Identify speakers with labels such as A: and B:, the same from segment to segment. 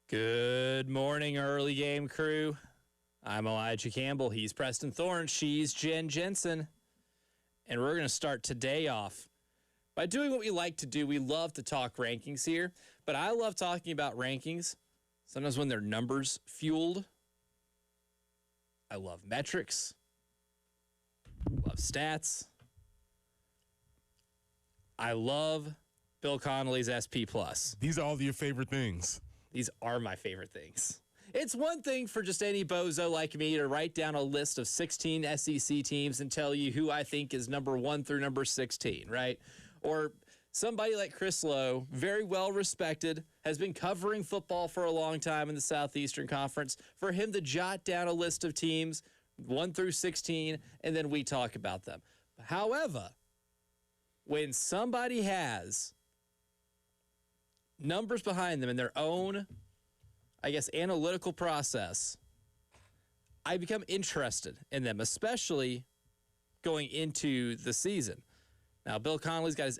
A: Good morning, early game crew. I'm Elijah Campbell. He's Preston Thorne. She's Jen Jensen. And we're going to start today off by doing what we like to do. We love to talk rankings here, but I love talking about rankings sometimes when they're numbers fueled. I love metrics. Love stats. I love Bill Connolly's SP+.
B: These are all your favorite things.
A: These are my favorite things. It's one thing for just any bozo like me to write down a list of 16 SEC teams and tell you who I think is number 1 through number 16, right? Or somebody like Chris Lowe, very well respected, has been covering football for a long time in the Southeastern Conference, for him to jot down a list of teams 1 through 16, and then we talk about them. However, when somebody has numbers behind them in their own, I guess, analytical process, I become interested in them, especially going into the season. Now, Bill Connolly's got his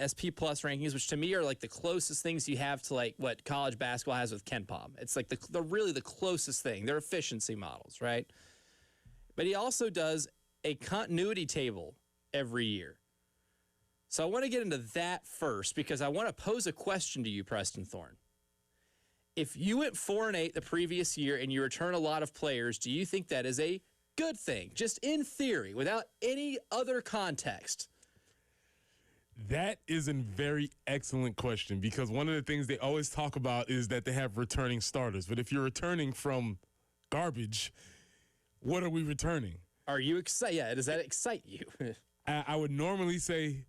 A: SP Plus rankings, which to me are like the closest things you have to like what college basketball has with KenPom. It's like the really the closest thing. They're efficiency models, right? But he also does a continuity table every year. So I want to get into that first because I want to pose a question to you, Preston Thorne. If you went 4-8 the previous year and you return a lot of players, do you think that is a good thing? Just in theory, without any other context.
B: That is a very excellent question because one of the things they always talk about is that they have returning starters. But if you're returning from garbage, what are we returning?
A: Are you excited? Yeah, does that excite you?
B: I would normally say,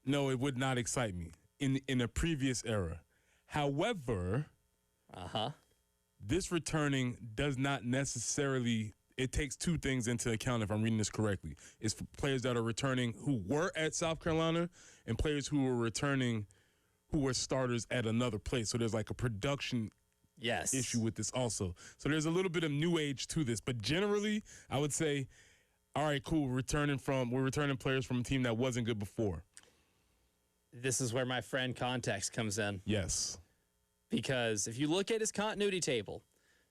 B: no, it would not excite me in a previous era. However, this returning does not necessarily, it takes two things into account if I'm reading this correctly. It's for players that are returning who were at South Carolina and players who were returning who were starters at another place. So there's like a production issue with this also. So there's a little bit of new age to this. But generally, I would say, all right, cool, we're returning players from a team that wasn't good before.
A: This is where my friend context comes in.
B: Yes.
A: Because if you look at his continuity table,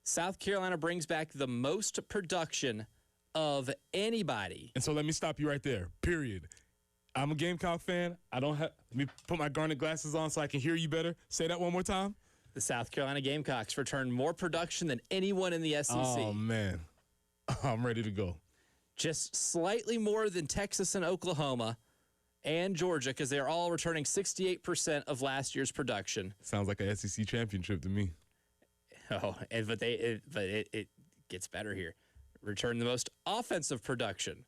A: South Carolina brings back the most production of anybody.
B: And so let me stop you right there, period. I'm a Gamecock fan. Let me put my garnet glasses on so I can hear you better. Say that one more time.
A: The South Carolina Gamecocks return more production than anyone in the SEC.
B: Oh, man. I'm ready to go.
A: Just slightly more than Texas and Oklahoma and Georgia, because they're all returning 68% of last year's production.
B: Sounds like a SEC championship to me.
A: Oh, but it gets better here. Return the most offensive production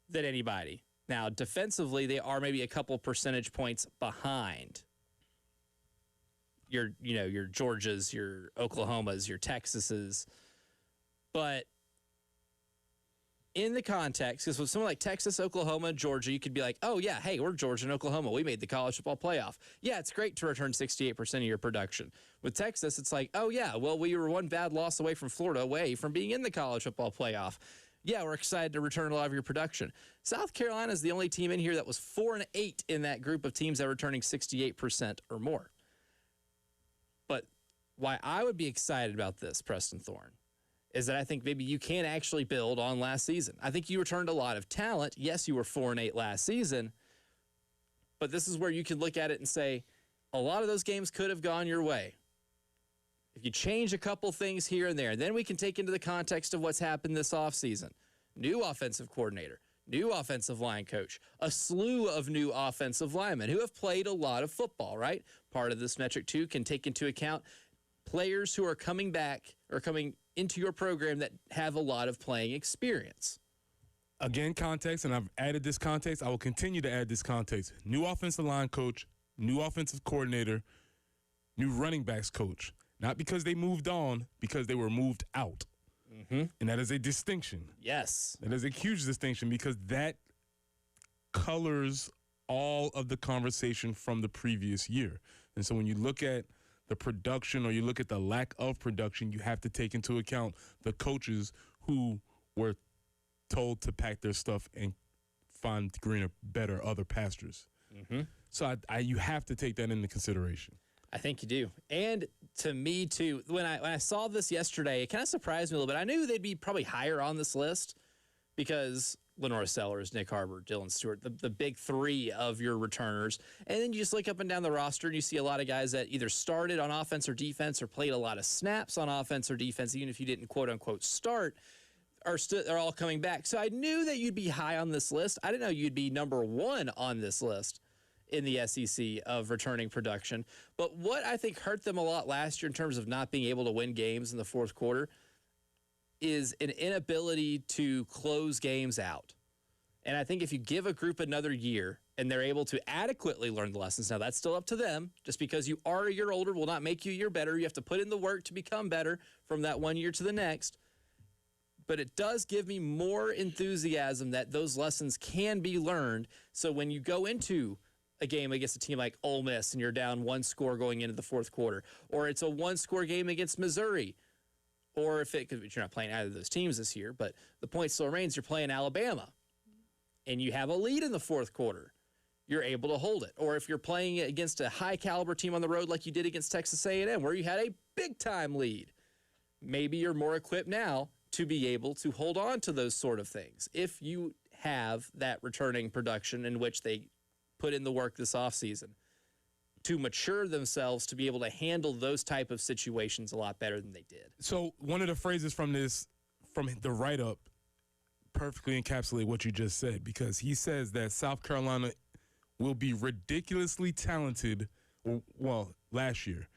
A: than anybody. Now, defensively, they are maybe a couple percentage points behind your Georgias, your Oklahomas, your Texases. But in the context, because with someone like Texas, Oklahoma, Georgia, you could be like, oh, yeah, hey, we're Georgia and Oklahoma. We made the college football playoff. Yeah, it's great to return 68% of your production. With Texas, it's like, oh, yeah, well, we were one bad loss away from Florida, away from being in the college football playoff. Yeah, we're excited to return a lot of your production. South Carolina is the only team in here that was 4-8 in that group of teams that are returning 68% or more. But why I would be excited about this, Preston Thorne, is that I think maybe you can actually build on last season. I think you returned a lot of talent. Yes, you were 4-8 last season, but this is where you can look at it and say, a lot of those games could have gone your way. If you change a couple things here and there, then we can take into the context of what's happened this offseason. New offensive coordinator, new offensive line coach, a slew of new offensive linemen who have played a lot of football, right? Part of this metric, too, can take into account players who are coming back or coming into your program that have a lot of playing experience.
B: Again, context, and I've added this context. I will continue to add this context. New offensive line coach, new offensive coordinator, new running backs coach. Not because they moved on, because they were moved out. Mm-hmm. And that is a distinction.
A: Yes.
B: That is a huge distinction because that colors all of the conversation from the previous year. And so when you look at the production or you look at the lack of production, you have to take into account the coaches who were told to pack their stuff and find greener, better other pastures. Mm-hmm. So you have to take that into consideration.
A: I think you do. And to me too. When I saw this yesterday, it kind of surprised me a little bit. I knew they'd be probably higher on this list because Lenore Sellers, Nick Harbor, Dylan Stewart, the big three of your returners. And then you just look up and down the roster and you see a lot of guys that either started on offense or defense or played a lot of snaps on offense or defense, even if you didn't quote unquote start, are all coming back. So I knew that you'd be high on this list. I didn't know you'd be number one on this list in the SEC of returning production. But what I think hurt them a lot last year in terms of not being able to win games in the fourth quarter is an inability to close games out. And I think if you give a group another year and they're able to adequately learn the lessons, now that's still up to them. Just because you are a year older will not make you a year better. You have to put in the work to become better from that 1 year to the next. But it does give me more enthusiasm that those lessons can be learned. So when you go into a game against a team like Ole Miss and you're down 1 score going into the fourth quarter, or it's a 1-score game against Missouri, or if because you're not playing either of those teams this year, but the point still remains you're playing Alabama and you have a lead in the fourth quarter, you're able to hold it. Or if you're playing against a high-caliber team on the road like you did against Texas A&M where you had a big-time lead, maybe you're more equipped now to be able to hold on to those sort of things. If you have that returning production in which they put in the work this offseason to mature themselves to be able to handle those type of situations a lot better than they did.
B: So one of the phrases from the write-up perfectly encapsulate what you just said, because he says that South Carolina will be ridiculously talented. Well, last year,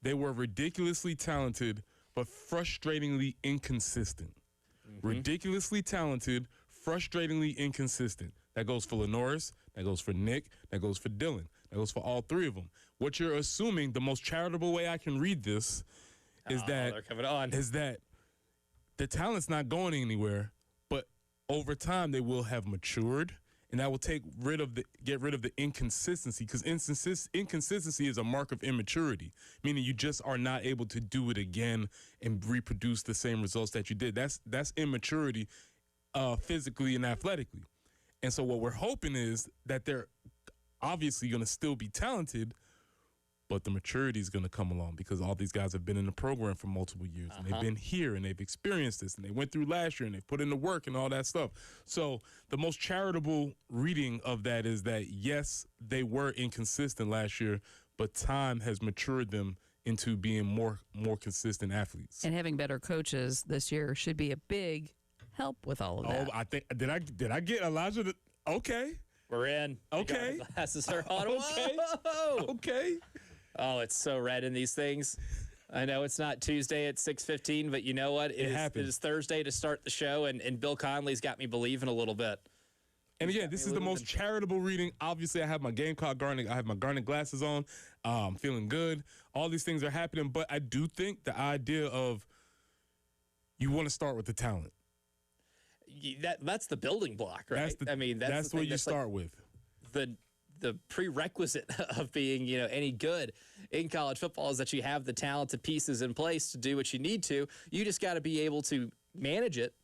B: they were ridiculously talented but frustratingly inconsistent. Mm-hmm. Ridiculously talented, frustratingly inconsistent. That goes for Lenoris, that goes for Nick, that goes for Dylan, that goes for all three of them. What you're assuming, the most charitable way I can read this, is that the talent's not going anywhere, but over time they will have matured, and that will get rid of the inconsistency, because inconsistency is a mark of immaturity, meaning you just are not able to do it again and reproduce the same results that you did. That's immaturity, physically and athletically. And so what we're hoping is that they're obviously going to still be talented, but the maturity is going to come along because all these guys have been in the program for multiple years, and they've been here and they've experienced this, and they went through last year and they've put in the work and all that stuff. So the most charitable reading of that is that, yes, they were inconsistent last year, but time has matured them into being more consistent athletes.
C: And having better coaches this year should be a big help with all of that.
B: Oh, I think did I get Elijah to, okay.
A: We're in.
B: Okay.
A: The glasses are on.
B: Okay.
A: Whoa!
B: Okay.
A: Oh, it's so red in these things. I know it's not Tuesday at 6:15, but you know what? It is Thursday to start the show, and Bill Conley's got me believing a little bit.
B: And again, this is the most charitable reading. Obviously, I have my Gamecock Garnet. I have my Garnet glasses on. Feeling good. All these things are happening, but I do think the idea of you want to start with the talent.
A: That's the building block, right?
B: That's what you start with.
A: The prerequisite of being, any good in college football is that you have the talented pieces in place to do what you need to. You just got to be able to manage it,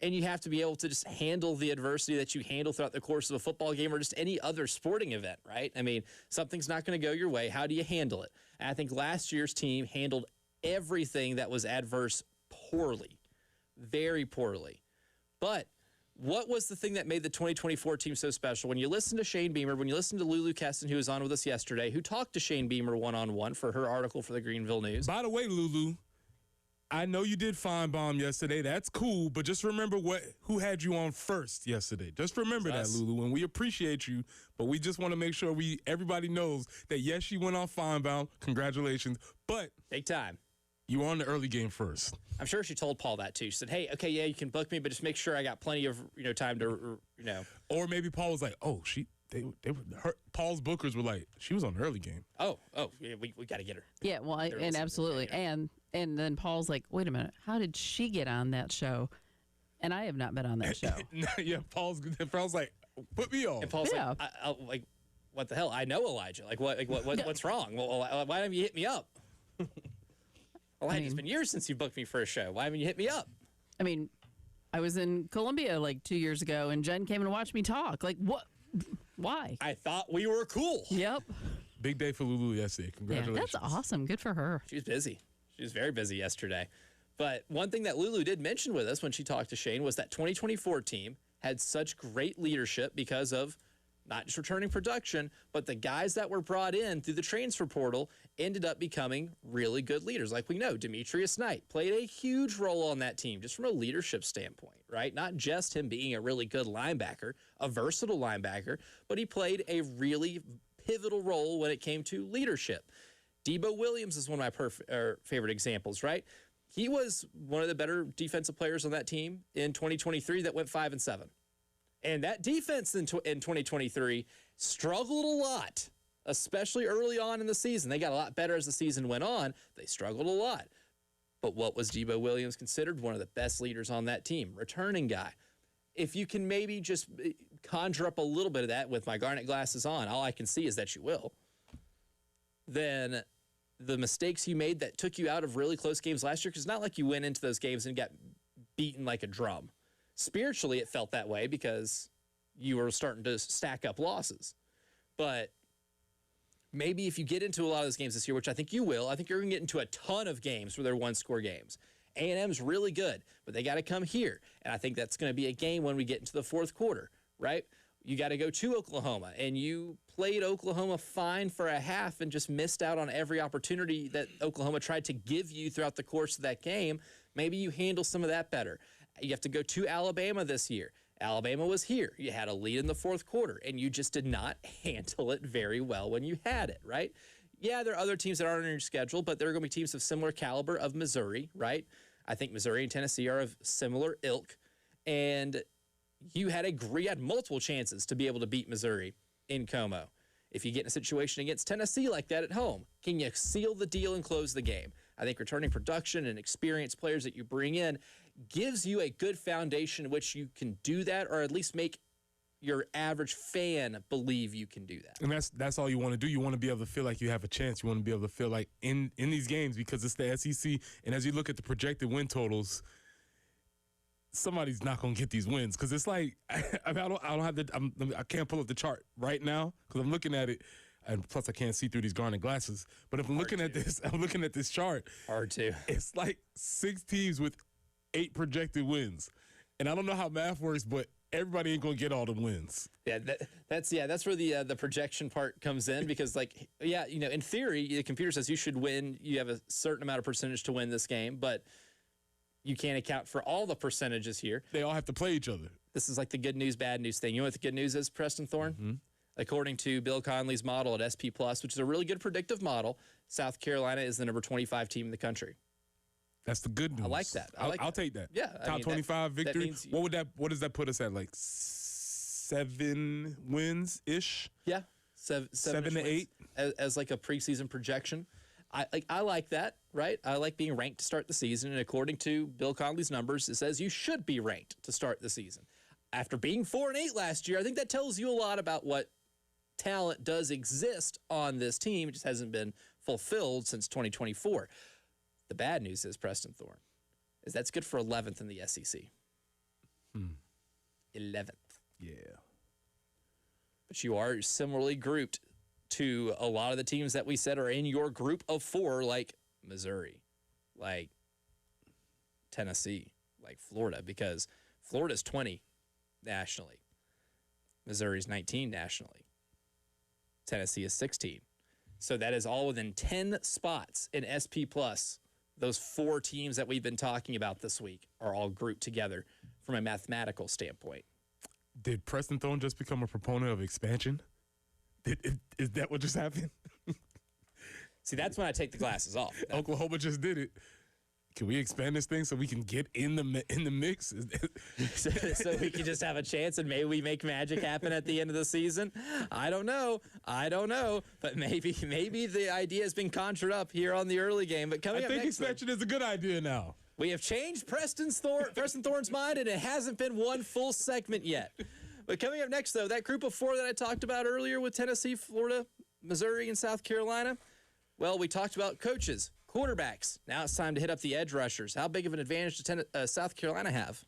A: and you have to be able to just handle the adversity that you handle throughout the course of a football game or just any other sporting event, right? I mean, something's not going to go your way. How do you handle it? And I think last year's team handled everything that was adverse poorly, very poorly. But what was the thing that made the 2024 team so special? When you listen to Shane Beamer, when you listen to Lulu Keston, who was on with us yesterday, who talked to Shane Beamer one-on-one for her article for the Greenville News.
B: By the way, Lulu, I know you did Feinbaum yesterday. That's cool, but just remember who had you on first yesterday. Just remember that, Lulu, and we appreciate you, but we just want to make sure everybody knows that, yes, she went on Feinbaum. Congratulations. But
A: take time.
B: You were on the early game first.
A: I'm sure she told Paul that too. She said, "Hey, okay, yeah, you can book me, but just make sure I got plenty of time to
B: Or maybe Paul was like, "Oh, Paul's bookers were like, she was on the early game."
A: Oh, yeah, we got to get her.
C: Yeah, well, and absolutely, and then Paul's like, "Wait a minute, how did she get on that show?" And I have not been on that show.
B: Yeah, Paul's like, "Put me on."
A: And Paul's like, "What the hell? I know Elijah. What's wrong? Well, why haven't you hit me up?" It's been years since you booked me for a show. Why haven't you hit me up?
C: I mean, I was in Columbia 2 years ago, and Jen came and watched me talk. Like, what? Why?
A: I thought we were cool.
C: Yep.
B: Big day for Lulu yesterday. Congratulations.
C: Yeah, that's awesome. Good for her.
A: She was busy. She was very busy yesterday. But one thing that Lulu did mention with us when she talked to Shane was that 2024 team had such great leadership because of not just returning production, but the guys that were brought in through the transfer portal ended up becoming really good leaders. Like we know, Demetrius Knight played a huge role on that team just from a leadership standpoint, right? Not just him being a really good linebacker, a versatile linebacker, but he played a really pivotal role when it came to leadership. Debo Williams is one of my favorite examples, right? He was one of the better defensive players on that team in 2023 that went 5-7. And that defense in 2023 struggled a lot, especially early on in the season. They got a lot better as the season went on. They struggled a lot. But what was Debo Williams considered? One of the best leaders on that team, returning guy. If you can maybe just conjure up a little bit of that with my garnet glasses on, all I can see is that you will, then the mistakes you made that took you out of really close games last year, because it's not like you went into those games and got beaten like a drum. Spiritually, it felt that way because you were starting to stack up losses. But maybe if you get into a lot of those games this year, which I think you will, I think you're going to get into a ton of games where they're one-score games. A&M's really good, but they got to come here. And I think that's going to be a game when we get into the fourth quarter, right? You got to go to Oklahoma, and you played Oklahoma fine for a half and just missed out on every opportunity that Oklahoma tried to give you throughout the course of that game. Maybe you handle some of that better. You have to go to Alabama this year. Alabama was here. You had a lead in the fourth quarter, and you just did not handle it very well when you had it, right? Yeah, there are other teams that aren't on your schedule, but there are going to be teams of similar caliber of Missouri, right? I think Missouri and Tennessee are of similar ilk, and you had multiple chances to be able to beat Missouri in Como. If you get in a situation against Tennessee like that at home, can you seal the deal and close the game? I think returning production and experienced players that you bring in gives you a good foundation in which you can do that, or at least make your average fan believe you can do that.
B: And that's all you want to do. You want to be able to feel like you have a chance. You want to be able to feel like in these games, because it's the SEC, and as you look at the projected win totals, somebody's not going to get these wins, because it's like I can't pull up the chart right now because I'm looking at it, and plus I can't see through these garnet glasses. But if I'm looking at this chart.
A: Hard to.
B: It's like 6 teams with 8 projected wins, and I don't know how math works, but everybody ain't gonna get all the wins.
A: Yeah, that's where the projection part comes in, because in theory the computer says you should win. You have a certain amount of percentage to win this game, but you can't account for all the percentages here.
B: They all have to play each other.
A: This is like the good news, bad news thing. You know what the good news is, Preston Thorne? Mm-hmm. According to Bill Conley's model at SP+, which is a really good predictive model, South Carolina is the number 25 team in the country.
B: That's the good news.
A: I like that.
B: I'll take that.
A: Yeah.
B: Top 25 victory. What does that put us at? Like 7 wins ish?
A: Yeah. 7 to 8 as like a preseason projection. I like that, right? I like being ranked to start the season, and according to Bill Conley's numbers, it says you should be ranked to start the season. After being 4-8 last year, I think that tells you a lot about what talent does exist on this team. It just hasn't been fulfilled since 2024. The bad news is, Preston Thorne, is that's good for 11th in the SEC. 11th.
B: Yeah.
A: But you are similarly grouped to a lot of the teams that we said are in your group of 4, like Missouri, like Tennessee, like Florida, because Florida's 20 nationally. Missouri's 19 nationally. Tennessee is 16. So that is all within 10 spots in SP+. Those 4 teams that we've been talking about this week are all grouped together from a mathematical standpoint.
B: Did Preston Thorne just become a proponent of expansion? Is that what just happened?
A: See, that's when I take the glasses off.
B: Oklahoma just did it. Can we expand this thing so we can get in the mix?
A: so we can just have a chance and maybe we make magic happen at the end of the season? I don't know. But maybe the idea has been conjured up here on the early game. But coming up next, I think
B: expansion is a good idea now.
A: We have changed Preston Thorne's mind, and it hasn't been one full segment yet. But coming up next, though, that group of 4 that I talked about earlier with Tennessee, Florida, Missouri, and South Carolina, well, we talked about coaches, quarterbacks. Now it's time to hit up the edge rushers. How big of an advantage does South Carolina have?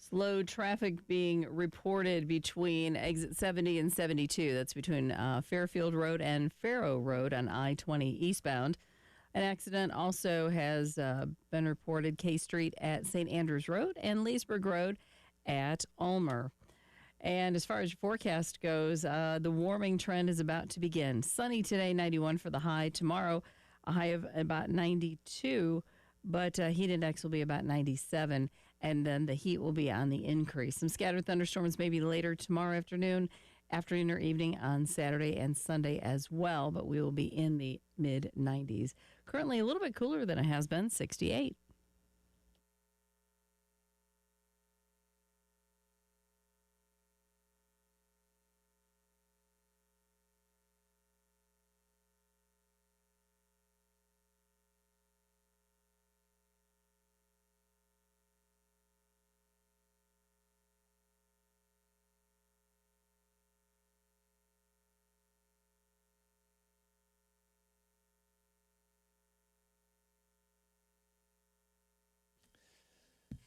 C: Slow traffic being reported between exit 70 and 72. That's between Fairfield Road and Faro Road on I-20 eastbound. An accident also has been reported K Street at St. Andrews Road and Leesburg Road at Ulmer. And as far as your forecast goes, the warming trend is about to begin. Sunny today, 91 for the high. Tomorrow, a high of about 92, but heat index will be about 97, and then the heat will be on the increase. Some scattered thunderstorms maybe later tomorrow afternoon or evening on Saturday and Sunday as well, but we will be in the mid-90s. Currently a little bit cooler than it has been, 68.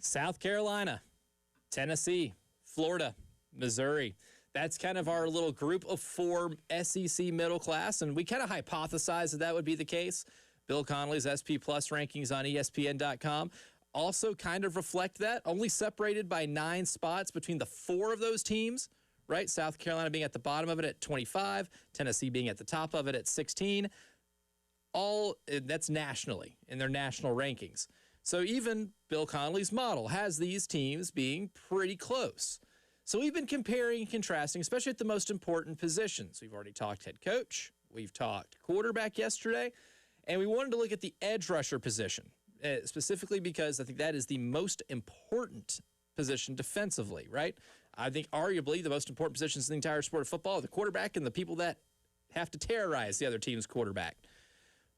A: South Carolina, Tennessee, Florida, Missouri. That's kind of our little group of 4 SEC middle class, and we kind of hypothesized that would be the case. Bill Connolly's SP Plus rankings on ESPN.com also kind of reflect that, only separated by 9 spots between the 4 of those teams, right? South Carolina being at the bottom of it at 25, Tennessee being at the top of it at 16. That's nationally in their national rankings. So even Bill Connolly's model has these teams being pretty close. So we've been comparing and contrasting, especially at the most important positions. We've already talked head coach. We've talked quarterback yesterday. And we wanted to look at the edge rusher position, specifically because I think that is the most important position defensively, right? I think arguably the most important positions in the entire sport of football are the quarterback and the people that have to terrorize the other team's quarterback.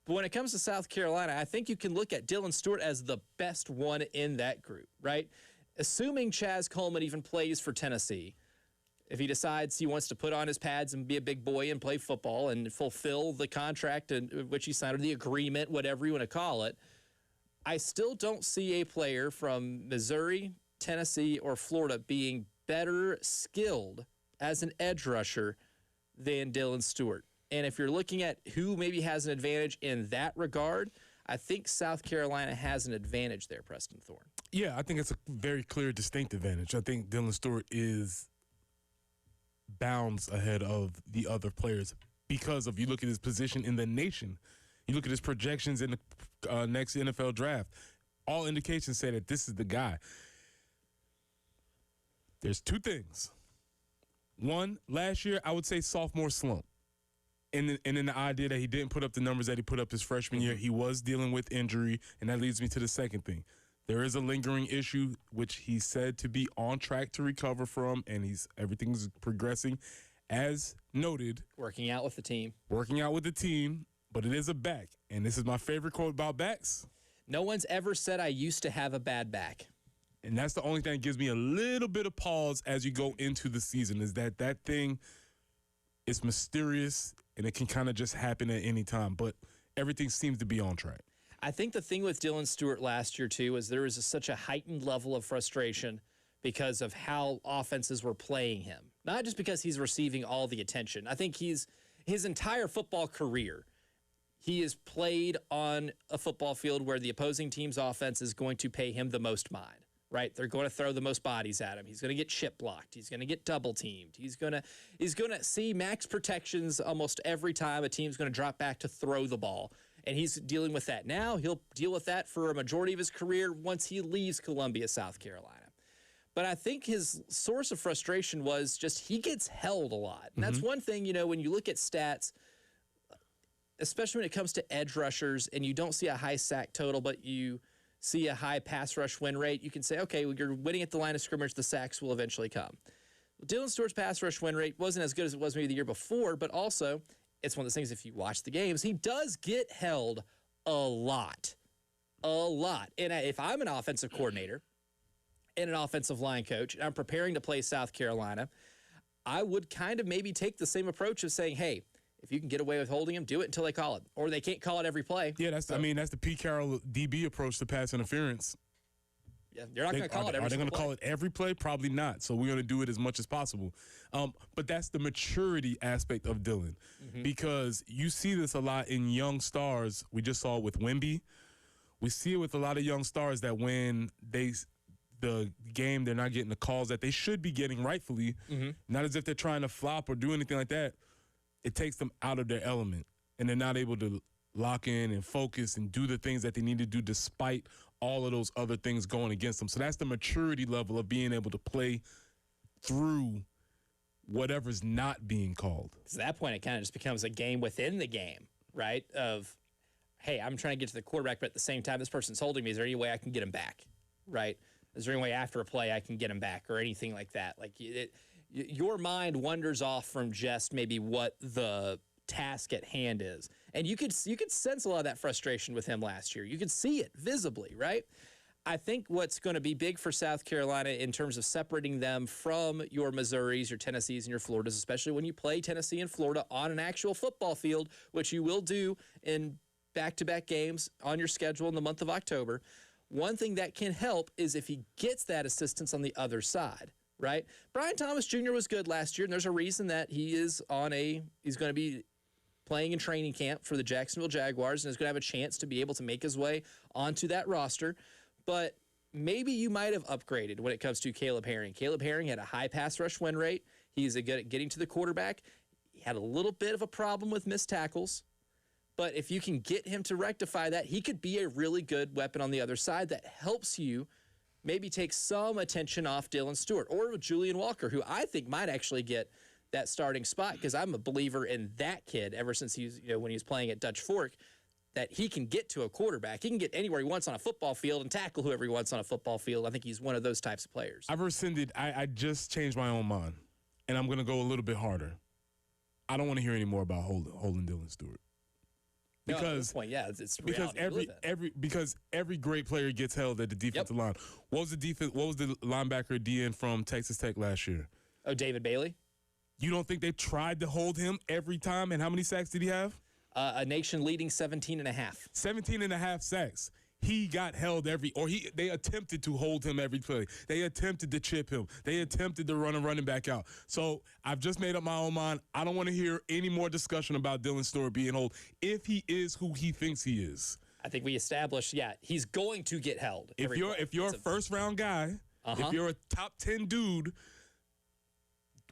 A: But when it comes to South Carolina, I think you can look at Dylan Stewart as the best one in that group, right? Assuming Chaz Coleman even plays for Tennessee, if he decides he wants to put on his pads and be a big boy and play football and fulfill the contract in which he signed, or the agreement, whatever you want to call it, I still don't see a player from Missouri, Tennessee, or Florida being better skilled as an edge rusher than Dylan Stewart. And if you're looking at who maybe has an advantage in that regard, I think South Carolina has an advantage there, Preston Thorne.
B: Yeah, I think it's a very clear, distinct advantage. I think Dylan Stewart is bounds ahead of the other players because of, you look at his position in the nation, you look at his projections in the next NFL draft, all indications say that this is the guy. There's 2 things. One, last year, I would say sophomore slump. And then the idea that he didn't put up the numbers that he put up his freshman year, he was dealing with injury, and that leads me to the second thing. There is a lingering issue, which he's said to be on track to recover from, and everything's progressing as noted.
A: Working out with the team,
B: but it is a back. And this is my favorite quote about backs.
A: No one's ever said I used to have a bad back.
B: And that's the only thing that gives me a little bit of pause as you go into the season, is that thing is mysterious, and it can kind of just happen at any time. But everything seems to be on track.
A: I think the thing with Dylan Stewart last year, too, is there was such a heightened level of frustration because of how offenses were playing him. Not just because he's receiving all the attention. I think his entire football career, he has played on a football field where the opposing team's offense is going to pay him the most mind. Right, they're going to throw the most bodies at him. He's going to get chip blocked. He's going to get double teamed. He's going to see max protections almost every time a team's going to drop back to throw the ball. And he's dealing with that now. He'll deal with that for a majority of his career once he leaves Columbia, South Carolina. But I think his source of frustration was just he gets held a lot. And that's one thing, when you look at stats, especially when it comes to edge rushers, and you don't see a high sack total, but you see a high pass rush win rate, you can say, okay, well, you're winning at the line of scrimmage, the sacks will eventually come. Well, Dylan Stewart's pass rush win rate wasn't as good as it was maybe the year before, but also it's one of those things, if you watch the games, he does get held a lot. And if I'm an offensive coordinator and an offensive line coach, and I'm preparing to play South Carolina, I would kind of maybe take the same approach of saying, hey, if you can get away with holding him, do it until they call it. Or they can't call it every play.
B: Yeah, that's the Pete Carroll DB approach to pass interference.
A: Yeah, you're not going to call it every
B: Are they
A: single
B: going to
A: play.
B: call it every play? Probably not. So we're going to do it as much as possible. But that's the maturity aspect of Dylan, because you see this a lot in young stars. We just saw it with Wemby. We see it with a lot of young stars that when the game, they're not getting the calls that they should be getting rightfully, not as if they're trying to flop or do anything like that. It takes them out of their element, and they're not able to lock in and focus and do the things that they need to do despite all of those other things going against them. So that's the maturity level of being able to play through whatever's not being called.
A: Because at that point, it kind of just becomes a game within the game, right? Of, hey, I'm trying to get to the quarterback, but at the same time, this person's holding me. Is there any way I can get him back, right? Is there any way after a play I can get him back or anything like that? Like your mind wanders off from just maybe what the task at hand is. And you could sense a lot of that frustration with him last year. You could see it visibly, right? I think what's going to be big for South Carolina in terms of separating them from your Missouris, your Tennessees, and your Floridas, especially when you play Tennessee and Florida on an actual football field, which you will do in back-to-back games on your schedule in the month of October. One thing that can help is if he gets that assistance on the other side, right? Brian Thomas Jr. was good last year, and there's a reason that he's going to be playing in training camp for the Jacksonville Jaguars and is going to have a chance to be able to make his way onto that roster. But maybe you might have upgraded when it comes to Caleb Herring. Caleb Herring had a high pass rush win rate. He's good at getting to the quarterback. He had a little bit of a problem with missed tackles. But if you can get him to rectify that, he could be a really good weapon on the other side that helps you maybe take some attention off Dylan Stewart or Julian Walker, who I think might actually get that starting spot, because I'm a believer in that kid ever since when he was playing at Dutch Fork, that he can get to a quarterback. He can get anywhere he wants on a football field and tackle whoever he wants on a football field. I think he's one of those types of players.
B: I just changed my own mind, and I'm going to go a little bit harder. I don't want to hear any more about holding Dylan Stewart. Because,
A: at this point, yeah, it's
B: because every great player gets held at the defensive line. What was the linebacker DN from Texas Tech last year?
A: Oh, David Bailey?
B: You don't think they tried to hold him every time? And how many sacks did he have?
A: A nation-leading 17.5.
B: 17.5 sacks. He got held they attempted to hold him every play. They attempted to chip him. They attempted to run a running back out. So I've just made up my own mind. I don't want to hear any more discussion about Dylan Stewart being held if he is who he thinks he is.
A: I think we established, he's going to get held.
B: If you're a first-round guy, if you're a top 10 dude,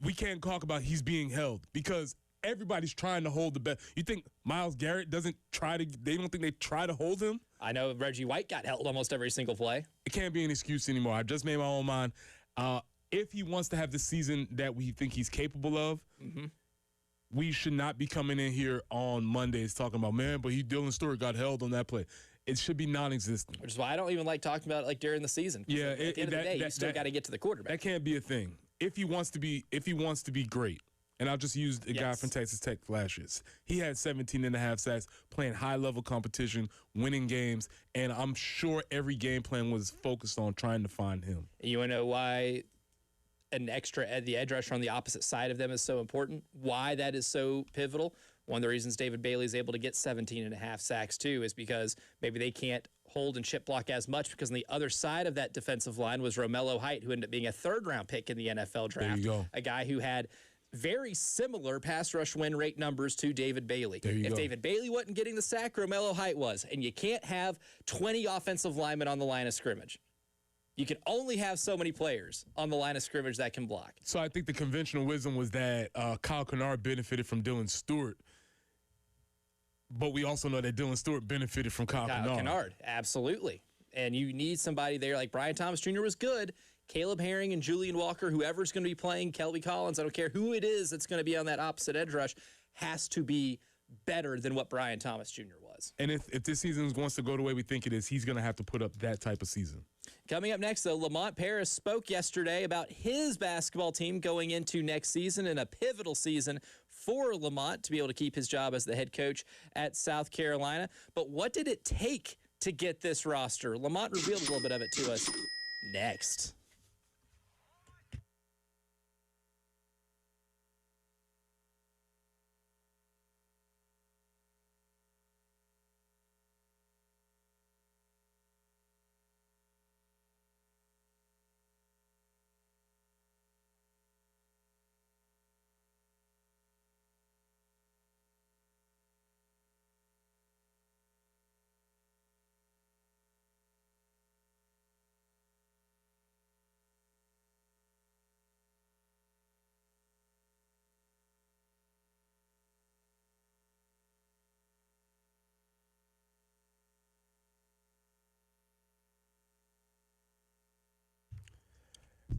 B: we can't talk about he's being held because everybody's trying to hold the best. You think Myles Garrett they don't think they try to hold him?
A: I know Reggie White got held almost every single play.
B: It can't be an excuse anymore. I just made my own mind. If he wants to have the season that we think he's capable of, we should not be coming in here on Mondays talking about, man, but Dylan Stewart got held on that play. It should be non-existent.
A: Which is why I don't even like talking about it like during the season.
B: Yeah,
A: at the end of the day, you still got to get to the quarterback.
B: That can't be a thing. If he wants to be great. And I'll just use the guy from Texas Tech flashes. He had 17.5 sacks, playing high-level competition, winning games, and I'm sure every game plan was focused on trying to find him.
A: You want to know why the edge rusher on the opposite side of them is so important? Why that is so pivotal? One of the reasons David Bailey is able to get 17.5 sacks, too, is because maybe they can't hold and chip block as much because on the other side of that defensive line was Romello Height, who ended up being a third-round pick in the NFL draft.
B: There you go.
A: A guy who had very similar pass rush win rate numbers to David Bailey. If David Bailey wasn't getting the sack, Romello Height was. And you can't have 20 offensive linemen on the line of scrimmage. You can only have so many players on the line of scrimmage that can block.
B: So I think the conventional wisdom was that Kyle Kennard benefited from Dylan Stewart. But we also know that Dylan Stewart benefited from Kyle Kennard.
A: Absolutely. And you need somebody there like Brian Thomas Jr. was good. Caleb Herring and Julian Walker, whoever's going to be playing, Kelby Collins, I don't care who it is that's going to be on that opposite edge rush, has to be better than what Brian Thomas Jr. was.
B: And if this season wants to go the way we think it is, he's going to have to put up that type of season.
A: Coming up next, though, Lamont Paris spoke yesterday about his basketball team going into next season and a pivotal season for Lamont to be able to keep his job as the head coach at South Carolina. But what did it take to get this roster? Lamont revealed a little bit of it to us next.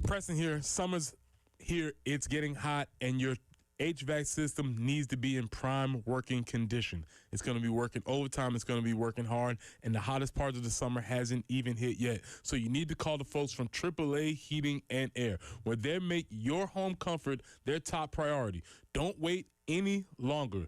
B: Preston here. Summer's here. It's getting hot, and your HVAC system needs to be in prime working condition. It's going to be working overtime. It's going to be working hard, and the hottest part of the summer hasn't even hit yet. So you need to call the folks from AAA Heating and Air, where they make your home comfort their top priority. Don't wait any longer.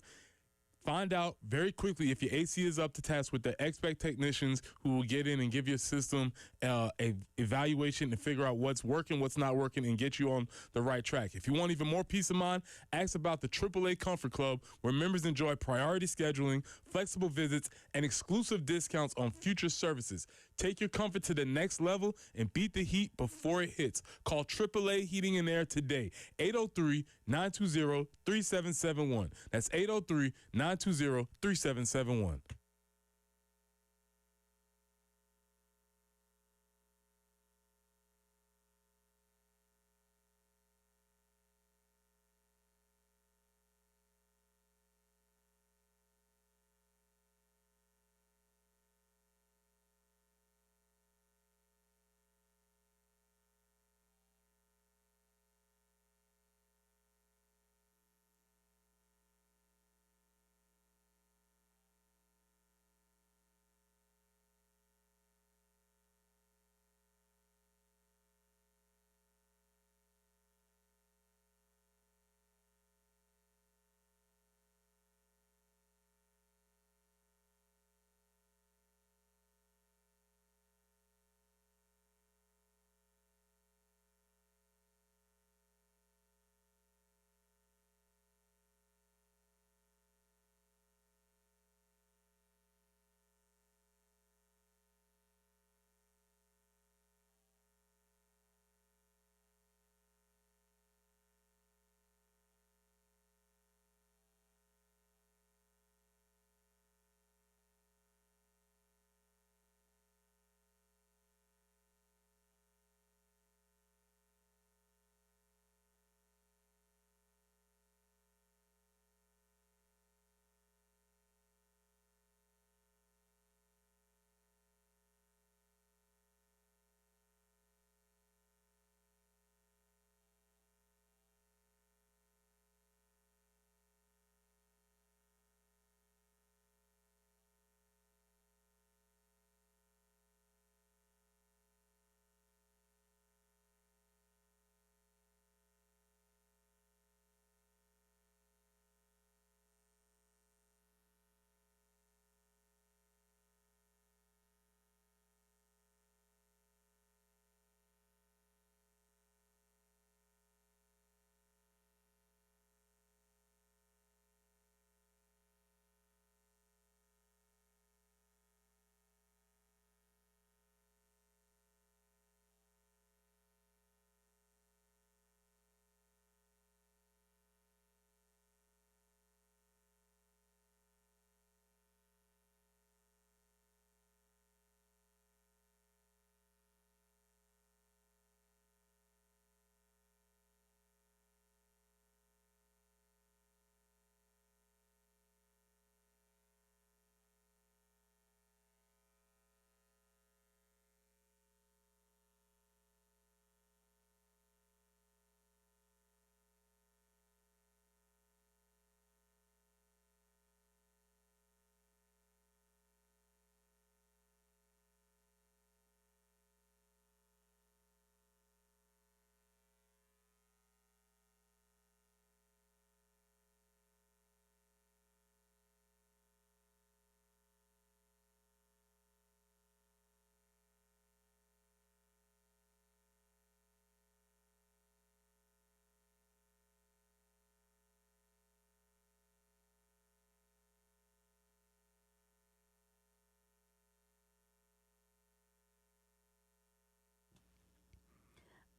B: Find out very quickly if your AC is up to task with the expert technicians who will get in and give your system a evaluation and figure out what's working, what's not working, and get you on the right track. If you want even more peace of mind, ask about the AAA Comfort Club, where members enjoy priority scheduling, flexible visits, and exclusive discounts on future services. Take your comfort to the next level and beat the heat before it hits. Call AAA Heating and Air today, 803-920-3771. That's 803-920-3771.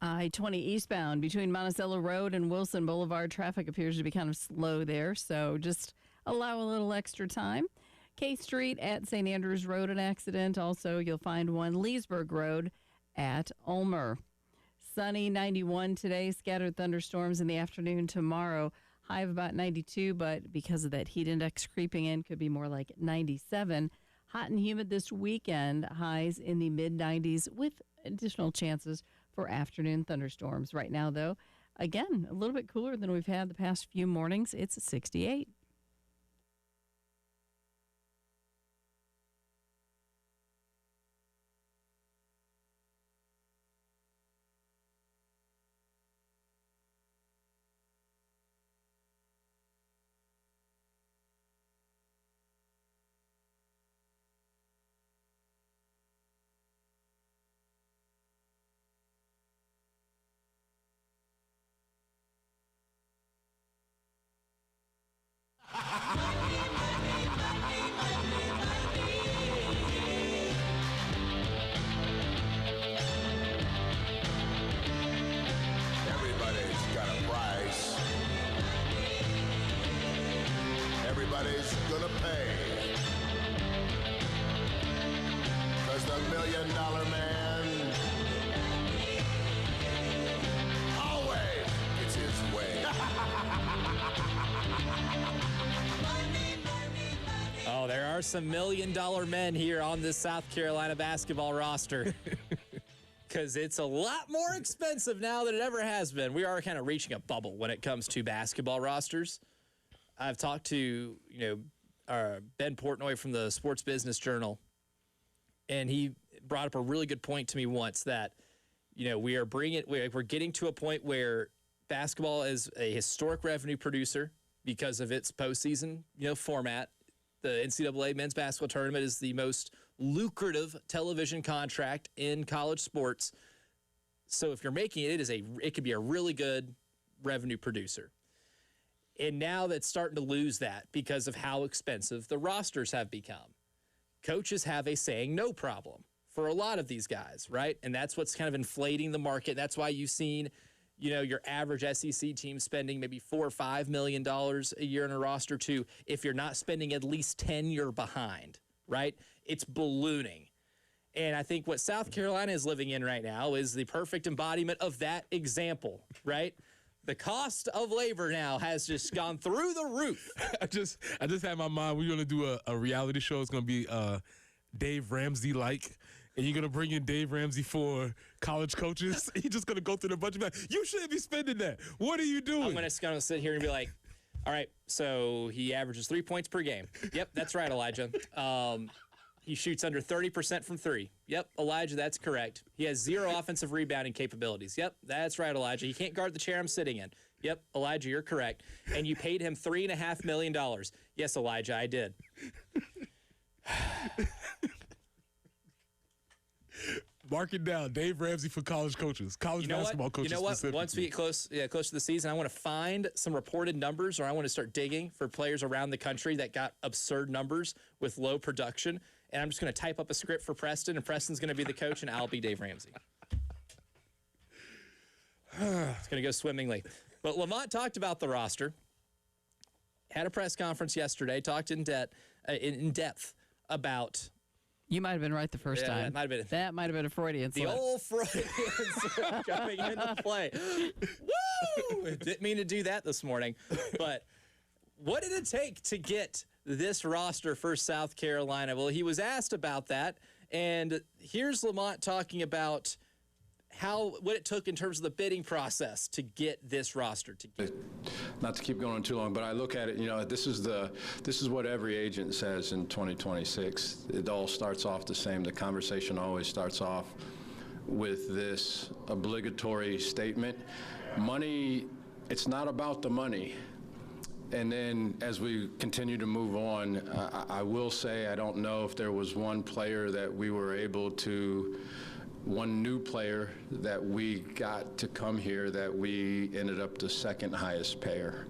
C: I-20 eastbound between Monticello Road and Wilson Boulevard. Traffic appears to be kind of slow there, so just allow a little extra time. K Street at St. Andrews Road, an accident. Also, you'll find one Leesburg Road at Ulmer. Sunny, 91 today. Scattered thunderstorms in the afternoon tomorrow. High of about 92, but because of that heat index creeping in, could be more like 97. Hot and humid this weekend. Highs in the mid-90s with additional chances for afternoon thunderstorms. Right now, though, again, a little bit cooler than we've had the past few mornings. It's 68.
D: Everybody's got a price. Everybody's gonna pay. 'Cause the $1 million man always gets his way.
A: Oh, there are some $1 million men here on this South Carolina basketball roster. Because it's a lot more expensive now than it ever has been. We are kind of reaching a bubble when it comes to basketball rosters. I've talked to, Ben Portnoy from the Sports Business Journal, and he brought up a really good point to me once that, we're getting to a point where basketball is a historic revenue producer because of its postseason, format. The NCAA men's basketball tournament is the most lucrative television contract in college sports. So if you're making it, it could be a really good revenue producer. And now that's starting to lose that because of how expensive the rosters have become. Coaches have a saying no problem for a lot of these guys, right? And that's what's kind of inflating the market. That's why you've seen, your average SEC team spending maybe $4 or $5 million a year in a roster too. If you're not spending at least 10, you're behind, right? It's ballooning. And I think what South Carolina is living in right now is the perfect embodiment of that example, right? The cost of labor now has just gone through the roof.
B: I just had in my mind we're gonna do a reality show. It's gonna be Dave Ramsey-like. And you're going to bring in Dave Ramsey for college coaches? He's just going to go through the bunch of you shouldn't be spending that. What are you doing?
A: I'm going to sit here and be like, all right, so he averages 3 points per game. Yep, that's right, Elijah. He shoots under 30% from three. Yep, Elijah, that's correct. He has 0 offensive rebounding capabilities. Yep, that's right, Elijah. He can't guard the chair I'm sitting in. Yep, Elijah, you're correct. And you paid him $3.5 million. Yes, Elijah, I did.
B: Mark it down. Dave Ramsey for college coaches, college basketball coaches.
A: You know what? Once we get close to the season, I want to find some reported numbers, or I want to start digging for players around the country that got absurd numbers with low production. And I'm just going to type up a script for Preston, and Preston's going to be the coach, and I'll be Dave Ramsey. It's going to go swimmingly. But Lamont talked about the roster, had a press conference yesterday, talked in depth about.
C: You might have been right the first time. That might have been a Freudian slip.
A: The old Freudian slip coming into play. Woo! Didn't mean to do that this morning. But what did it take to get this roster for South Carolina? Well, he was asked about that. And here's Lamont talking about what it took in terms of the bidding process to get this roster together.
E: Not to keep going too long, but I look at it, this is what every agent says in 2026. It all starts off the same. The conversation always starts off with this obligatory statement. Money, it's not about the money. And then as we continue to move on, I will say I don't know if there was one new player that we got to come here that we ended up the second highest payer.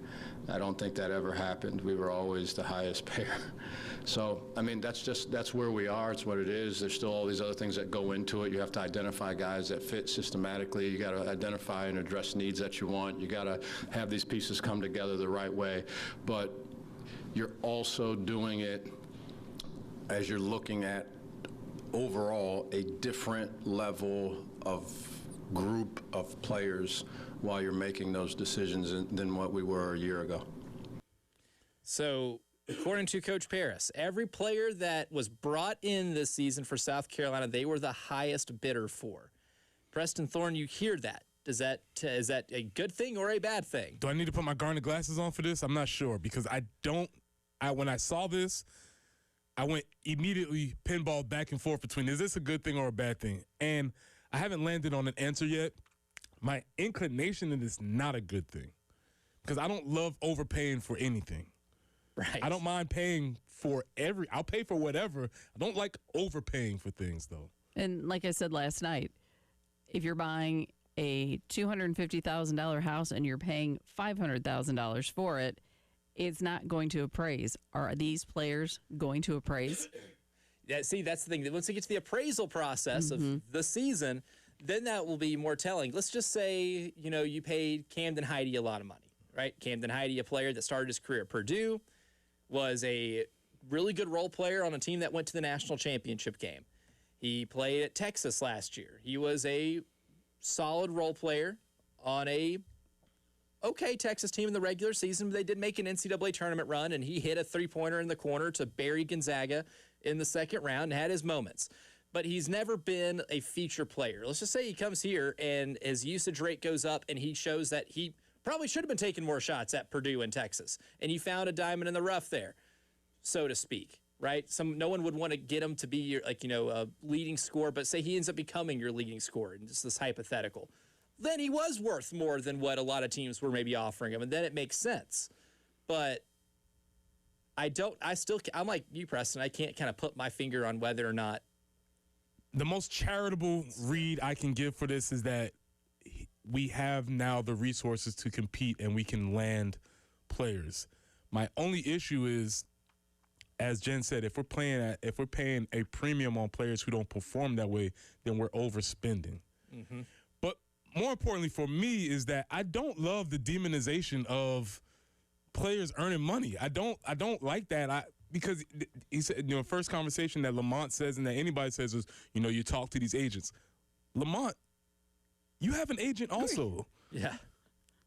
E: I don't think that ever happened. We were always the highest payer. So, that's where we are. It's what it is. There's still all these other things that go into it. You have to identify guys that fit systematically. You got to identify and address needs that you want. You got to have these pieces come together the right way. But you're also doing it as you're looking at overall a different level of group of players while you're making those decisions than what we were a year ago.
A: So, according to Coach Paris, every player that was brought in this season for South Carolina, they were the highest bidder for. Preston Thorne, you hear that. Is that a good thing or a bad thing?
B: Do I need to put my garnet glasses on for this? I'm not sure because when I saw this, I went immediately pinball back and forth between is this a good thing or a bad thing? And I haven't landed on an answer yet. My inclination is not a good thing because I don't love overpaying for anything.
A: Right.
B: I don't mind paying for I'll pay for whatever. I don't like overpaying for things though.
C: And like I said last night, if you're buying a $250,000 house and you're paying $500,000 for it, it's not going to appraise. Are these players going to appraise?
A: Yeah, see, that's the thing. Once it gets to the appraisal process of the season, then that will be more telling. Let's just say, you paid Camden Heide a lot of money, right? Camden Heide, a player that started his career at Purdue, was a really good role player on a team that went to the national championship game. He played at Texas last year. He was a solid role player on a okay Texas team in the regular season. They did make an NCAA tournament run, and he hit a three-pointer in the corner to bury Gonzaga in the second round and had his moments. But he's never been a feature player. Let's just say he comes here and his usage rate goes up and he shows that he probably should have been taking more shots at Purdue and Texas. And you found a diamond in the rough there, so to speak. Right? No one would want to get him to be your, a leading scorer, but say he ends up becoming your leading scorer, and just this hypothetical. Then he was worth more than what a lot of teams were maybe offering him, and then it makes sense. But I'm like you, Preston. I can't kind of put my finger on whether or not.
B: The most charitable read I can give for this is that we have now the resources to compete and we can land players. My only issue is, as Jen said, if we're paying a premium on players who don't perform that way, then we're overspending. Mm-hmm. But more importantly for me is that I don't love the demonization of players earning money. I don't like that. Because he said, first conversation that Lamont says and that anybody says is, you talk to these agents. Lamont, you have an agent also.
A: Yeah.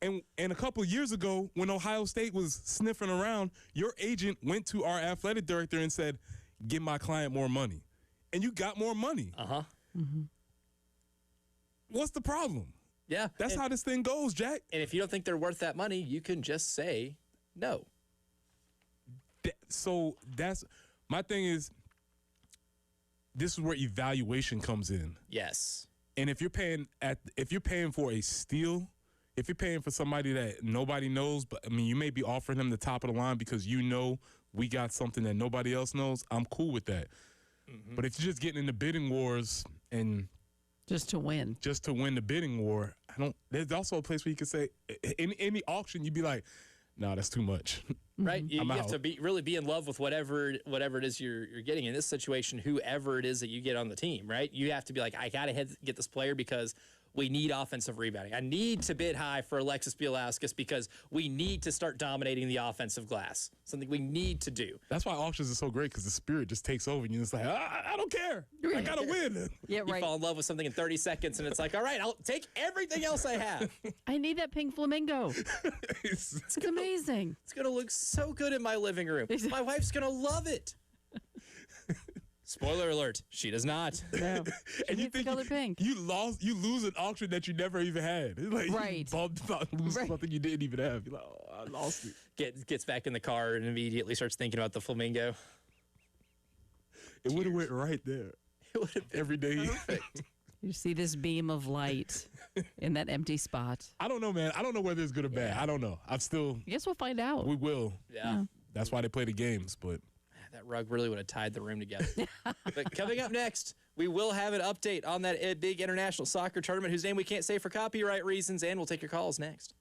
B: And a couple of years ago, when Ohio State was sniffing around, your agent went to our athletic director and said, give my client more money. And you got more money.
A: Uh-huh.
C: Mm-hmm.
B: What's the problem?
A: Yeah.
B: That's how this thing goes, Jack.
A: And if you don't think they're worth that money, you can just say no.
B: So that's my thing is, this is where evaluation comes in.
A: Yes.
B: And if you're paying for a steal, if you're paying for somebody that nobody knows, but you may be offering them the top of the line because we got something that nobody else knows, I'm cool with that. Mm-hmm. But if you're just getting into bidding wars and
C: just to win
B: the bidding war, there's also a place where you can say, in any auction, you'd be like, no, that's too much.
A: Right? You have to really be in love with whatever it is you're getting. In this situation, whoever it is that you get on the team, right? You have to be like, I got to get this player because we need offensive rebounding. I need to bid high for Alexis Bielauskas because we need to start dominating the offensive glass. Something we need to do.
B: That's why auctions are so great because the spirit just takes over and you're just like, I don't care. I got to win.
C: Yeah, right.
A: You fall in love with something in 30 seconds and it's like, all right, I'll take everything else I have.
C: I need that pink flamingo. It's amazing.
A: It's going to look so good in my living room. My wife's going to love it. Spoiler alert, she does not.
C: No.
B: And you think you lose an auction that you never even had. Like,
C: right.
B: You lose something you didn't even have. You're like, oh, I lost it.
A: Gets back in the car and immediately starts thinking about the flamingo.
B: It would have went right there.
A: It would have been
B: every day.
A: Perfect.
C: You see this beam of light in that empty spot.
B: I don't know, man. I don't know whether it's good or bad. I don't know. I
C: guess we'll find out.
B: We will.
A: Yeah.
B: That's why they play the games, but
A: that rug really would have tied the room together. But coming up next, we will have an update on that big international soccer tournament whose name we can't say for copyright reasons, and we'll take your calls next.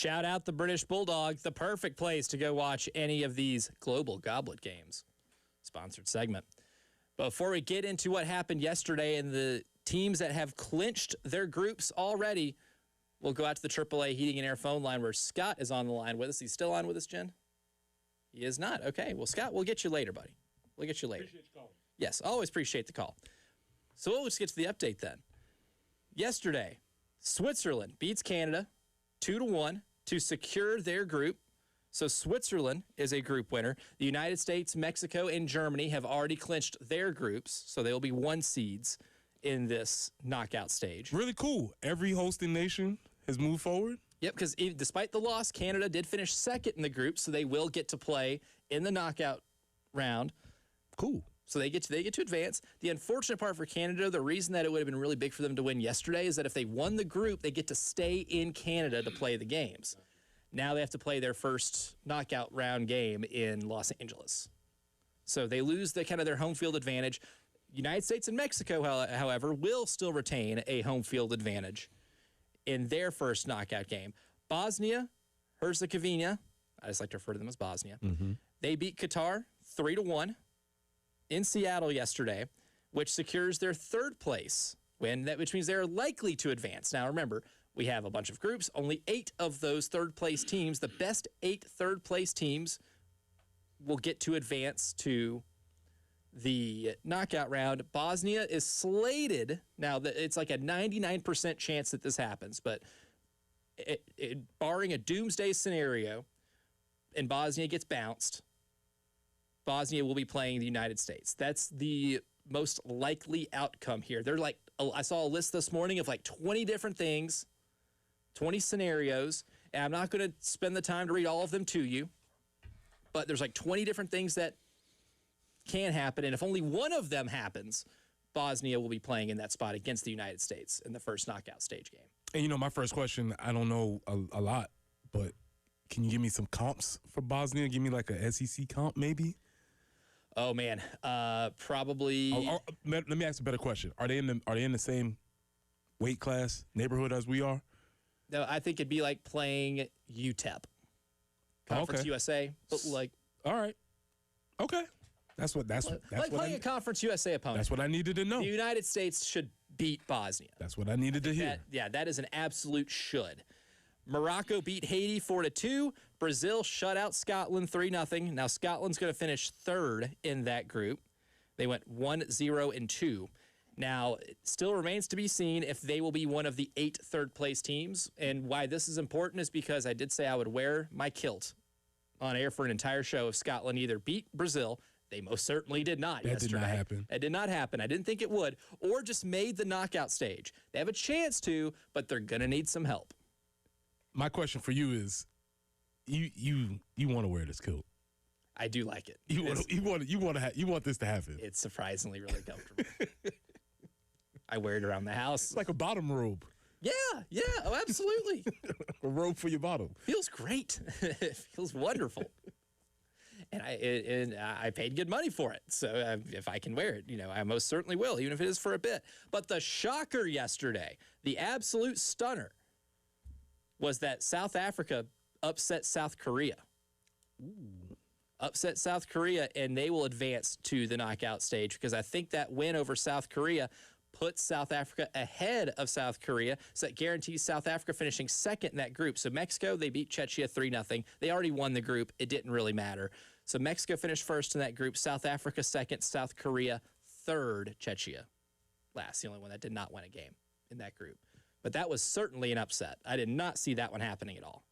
A: Shout out the British Bulldog, the perfect place to go watch any of these global goblet games. Sponsored segment. Before we get into what happened yesterday and the teams that have clinched their groups already, we'll go out to the AAA Heating and Air phone line where Scott is on the line with us. He's still on with us, Jen? He is not. Okay. Well, Scott, we'll get you later, buddy. We'll get you later.
B: Appreciate you calling.
A: Yes, always appreciate the call. So we'll just get to the update then. Yesterday, Switzerland beats Canada 2-1 to secure their group. So Switzerland is a group winner. The United States, Mexico, and Germany have already clinched their groups, so they will be 1 seeds in this knockout stage.
B: Really cool. Every hosting nation has moved forward.
A: Yep, because despite the loss, Canada did finish second in the group, so they will get to play in the knockout round.
B: Cool.
A: So they get to advance. The unfortunate part for Canada, the reason that it would have been really big for them to win yesterday is that if they won the group, they get to stay in Canada to play the games. Now they have to play their first knockout round game in Los Angeles. So they lose their home field advantage. United States and Mexico, however, will still retain a home field advantage in their first knockout game. Bosnia, Herzegovina, I just like to refer to them as Bosnia. They beat Qatar 3-1 in Seattle yesterday, which secures their 3rd place win, which means they're likely to advance. Now, remember, we have a bunch of groups. Only 8 of those 3rd place teams, the best 8 3rd place teams, will get to advance to the knockout round. Bosnia is slated. Now, it's like a 99% chance that this happens, but barring a doomsday scenario and Bosnia gets bounced, Bosnia will be playing the United States. That's the most likely outcome here. They're like, I saw a list this morning of like 20 different things, 20 scenarios, and I'm not going to spend the time to read all of them to you, but there's like 20 different things that can happen, and if only one of them happens, Bosnia will be playing in that spot against the United States in the first knockout stage game.
B: And, my first question, I don't know a lot, but can you give me some comps for Bosnia? Give me like a SEC comp maybe?
A: Oh, man. Probably.
B: Let me ask a better question. Are they in the same weight class neighborhood as we are?
A: No, I think it'd be like playing UTEP. Conference USA. But like.
B: All right. Okay. That's what
A: playing a Conference USA opponent.
B: That's what I needed to know.
A: The United States should beat Bosnia.
B: That's what I needed to hear.
A: That is an absolute should. Morocco beat Haiti 4-2. Brazil shut out Scotland 3-0. Now Scotland's going to finish 3rd in that group. They went 1-0-2. Now, it still remains to be seen if they will be one of the 8 third-place teams. And why this is important is because I did say I would wear my kilt on air for an entire show if Scotland either beat Brazil. They most certainly did not yesterday.
B: That did not happen.
A: It did not happen. I didn't think it would. Or just made the knockout stage. They have a chance to, but they're going to need some help.
B: My question for you is, you want to wear this kilt? I
A: do like it.
B: You want this to happen?
A: It's surprisingly really comfortable. I wear it around the house.
B: It's like a bottom robe.
A: Yeah. Oh, absolutely.
B: A robe for your bottom.
A: Feels great. It feels wonderful. And I paid good money for it. So if I can wear it, I most certainly will, even if it is for a bit. But the shocker yesterday, the absolute stunner, was that South Africa upset South Korea. Ooh. Upset South Korea, and they will advance to the knockout stage because I think that win over South Korea puts South Africa ahead of South Korea, so that guarantees South Africa finishing 2nd in that group. So Mexico, they beat Czechia 3-0. They already won the group. It didn't really matter. So Mexico finished 1st in that group, South Africa 2nd, South Korea 3rd, Czechia last, the only one that did not win a game in that group. But that was certainly an upset. I did not see that one happening at all.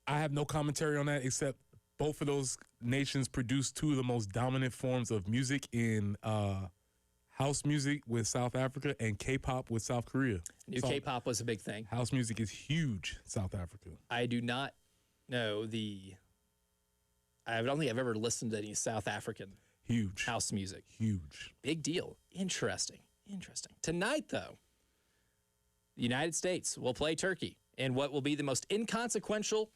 B: I have no commentary on that except both of those nations produce 2 of the most dominant forms of music in house music with South Africa and K-pop with South Korea.
A: K-pop was a big thing.
B: House music is huge, South Africa.
A: I do not know I don't think I've ever listened to any South African house music.
B: Huge.
A: Big deal. Interesting. Tonight, though, the United States will play Turkey in what will be the most inconsequential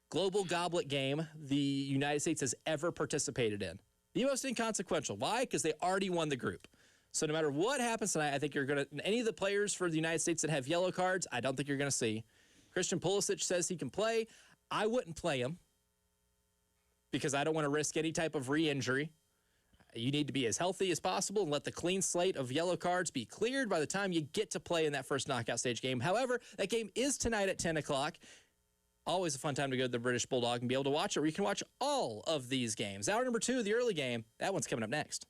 A: global goblet game the United States has ever participated in. The most inconsequential. Why? Because they already won the group. So no matter what happens tonight, I think you're going to, any of the players for the United States that have yellow cards, I don't think you're going to see. Christian Pulisic says he can play. I wouldn't play him because I don't want to risk any type of re-injury. You need to be as healthy as possible and let the clean slate of yellow cards be cleared by the time you get to play in that first knockout stage game. However, that game is tonight at 10 o'clock. Always a fun time to go to the British Bulldog and be able to watch it, where you can watch all of these games. Hour number 2, the early game, that one's coming up next.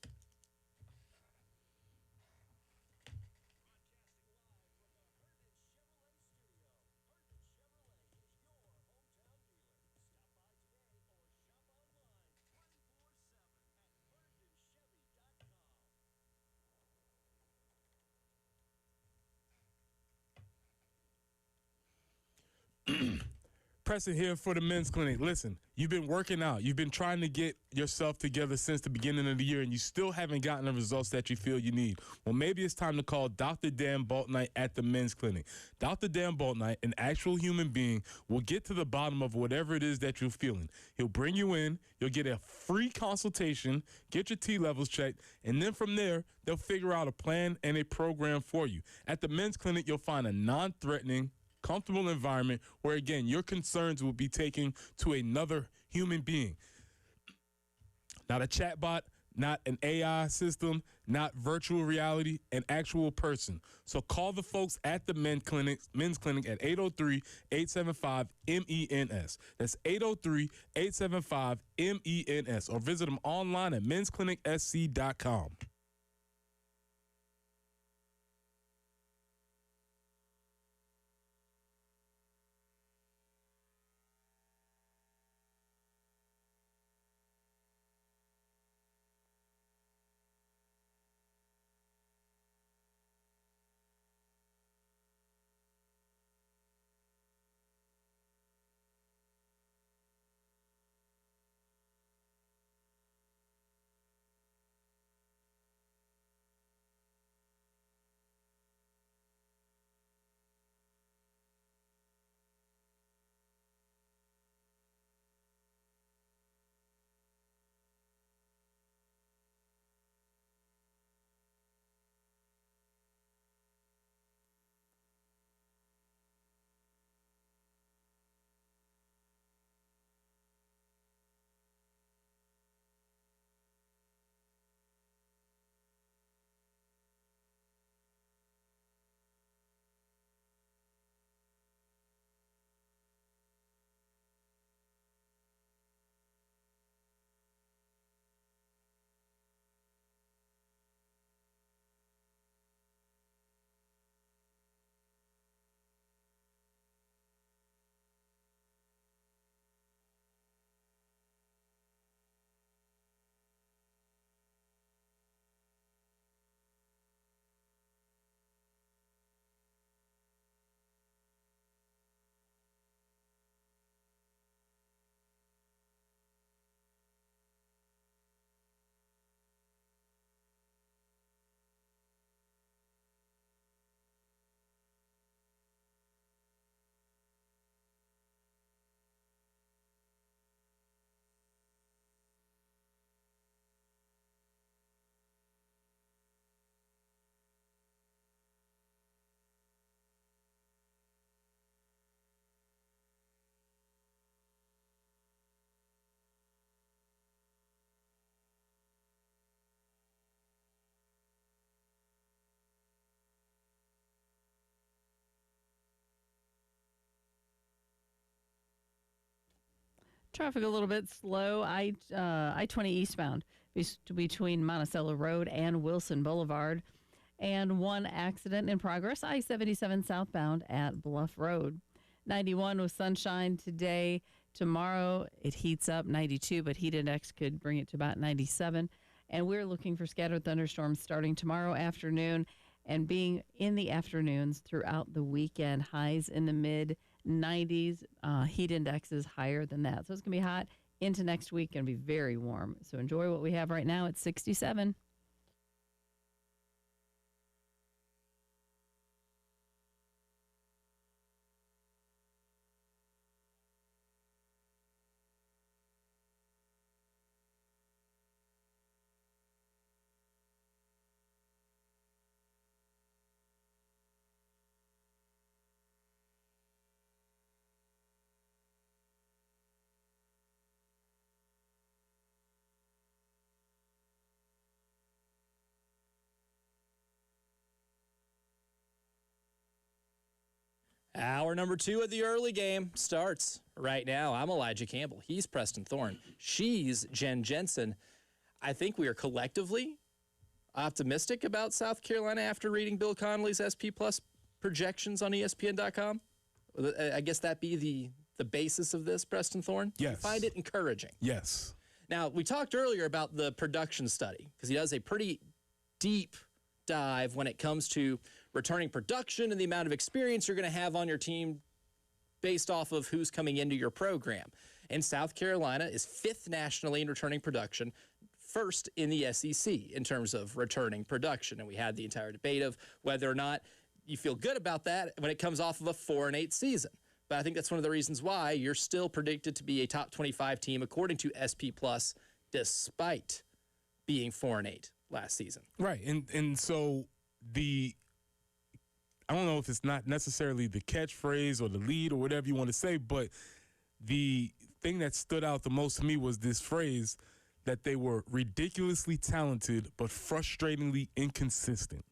B: Preston here for the men's clinic. Listen, you've been working out. You've been trying to get yourself together since the beginning of the year, and you still haven't gotten the results that you feel you need. Well, maybe it's time to call Dr. Dan Baltnight at the men's clinic. Dr. Dan Baltnight, an actual human being, will get to the bottom of whatever it is that you're feeling. He'll bring you in. You'll get a free consultation, get your T levels checked, and then from there, they'll figure out a plan and a program for you. At the men's clinic, you'll find a non-threatening, comfortable environment where, again, your concerns will be taken to another human being. Not a chatbot, not an AI system, not virtual reality, an actual person. So call the folks at the men's clinic at 803-875-MENS. That's 803-875-MENS, or visit them online at mensclinicsc.com.
C: Traffic a little bit slow. I-20 eastbound between Monticello Road and Wilson Boulevard. And one accident in progress, I-77 southbound at Bluff Road. 91 with sunshine today. Tomorrow it heats up, 92, but heat index could bring it to about 97. And we're looking for scattered thunderstorms starting tomorrow afternoon and being in the afternoons throughout the weekend. Highs in the mid-90s. Heat index is higher than that. So it's going to be hot into next week and be very warm. So enjoy what we have right now at 67.
A: Hour number 2 of the early game starts right now. I'm Elijah Campbell. He's Preston Thorne. She's Jen Jensen. I think we are collectively optimistic about South Carolina after reading Bill Connolly's SP Plus projections on ESPN.com. I guess that be the basis of this, Preston Thorne?
B: Yes.
A: You find it encouraging.
B: Yes.
A: Now, we talked earlier about the production study because he does a pretty deep dive when it comes to returning production and the amount of experience you're going to have on your team based off of who's coming into your program. And South Carolina is 5th nationally in returning production, 1st in the SEC in terms of returning production. And we had the entire debate of whether or not you feel good about that when it comes off of a 4-8 season. But I think that's one of the reasons why you're still predicted to be a top 25 team according to SP Plus, despite being 4-8 last season.
B: Right. And so I don't know if it's not necessarily the catchphrase or the lead or whatever you want to say, but the thing that stood out the most to me was this phrase that they were ridiculously talented but frustratingly inconsistent.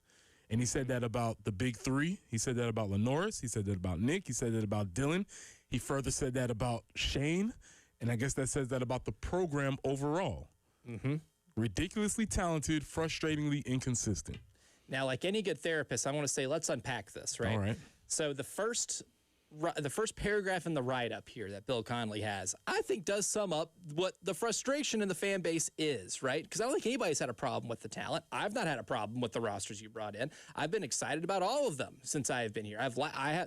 B: And he said that about the big three. He said that about Lenoris. He said that about Nick. He said that about Dylan. He further said that about Shane. And I guess that says that about the program overall.
A: Mm-hmm.
B: Ridiculously talented, frustratingly inconsistent.
A: Now, like any good therapist, I want to say, let's unpack this, right?
B: All right.
A: So the first paragraph in the write-up here that Bill Connolly has, I think does sum up what the frustration in the fan base is, right? Because I don't think anybody's had a problem with the talent. I've not had a problem with the rosters you brought in. I've been excited about all of them since I have been here.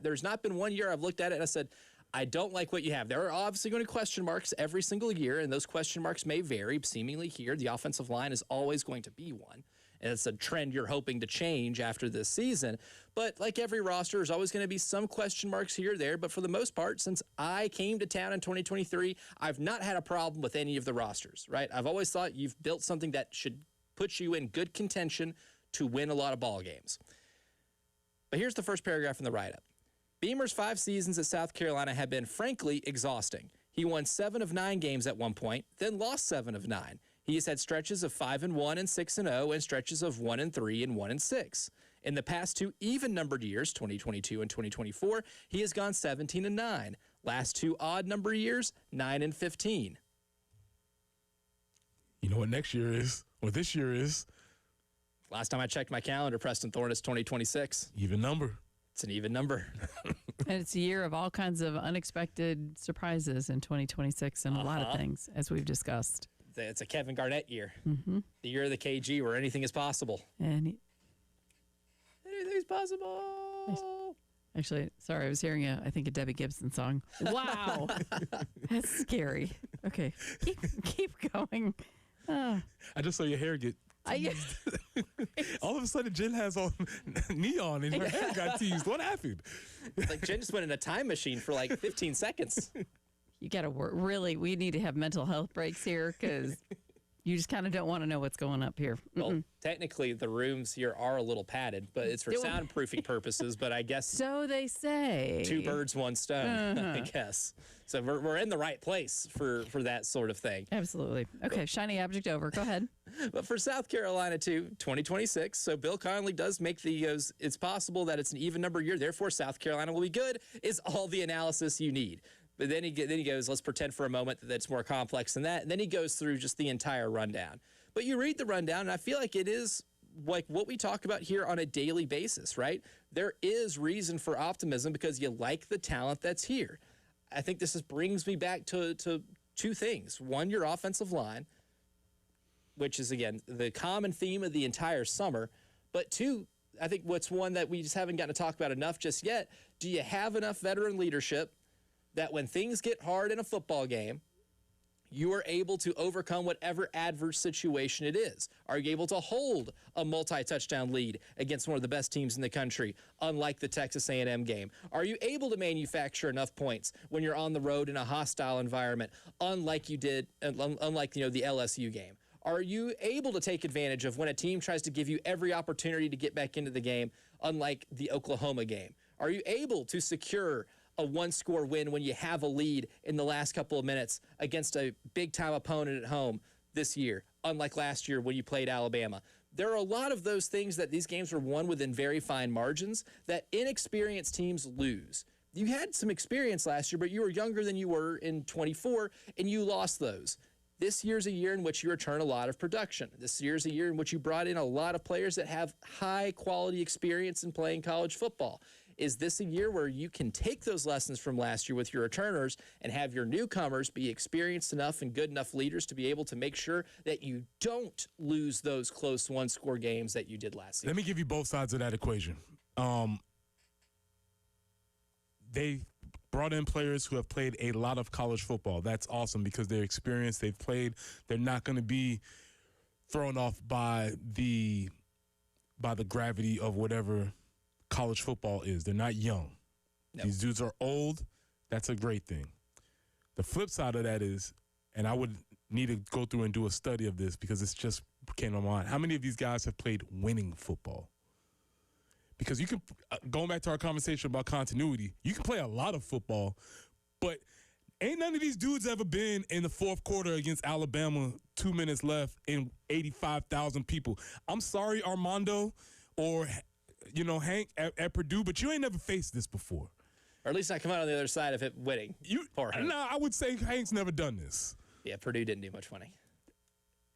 A: There's not been one year I've looked at it and I said, I don't like what you have. There are obviously going to be question marks every single year, and those question marks may vary. Seemingly here, the offensive line is always going to be one. And it's a trend you're hoping to change after this season. But like every roster, there's always going to be some question marks here or there. But for the most part, since I came to town in 2023, I've not had a problem with any of the rosters, right? I've always thought you've built something that should put you in good contention to win a lot of ball games. But here's the first paragraph in the write-up. Beamer's 5 seasons at South Carolina have been frankly exhausting. He won 7 of 9 games at one point, then lost 7 of 9. He has had stretches of 5-1 and 6-0 and stretches of 1-3 and 1-6. In the past 2 even-numbered years, 2022 and 2024, he has gone 17-9. Last 2 odd-number years, 9 and 15.
B: You know what next year is, or this year is?
A: Last time I checked my calendar, Preston Thorne, is 2026.
B: Even number.
A: It's an even number.
C: And it's a year of all kinds of unexpected surprises in 2026 and a lot of things, as we've discussed.
A: It's a Kevin Garnett year. The year of the KG where anything is possible.
C: And
A: Anything's possible.
C: actually, sorry, I was hearing I think a Debbie Gibson song. Wow. That's scary. Okay. Keep going.
B: I just saw your hair get all of a sudden Jen has on neon and her hair got teased. What happened?
A: Like Jen just went in a time machine for like 15 seconds.
C: You got to work. Really, we need to have mental health breaks here because you just kind of don't want to know what's going up here.
A: Well, technically, the rooms here are a little padded, but it's for soundproofing purposes. But I guess
C: so they say.
A: 2 birds, 1 stone, I guess. So we're in the right place for that sort of thing.
C: Absolutely. Okay, shiny object over. Go ahead.
A: But for South Carolina, too, 2026. So Bill Connolly does make it's possible that it's an even number year. Therefore, South Carolina will be good, is all the analysis you need. But then he goes, let's pretend for a moment that it's more complex than that. And then he goes through just the entire rundown. But you read the rundown, and I feel like it is like what we talk about here on a daily basis, right? There is reason for optimism because you like the talent that's here. I think this brings me back to 2 things. One, your offensive line, which is, again, the common theme of the entire summer. But 2, I think what's one that we just haven't gotten to talk about enough just yet, do you have enough veteran leadership that when things get hard in a football game, you are able to overcome whatever adverse situation it is? Are you able to hold a multi-touchdown lead against one of the best teams in the country, unlike the Texas A&M game? Are you able to manufacture enough points when you're on the road in a hostile environment, unlike the LSU game? Are you able to take advantage of when a team tries to give you every opportunity to get back into the game, unlike the Oklahoma game? Are you able to secure a 1-score win when you have a lead in the last couple of minutes against a big-time opponent at home this year, unlike last year when you played Alabama? There are a lot of those things that these games were won within very fine margins that inexperienced teams lose. you had some experience last year, but you were younger than you were in 24, and you lost those. This year's a year in which you return a lot of production. This year's a year in which you brought in a lot of players that have high-quality experience in playing college football. Is this a year where you can take those lessons from last year with your returners and have your newcomers be experienced enough and good enough leaders to be able to make sure that you don't lose those close one-score games that you did last season?
B: Let me give you both sides of that equation. They brought in players who have played a lot of college football. That's awesome because they're experienced, they've played. They're not going to be thrown off by the gravity of whatever college football is. They're not young.
A: No.
B: These dudes are old. That's a great thing. The flip side of that is, and I would need to go through and do a study of this because it's just came to mind. How many of these guys have played winning football? Because you can, going back to our conversation about continuity, you can play a lot of football, but ain't none of these dudes ever been in the fourth quarter against Alabama, 2 minutes left, and 85,000 people. I'm sorry, Armando, or Hank at Purdue, but you ain't never faced this before.
A: Or at least not come out on the other side of it winning.
B: No, I would say Hank's never done this.
A: Yeah, Purdue didn't do much winning.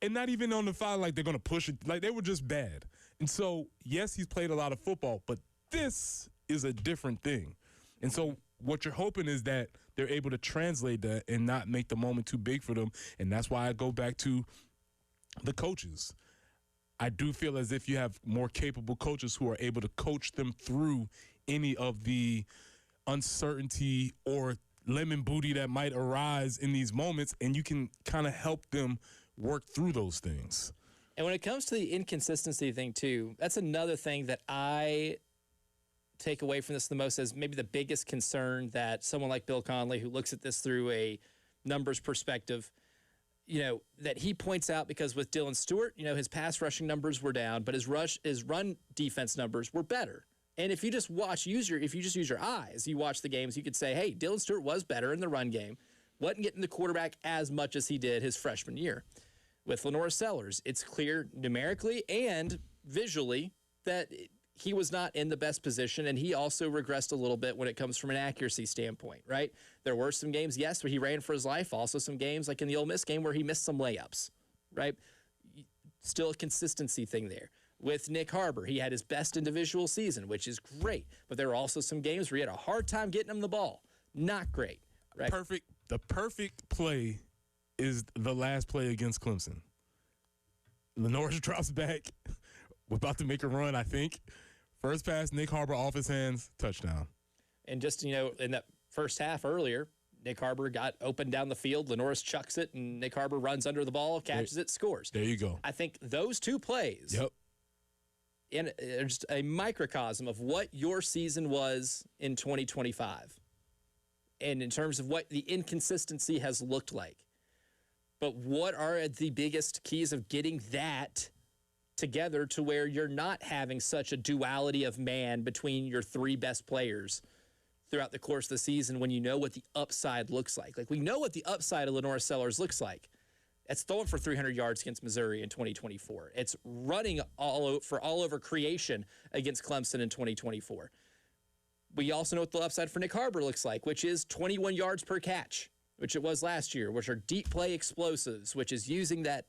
B: And not even on the field like they're going to push it. Like, they were just bad. And so, yes, he's played a lot of football, but this is a different thing. And so what you're hoping is that they're able to translate that and not make the moment too big for them. And that's why I go back to the coaches. I do feel as if you have more capable coaches who are able to coach them through any of the uncertainty or lemon booty that might arise in these moments, and you can kind of help them work through those things.
A: And when it comes to the inconsistency thing, too, that's another thing that I take away from this the most as maybe the biggest concern that someone like Bill Conley, who looks at this through a numbers perspective, that he points out, because with Dylan Stewart, his pass rushing numbers were down, but his run defense numbers were better. And if you just use your eyes, you watch the games, you could say, hey, Dylan Stewart was better in the run game, wasn't getting the quarterback as much as he did his freshman year. With Lenore Sellers, it's clear numerically and visually that he was not in the best position, and he also regressed a little bit when it comes from an accuracy standpoint, right? There were some games, yes, where he ran for his life. Also some games, like in the Ole Miss game, where he missed some layups, right? Still a consistency thing there. With Nick Harbor, he had his best individual season, which is great. But there were also some games where he had a hard time getting him the ball. Not great, right?
B: The perfect play is the last play against Clemson. Lenore's drops back. We're about to make a run, I think. First pass, Nick Harbor off his hands, touchdown.
A: And just, in that first half earlier, Nick Harbor got open down the field. Lenore's chucks it, and Nick Harbor runs under the ball, catches it, scores.
B: There you go.
A: I think those two plays, and just a microcosm of what your season was in 2025, and in terms of what the inconsistency has looked like. But what are the biggest keys of getting that together to where you're not having such a duality of man between your three best players throughout the course of the season when you know what the upside looks like? Like, we know what the upside of Lenore Sellers looks like. It's throwing for 300 yards against Missouri in 2024. It's running all over creation against Clemson in 2024. We also know what the upside for Nick Harbor looks like, which is 21 yards per catch, which it was last year, which are deep play explosives, which is using that,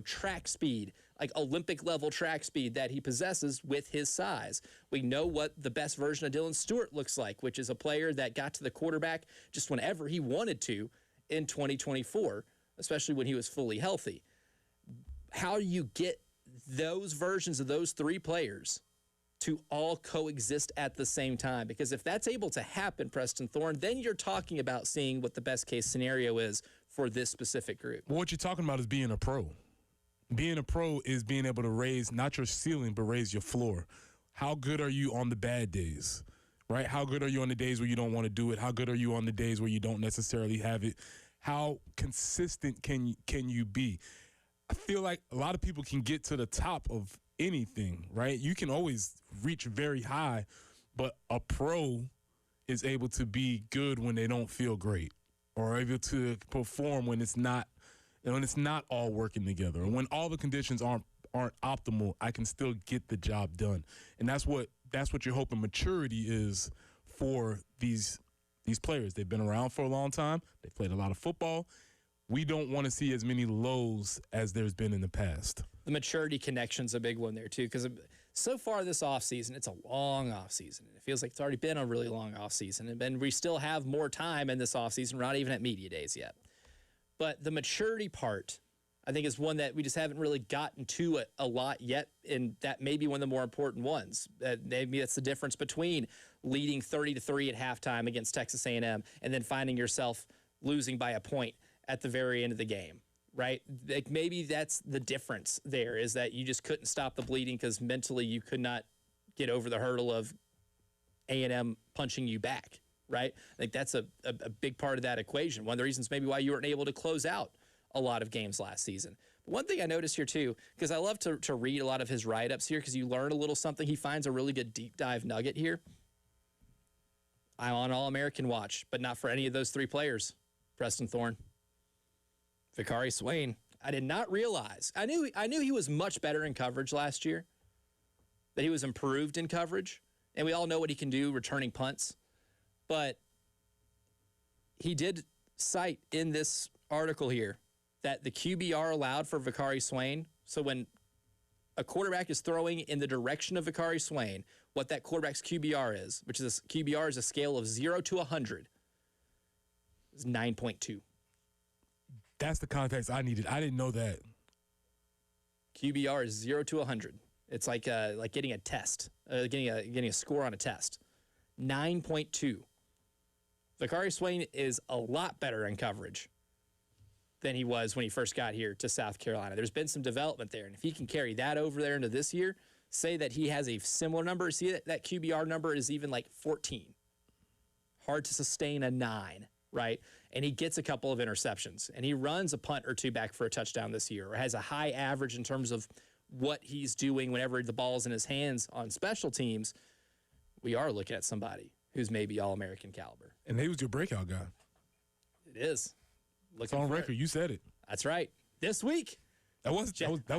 A: track speed, like Olympic-level track speed that he possesses with his size. We know what the best version of Dylan Stewart looks like, which is a player that got to the quarterback just whenever he wanted to in 2024, especially when he was fully healthy. How do you get those versions of those three players to all coexist at the same time? Because if that's able to happen, Preston Thorne, then you're talking about seeing what the best case scenario is for this specific group.
B: Well, what you're talking about is being a pro. Being a pro is being able to raise not your ceiling, but raise your floor. How good are you on the bad days, right? How good are you on the days where you don't want to do it? How good are you on the days where you don't necessarily have it? How consistent can you be? I feel like a lot of people can get to the top of anything, right? You can always reach very high, but a pro is able to be good when they don't feel great, or able to perform when it's not all working together, and when all the conditions aren't optimal. I can still get the job done, and that's what you're hoping maturity is for these These players, they've been around for a long time. They've played a lot of football. We don't want to see as many lows as there's been in the past.
A: The maturity connection's a big one there, too, because so far this offseason, it's a long offseason. It feels like it's already been a really long offseason, and we still have more time in this offseason. We're not even at media days yet. But the maturity part, I think, is one that we just haven't really gotten to a lot yet, and that may be one of the more important ones. Maybe that's the difference between leading 30-3 at halftime against Texas A&M and then finding yourself losing by a point at the very end of the game, right? Like maybe that's the difference there, is that you just couldn't stop the bleeding because mentally you could not get over the hurdle of A&M punching you back, right? I think that's a big part of that equation. One of the reasons maybe why you weren't able to close out a lot of games last season. But one thing I noticed here too, because I love to read a lot of his write-ups here because you learn a little something. He finds a really good deep dive nugget here. I'm on All-American watch, but not for any of those three players. Preston Thorne, Vicari Swain. I did not realize. I knew he was much better in coverage last year, that he was improved in coverage, and we all know what he can do returning punts. But he did cite in this article here that the QBR allowed for Vicari Swain, so when a quarterback is throwing in the direction of Vicari Swain, what that quarterback's QBR is, which is QBR is a scale of 0 to 100, is 9.2.
B: That's the context I needed. I didn't know that.
A: QBR is 0 to 100. It's like getting a test, getting a score on a test. 9.2. Vicari Swain is a lot better in coverage than he was when he first got here to South Carolina. There's been some development there, and if he can carry that over there into this year, say that he has a similar number. See that QBR number is even like 14. Hard to sustain a 9, right? And he gets a couple of interceptions, and he runs a punt or two back for a touchdown this year, or has a high average in terms of what he's doing whenever the ball's in his hands on special teams. We are looking at somebody who's maybe All-American caliber.
B: And he was your breakout guy.
A: It is.
B: It's on record. You said it.
A: That's right. This week.
B: That was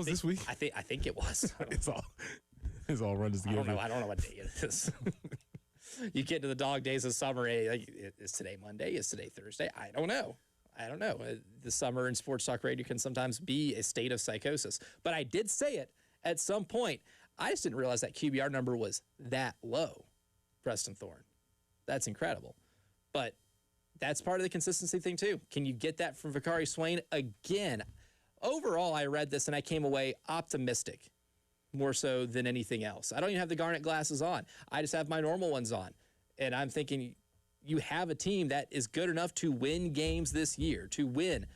B: this week.
A: I think it was.
B: It's all runs together.
A: I don't know what day it is. You get to the dog days of summer. Is today Monday? Is today Thursday? I don't know. The summer in sports talk radio can sometimes be a state of psychosis. But I did say it at some point. I just didn't realize that QBR number was that low, Preston Thorne. That's incredible. But that's part of the consistency thing, too. Can you get that from Vicari Swain? Again, overall, I read this and I came away optimistic, more so than anything else. I don't even have the garnet glasses on. I just have my normal ones on. And I'm thinking you have a team that is good enough to win games this year, to win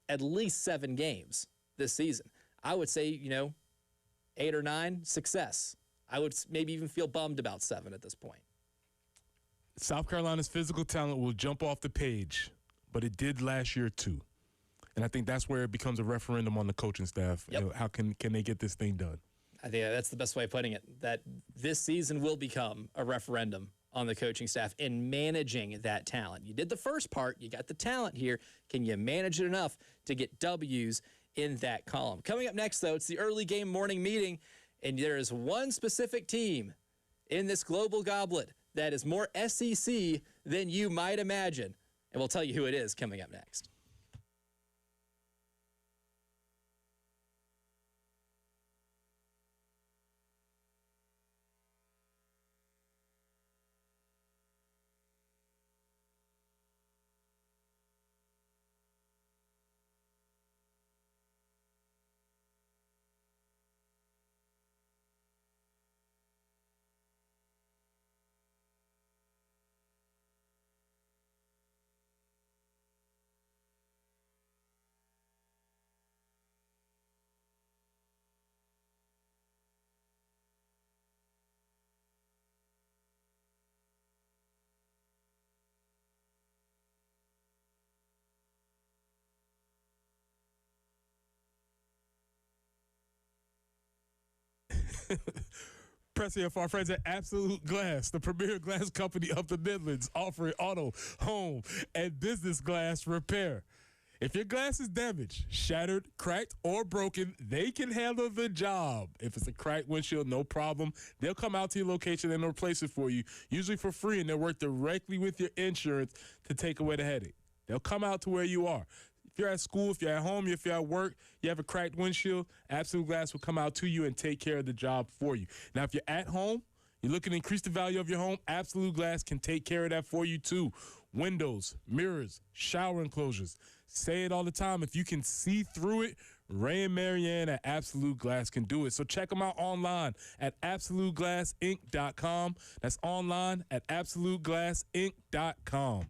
A: at least 7 games this season. I would say, 8 or 9, success. I would maybe even feel bummed about 7 at this point.
B: South Carolina's physical talent will jump off the page, but it did last year too. And I think that's where it becomes a referendum on the coaching staff.
A: Yep.
B: How can they get this thing done?
A: I think that's the best way of putting it, that this season will become a referendum on the coaching staff in managing that talent. You did the first part. You got the talent here. Can you manage it enough to get W's in that column? Coming up next, though, it's the early game morning meeting, and there is one specific team in this global goblet that is more SEC than you might imagine. And we'll tell you who it is coming up next.
B: Press here for our friends at Absolute Glass, the premier glass company of the Midlands, offering auto, home, and business glass repair. If your glass is damaged, shattered, cracked, or broken, they can handle the job. If it's a cracked windshield, no problem. They'll come out to your location and replace it for you, usually for free, and they'll work directly with your insurance to take away the headache. They'll come out to where you are. If you're at school, if you're at home, if you're at work, you have a cracked windshield, Absolute Glass will come out to you and take care of the job for you. Now, if you're at home, you're looking to increase the value of your home, Absolute Glass can take care of that for you too. Windows, mirrors, shower enclosures. Say it all the time. If you can see through it, Ray and Marianne at Absolute Glass can do it. So check them out online at AbsoluteGlassInc.com. That's online at AbsoluteGlassInc.com.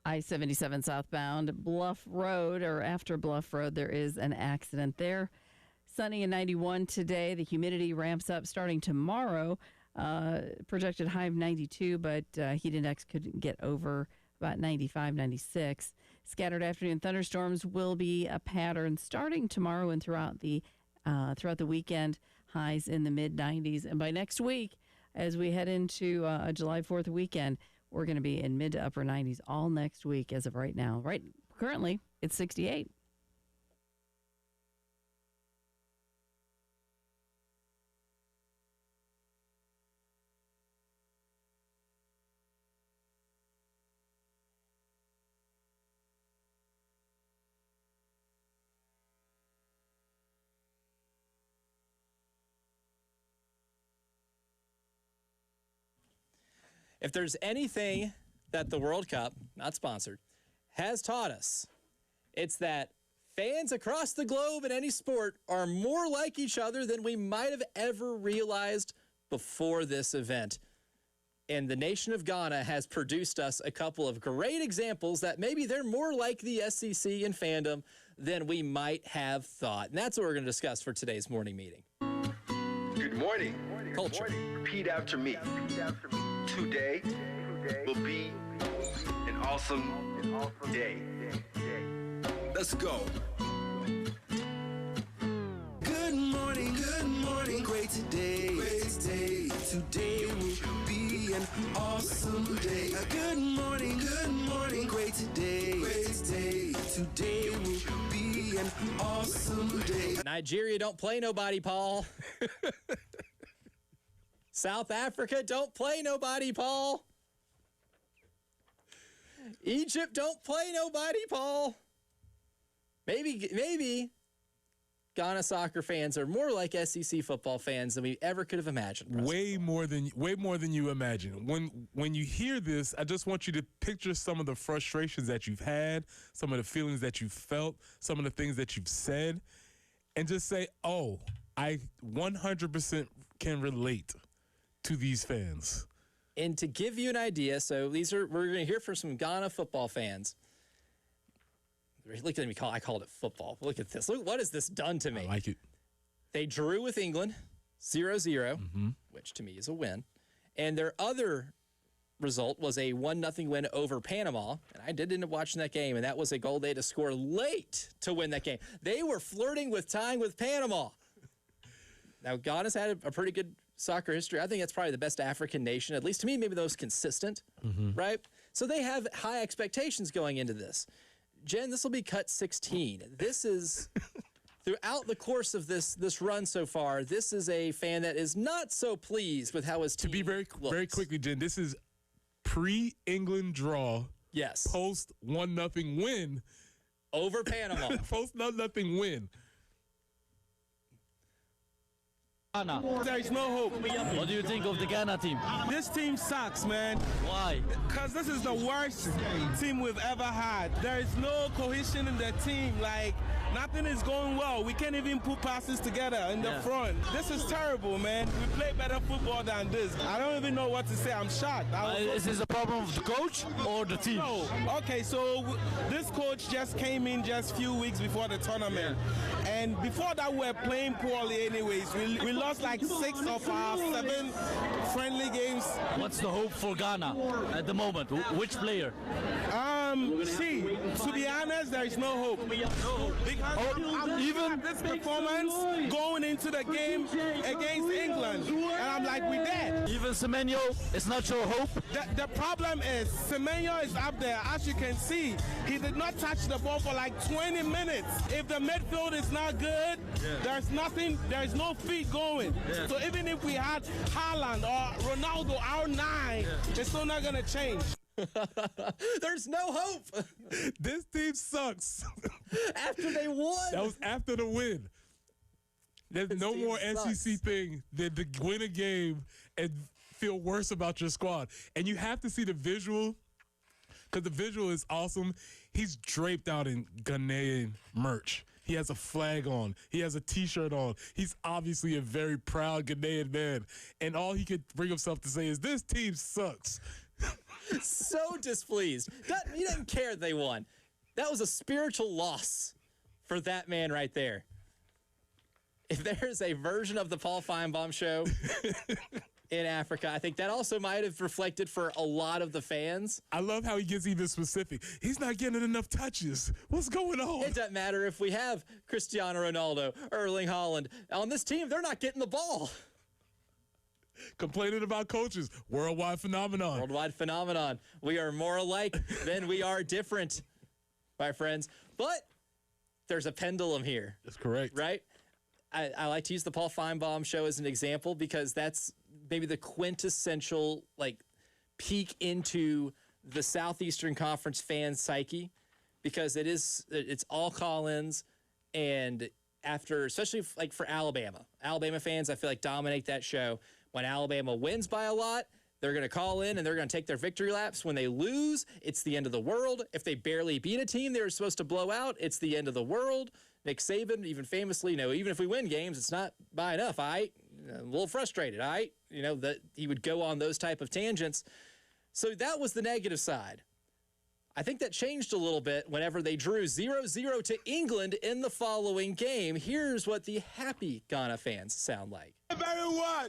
C: I-77 southbound, Bluff Road, or after Bluff Road, there is an accident there. Sunny and 91 today. The humidity ramps up starting tomorrow. Projected high of 92, but heat index could get over about 95, 96. Scattered afternoon thunderstorms will be a pattern starting tomorrow and throughout the weekend. Highs in the mid-90s. And by next week, as we head into a July 4th weekend, we're going to be in mid to upper 90s all next week as of right now. Currently, it's 68.
A: If there's anything that the World Cup, not sponsored, has taught us, it's that fans across the globe in any sport are more like each other than we might have ever realized before this event. And the nation of Ghana has produced us a couple of great examples that maybe they're more like the SEC in fandom than we might have thought. And that's what we're going to discuss for today's morning meeting.
F: Good morning.
A: Culture.
F: Repeat after me. Today will be an awesome day. Let's go.
G: Good morning, great today. Today will be an awesome day. Good morning, great today. Today will be an awesome day.
A: Nigeria don't play nobody, Paul. South Africa don't play nobody, Paul. Egypt don't play nobody, Paul. Maybe Ghana soccer fans are more like SEC football fans than we ever could have imagined.
B: Way more than you imagine. When you hear this, I just want you to picture some of the frustrations that you've had, some of the feelings that you've felt, some of the things that you've said, and just say, "Oh, I 100% can relate to these fans."
A: And to give you an idea, so we're going to hear from some Ghana football fans. Look at me, I called it football. Look at this. Look, what has this done to me?
B: I like it.
A: They drew with England 0-0, which to me is a win. And their other result was a 1-0 win over Panama. And I did end up watching that game, and that was a goal they had to score late to win that game. They were flirting with tying with Panama. Now, Ghana's had a pretty good soccer history. I think that's probably the best African nation, at least to me, maybe the most consistent, right? So they have high expectations going into this. Jen, this will be cut 16. This is, throughout the course of this run so far, this is a fan that is not so pleased with how his team
B: To be very quickly, Jen, this is pre-England draw.
A: Yes.
B: Post 1-0 win.
A: Over Panama.
B: Post 0-0 win.
H: There is no hope.
I: What do you think of the Ghana team?
H: This team sucks, man.
I: Why?
H: Because this is the worst team we've ever had. There is no cohesion in the team. Like, nothing is going well. We can't even put passes together in the front. This is terrible, man. We play better football than this. I don't even know what to say. I'm shocked.
I: Is this a problem of the coach or the team?
H: No. Okay, so this coach just came in just a few weeks before the tournament. And before that, we were playing poorly anyways. We lost like 6 of our 7 friendly games.
I: What's the hope for Ghana at the moment? Which player?
H: To be honest, there is no hope. Because even this performance going into the game against England, and I'm like, we're dead.
I: Even Semenyo is not your hope?
H: The problem is Semenyo is up there. As you can see, he did not touch the ball for like 20 minutes. If the midfield is not good, there's nothing, there's no feet going. So even if we had Haaland or Ronaldo, our 9, it's still not going to change.
A: There's no hope.
B: This team sucks.
A: After they won.
B: That was after the win. There's no more SEC thing than to win a game and feel worse about your squad. And you have to see the visual, because the visual is awesome. He's draped out in Ghanaian merch. He has a flag on. He has a T-shirt on. He's obviously a very proud Ghanaian man. And all he could bring himself to say is, this team sucks.
A: So displeased. He doesn't care they won. That was a spiritual loss for that man right there. If there's a version of the Paul Feinbaum show in Africa, I think that also might have reflected for a lot of the fans.
B: I love how he gets even specific. He's not getting enough touches. What's going on?
A: It doesn't matter if we have Cristiano Ronaldo, Erling Haaland. On this team, they're not getting the ball.
B: Complaining about coaches. Worldwide phenomenon.
A: Worldwide phenomenon. We are more alike than we are different, my friends. But there's a pendulum here.
B: That's correct.
A: Right? I like to use the Paul Feinbaum show as an example because that's maybe the quintessential peek into the Southeastern Conference fan psyche, because it's all call-ins, and after, especially for Alabama fans, I feel like dominate that show. When Alabama wins by a lot, They're going to call in and they're going to take their victory laps. When they lose, it's the end of the world. If they barely beat a team they were supposed to blow out, it's the end of the world. Nick Saban, even famously, even if we win games, it's not by enough. A little frustrated. That he would go on those type of tangents. So that was the negative side. I think that changed a little bit whenever they drew 0-0 to England in the following game. Here's what the happy Ghana fans sound like.
H: Very well.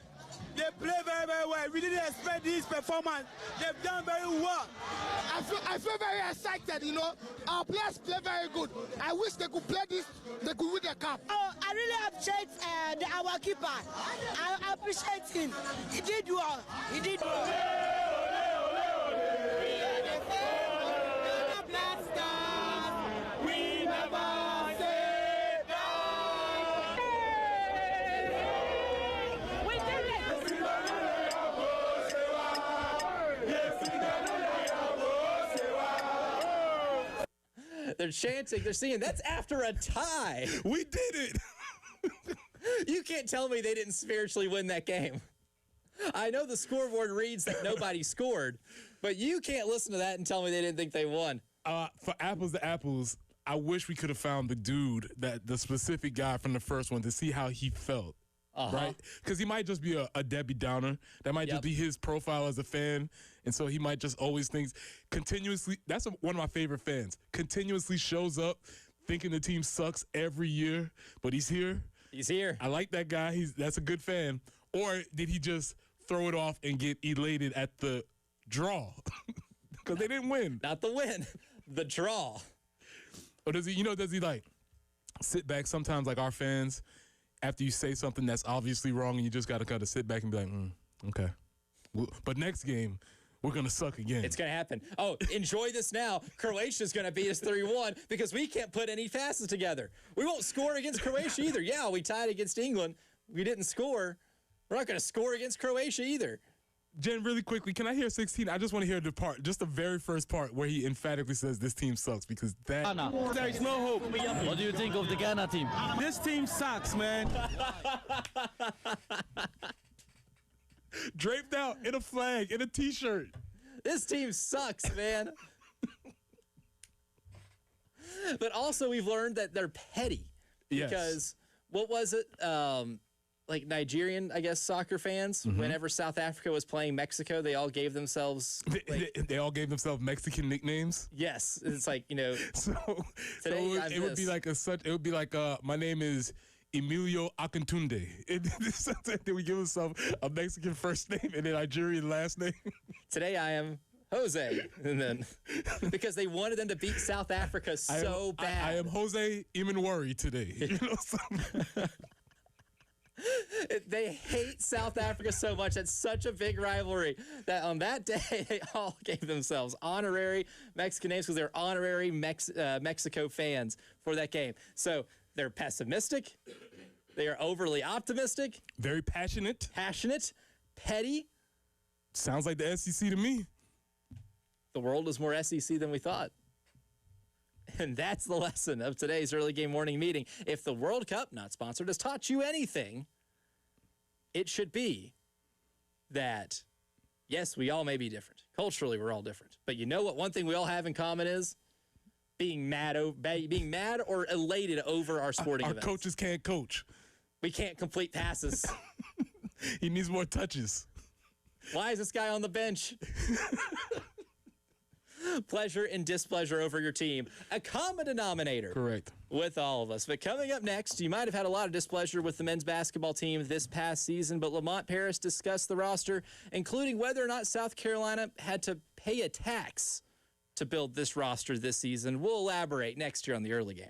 H: They play very, very well. We didn't expect this performance. They've done very well.
J: I feel very excited, Our players play very good. I wish they could play this, they could win the cup.
K: Oh, I really appreciate our keeper. I appreciate him. He did well. He did well.
A: They're chanting, they're singing. That's after a tie.
B: We did it.
A: You can't tell me they didn't spiritually win that game. I know the scoreboard reads that nobody scored, but you can't listen to that and tell me they didn't think they won.
B: For apples to apples, I wish we could have found the specific guy from the first one to see how he felt. Right? Because he might just be a Debbie Downer. That might just be his profile as a fan. And so he might just always think continuously. That's one of my favorite fans. Continuously shows up thinking the team sucks every year, but he's here.
A: He's here.
B: I like that guy. That's a good fan. Or did he just throw it off and get elated at the draw? Because they didn't win.
A: Not the win, the draw.
B: Or does he like sit back sometimes like our fans after you say something that's obviously wrong and you just got to kind of sit back and be like, okay. But next game, we're going to suck again.
A: It's going to happen. Oh, enjoy this now. Croatia's going to beat us 3-1 because we can't put any passes together. We won't score against Croatia either. Yeah, we tied against England. We didn't score. We're not going to score against Croatia either.
B: Jen, really quickly, can I hear 16? I just want to hear just the very first part where he emphatically says this team sucks because that...
H: There is no hope.
I: What do you think of the Ghana team?
H: This team sucks, man.
B: Draped out in a flag, in a T-shirt.
A: This team sucks, man. But also we've learned that they're petty.
B: Yes.
A: Because what was it? Like Nigerian, I guess, soccer fans, whenever South Africa was playing Mexico, they all gave themselves...
B: They all gave themselves Mexican nicknames?
A: Yes. It's like,
B: So it would be like my name is Emilio Akintunde. They would give themselves a Mexican first name and a Nigerian last name.
A: Today I am Jose. And then because they wanted them to beat South Africa so bad.
B: I am Jose Imanwari today.
A: They hate South Africa so much. It's such a big rivalry that on that day, they all gave themselves honorary Mexican names because they're honorary Mexico fans for that game. So they're pessimistic. They are overly optimistic.
B: Very passionate.
A: Passionate. Petty.
B: Sounds like the SEC to me.
A: The world is more SEC than we thought. And that's the lesson of today's early game morning meeting. If the World Cup, not sponsored, has taught you anything, it should be that, yes, we all may be different. Culturally, we're all different. But you know what one thing we all have in common is? Being mad or elated over our sporting events.
B: Our coaches can't coach.
A: We can't complete passes.
B: He needs more touches.
A: Why is this guy on the bench? Pleasure and displeasure over your team. A common denominator.
B: Correct.
A: With all of us. But coming up next, you might have had a lot of displeasure with the men's basketball team this past season, but Lamont Paris discussed the roster, including whether or not South Carolina had to pay a tax to build this roster this season. We'll elaborate next year on the early game.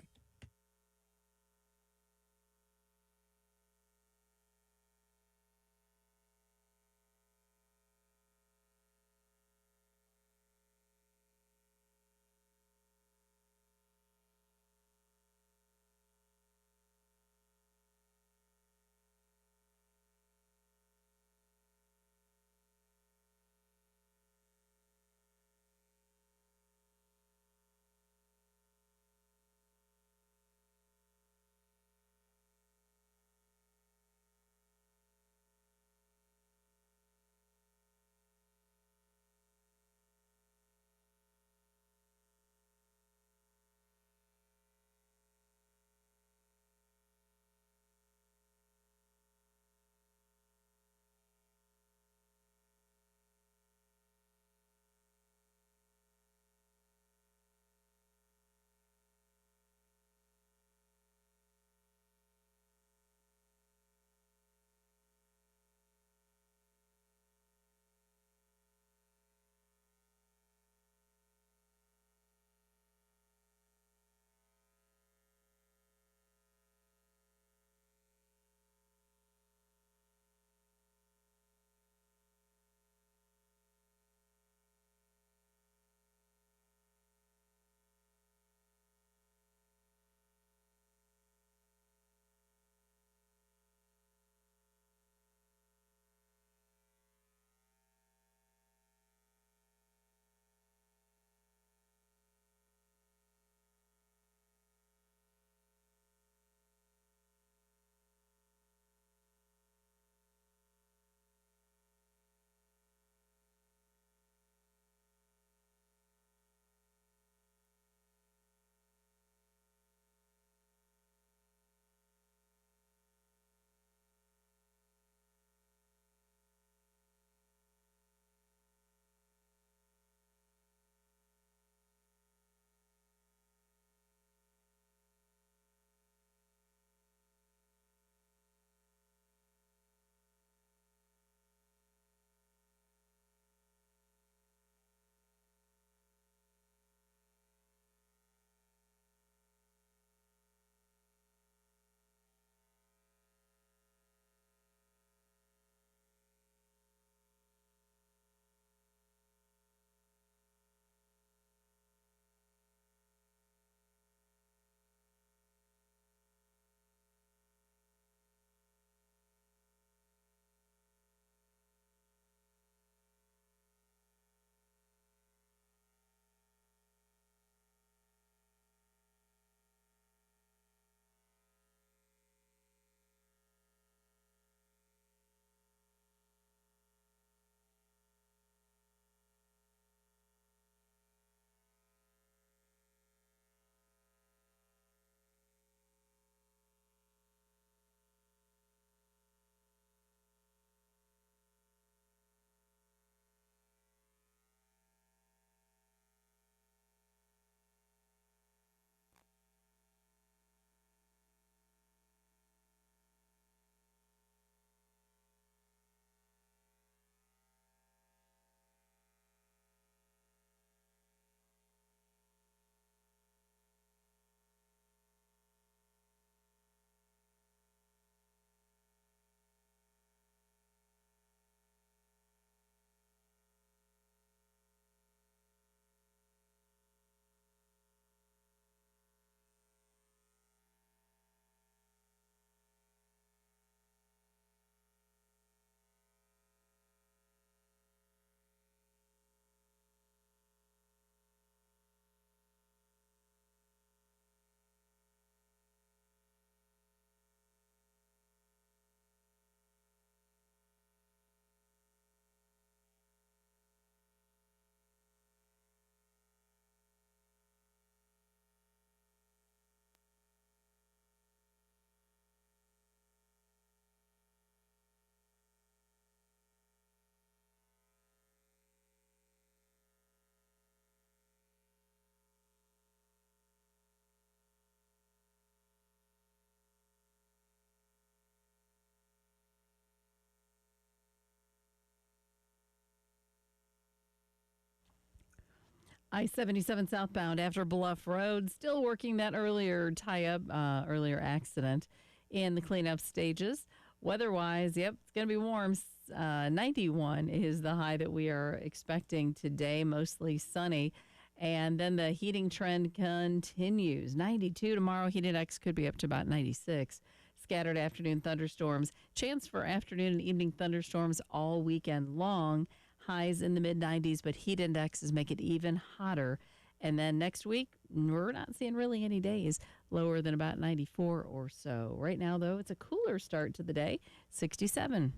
C: I-77 southbound after Bluff Road, still working that earlier earlier accident in the cleanup stages. Weather-wise, yep, it's going to be warm. 91 is the high that we are expecting today, mostly sunny. And then the heating trend continues. 92 tomorrow. Heat index could be up to about 96. Scattered afternoon thunderstorms. Chance for afternoon and evening thunderstorms all weekend long. Highs in the mid-90s, but heat indexes make it even hotter. And then next week, we're not seeing really any days lower than about 94 or so. Right now, though, it's a cooler start to the day, 67.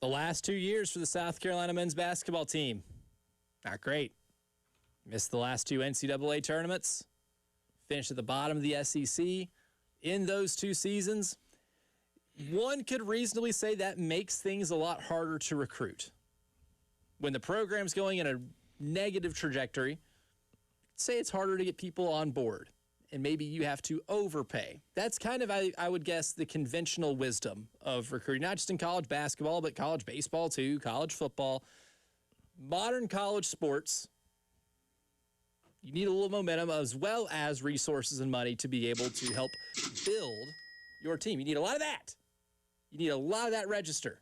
A: The last 2 years for the South Carolina men's basketball team, not great. Missed the last 2 NCAA tournaments. Finished at the bottom of the SEC in those 2 seasons. One could reasonably say that makes things a lot harder to recruit. When the program's going in a negative trajectory, say it's harder to get people on board. And maybe you have to overpay. That's kind of, I would guess, the conventional wisdom of recruiting, not just in college basketball, but college baseball too, college football. Modern college sports, you need a little momentum as well as resources and money to be able to help build your team. You need a lot of that. You need a lot of that register.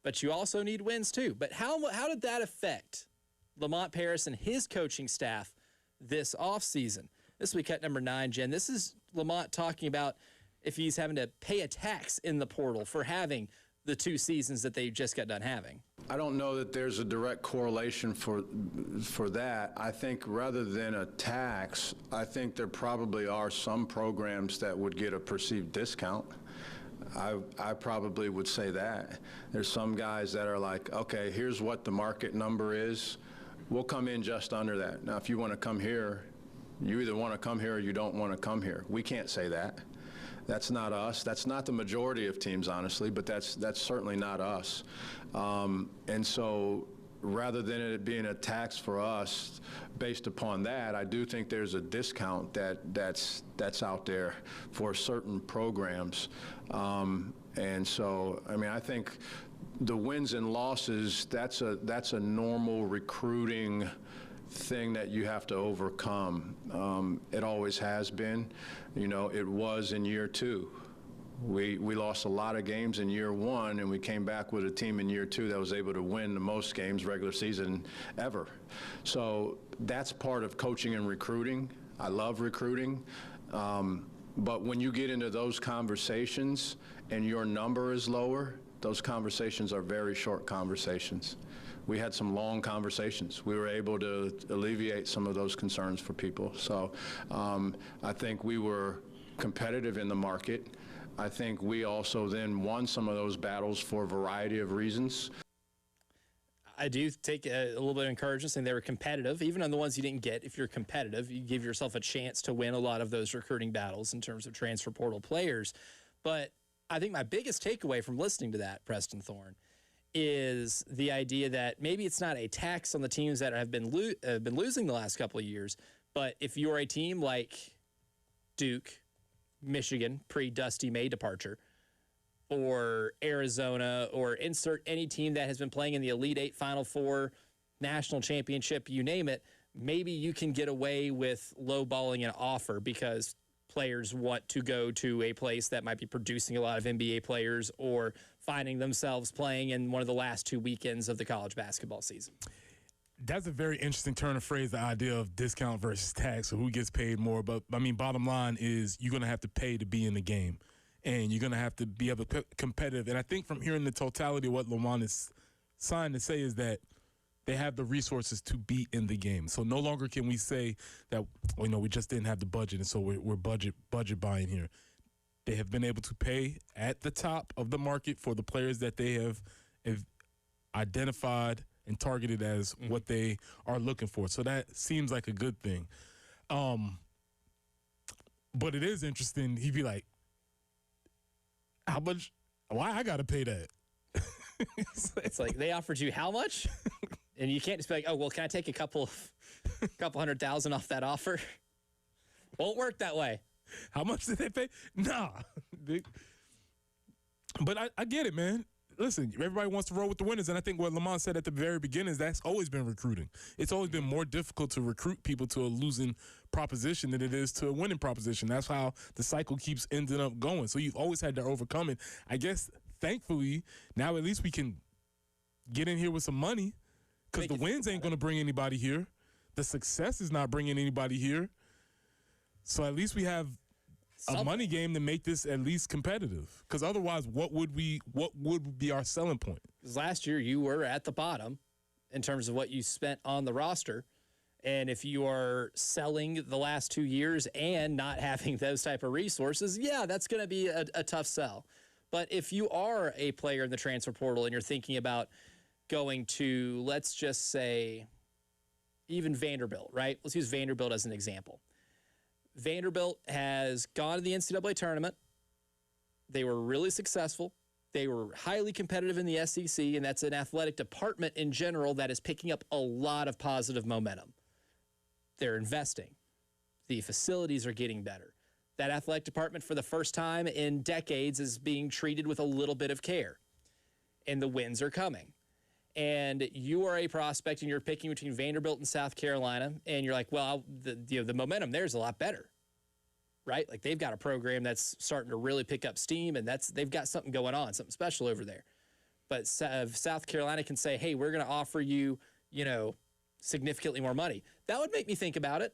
A: But you also need wins too. But how did that affect Lamont Paris and his coaching staff this offseason? This will be cut number 9, Jen. This is Lamont talking about if he's having to pay a tax in the portal for having the 2 seasons that they just got done having.
E: I don't know that there's a direct correlation for that. I think rather than a tax, I think there probably are some programs that would get a perceived discount. I probably would say that. There's some guys that are like, okay, here's what the market number is. We'll come in just under that. Now, if you want to come here, you either want to come here or you don't want to come here. We can't say that. That's not us. That's not the majority of teams, honestly, but that's certainly not us. And so rather than it being a tax for us based upon that, I do think there's a discount that's out there for certain programs. And so, I mean, I think the wins and losses, that's a normal recruiting thing that you have to overcome. It always has been. You know, it was in year 2. We lost a lot of games in year 1, and we came back with a team in year 2 that was able to win the most games regular season ever. So that's part of coaching and recruiting. I love recruiting. But when you get into those conversations and your number is lower, those conversations are very short conversations. We had some long conversations. We were able to alleviate some of those concerns for people. So I think we were competitive in the market. I think we also then won some of those battles for a variety of reasons.
A: I do take a little bit of encouragement saying they were competitive. Even on the ones you didn't get, if you're competitive, you give yourself a chance to win a lot of those recruiting battles in terms of transfer portal players. But I think my biggest takeaway from listening to that, Preston Thorne, is the idea that maybe it's not a tax on the teams that have been losing the last couple of years, but if you're a team like Duke, Michigan, pre-Dusty May departure, or Arizona, or insert any team that has been playing in the Elite Eight, Final Four, National Championship, you name it, maybe you can get away with lowballing an offer because players want to go to a place that might be producing a lot of NBA players or finding themselves playing in one of the last 2 weekends of the college basketball season.
B: That's a very interesting turn of phrase, the idea of discount versus tax, or who gets paid more. But, I mean, bottom line is you're going to have to pay to be in the game, and you're going to have to be able to be competitive. And I think from hearing the totality of what Lamont is trying to say is that they have the resources to be in the game. So no longer can we say that, well, you know, we just didn't have the budget, and so we're budget buying here. They have been able to pay at the top of the market for the players that they have identified and targeted as what they are looking for. So that seems like a good thing. But it is interesting. He'd be like, how much? Why I got to pay that?
A: It's like they offered you how much? And you can't just be like, oh, well, can I take a couple $100,000 off that offer? Won't work that way.
B: How much did they pay? Nah. But I get it, man. Listen, everybody wants to roll with the winners, and I think what Lamont said at the very beginning is that's always been recruiting. It's always been more difficult to recruit people to a losing proposition than it is to a winning proposition. That's how the cycle keeps ending up going. So you've always had to overcome it. I guess, thankfully, now at least we can get in here with some money because the wins ain't going to bring anybody here. The success is not bringing anybody here. So at least we have a money game to make this at least competitive. Because otherwise, what would be our selling point?
A: Because last year you were at the bottom in terms of what you spent on the roster. And if you are selling the last 2 years and not having those type of resources, yeah, that's going to be a tough sell. But if you are a player in the transfer portal and you're thinking about going to, let's just say, even Vanderbilt, right? Let's use Vanderbilt as an example. Vanderbilt has gone to the NCAA tournament. They were really successful. They were highly competitive in the SEC, and that's an athletic department in general that is picking up a lot of positive momentum. They're investing. The facilities are getting better. That athletic department, for the first time in decades, is being treated with a little bit of care, and the wins are coming. And you are a prospect and you're picking between Vanderbilt and South Carolina, and you're like, well, the momentum there is a lot better, right? Like they've got a program that's starting to really pick up steam, and they've got something going on, something special over there. But South Carolina can say, hey, we're going to offer you, significantly more money. That would make me think about it.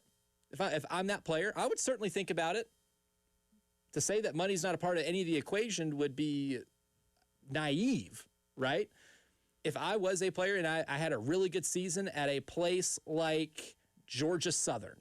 A: If I'm that player, I would certainly think about it. To say that money's not a part of any of the equation would be naive, right? If I was a player and I had a really good season at a place like Georgia Southern,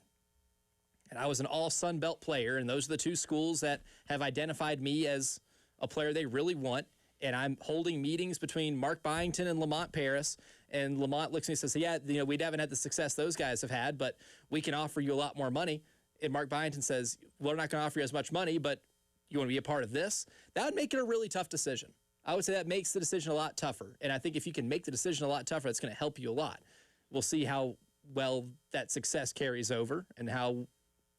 A: and I was an all-Sun Belt player, and those are the two schools that have identified me as a player they really want, and I'm holding meetings between Mark Byington and Lamont Paris, and Lamont looks at me and says, yeah, we haven't had the success those guys have had, but we can offer you a lot more money. And Mark Byington says, we're not going to offer you as much money, but you want to be a part of this? That would make it a really tough decision. I would say that makes the decision a lot tougher. And I think if you can make the decision a lot tougher, it's going to help you a lot. We'll see how well that success carries over and how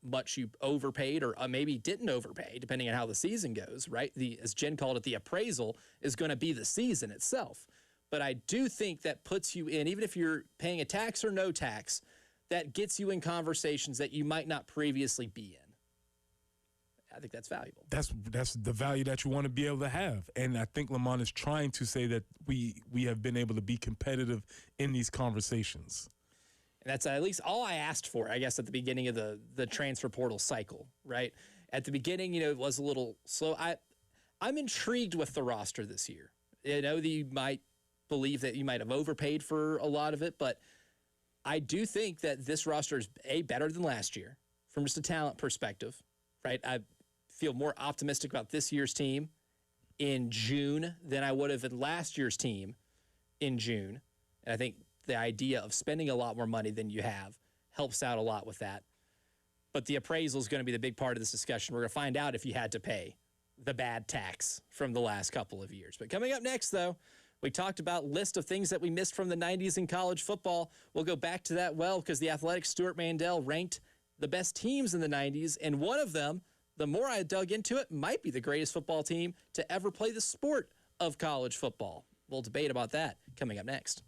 A: much you overpaid or maybe didn't overpay, depending on how the season goes, right? As Jen called it, the appraisal is going to be the season itself. But I do think that puts you in, even if you're paying a tax or no tax, that gets you in conversations that you might not previously be in. I think that's valuable.
B: That's the value that you want to be able to have. And I think Lamont is trying to say that we have been able to be competitive in these conversations.
A: And that's at least all I asked for, I guess, at the beginning of the transfer portal cycle, right? At the beginning, it was a little slow. I'm intrigued with the roster this year. I know that you might believe that you might have overpaid for a lot of it, but I do think that this roster is, better than last year from just a talent perspective, right? I feel more optimistic about this year's team in June than I would have in last year's team in June. And I think the idea of spending a lot more money than you have helps out a lot with that. But the appraisal is going to be the big part of this discussion. We're going to find out if you had to pay the bad tax from the last couple of years. But coming up next, though, we talked about list of things that we missed from the 90s in college football. We'll go back to that because the Athletic Stuart Mandel ranked the best teams in the 90s, and one of them, the more I dug into it, might be the greatest football team to ever play the sport of college football. We'll debate about that coming up next.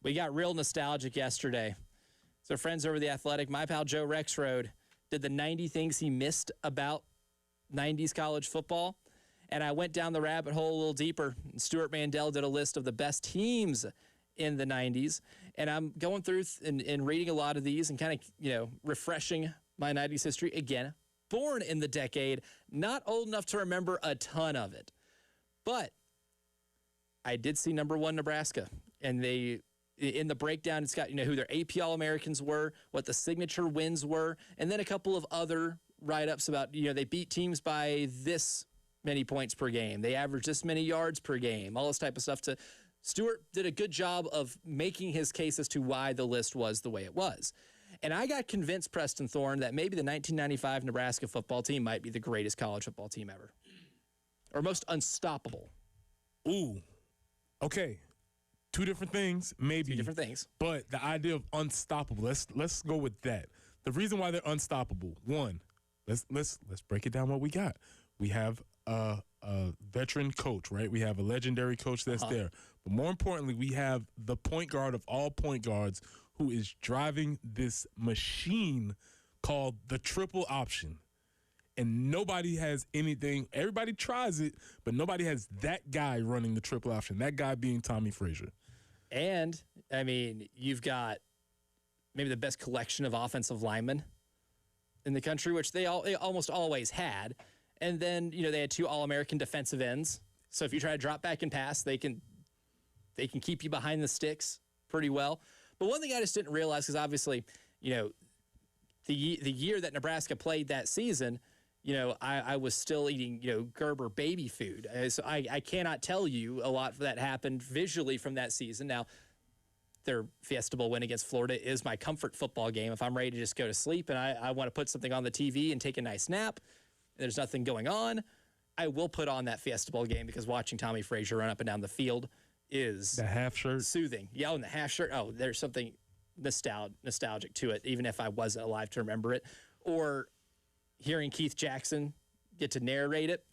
A: We got real nostalgic yesterday. So friends over The Athletic, my pal Joe Rexroad did the 90 things he missed about 90s college football. And I went down the rabbit hole a little deeper. Stuart Mandel did a list of the best teams in the 90s. And I'm going through and reading a lot of these and kind of, refreshing my 90s history. Again, born in the decade, not old enough to remember a ton of it. But I did see number 1 Nebraska. And in the breakdown, it's got, who their AP All-Americans were, what the signature wins were, and then a couple of other write-ups about, they beat teams by this many points per game. They averaged this many yards per game, all this type of stuff. Stewart did a good job of making his case as to why the list was the way it was. And I got convinced, Preston Thorne, that maybe the 1995 Nebraska football team might be the greatest college football team ever. Or most unstoppable.
B: Ooh. Okay. Two different things, maybe.
A: Two different things.
B: But the idea of unstoppable, let's go with that. The reason why they're unstoppable, one, let's break it down what we got. We have a veteran coach, right? We have a legendary coach that's there. But more importantly, we have the point guard of all point guards who is driving this machine called the triple option. And nobody has anything. Everybody tries it, but nobody has that guy running the triple option, that guy being Tommy Frazier.
A: And, you've got maybe the best collection of offensive linemen in the country, which they almost always had. And then, they had 2 All-American defensive ends. So if you try to drop back and pass, they can keep you behind the sticks pretty well. But one thing I just didn't realize, because obviously, the year that Nebraska played that season, I was still eating, Gerber baby food. So I cannot tell you a lot that happened visually from that season. Now, their Fiesta Bowl win against Florida is my comfort football game. If I'm ready to just go to sleep and I want to put something on the TV and take a nice nap, and there's nothing going on, I will put on that Fiesta Bowl game because watching Tommy Frazier run up and down the field is
B: the half shirt
A: soothing. Yeah, and the half shirt. Oh, there's something nostalgic to it, even if I wasn't alive to remember it. Or hearing Keith Jackson get to narrate it,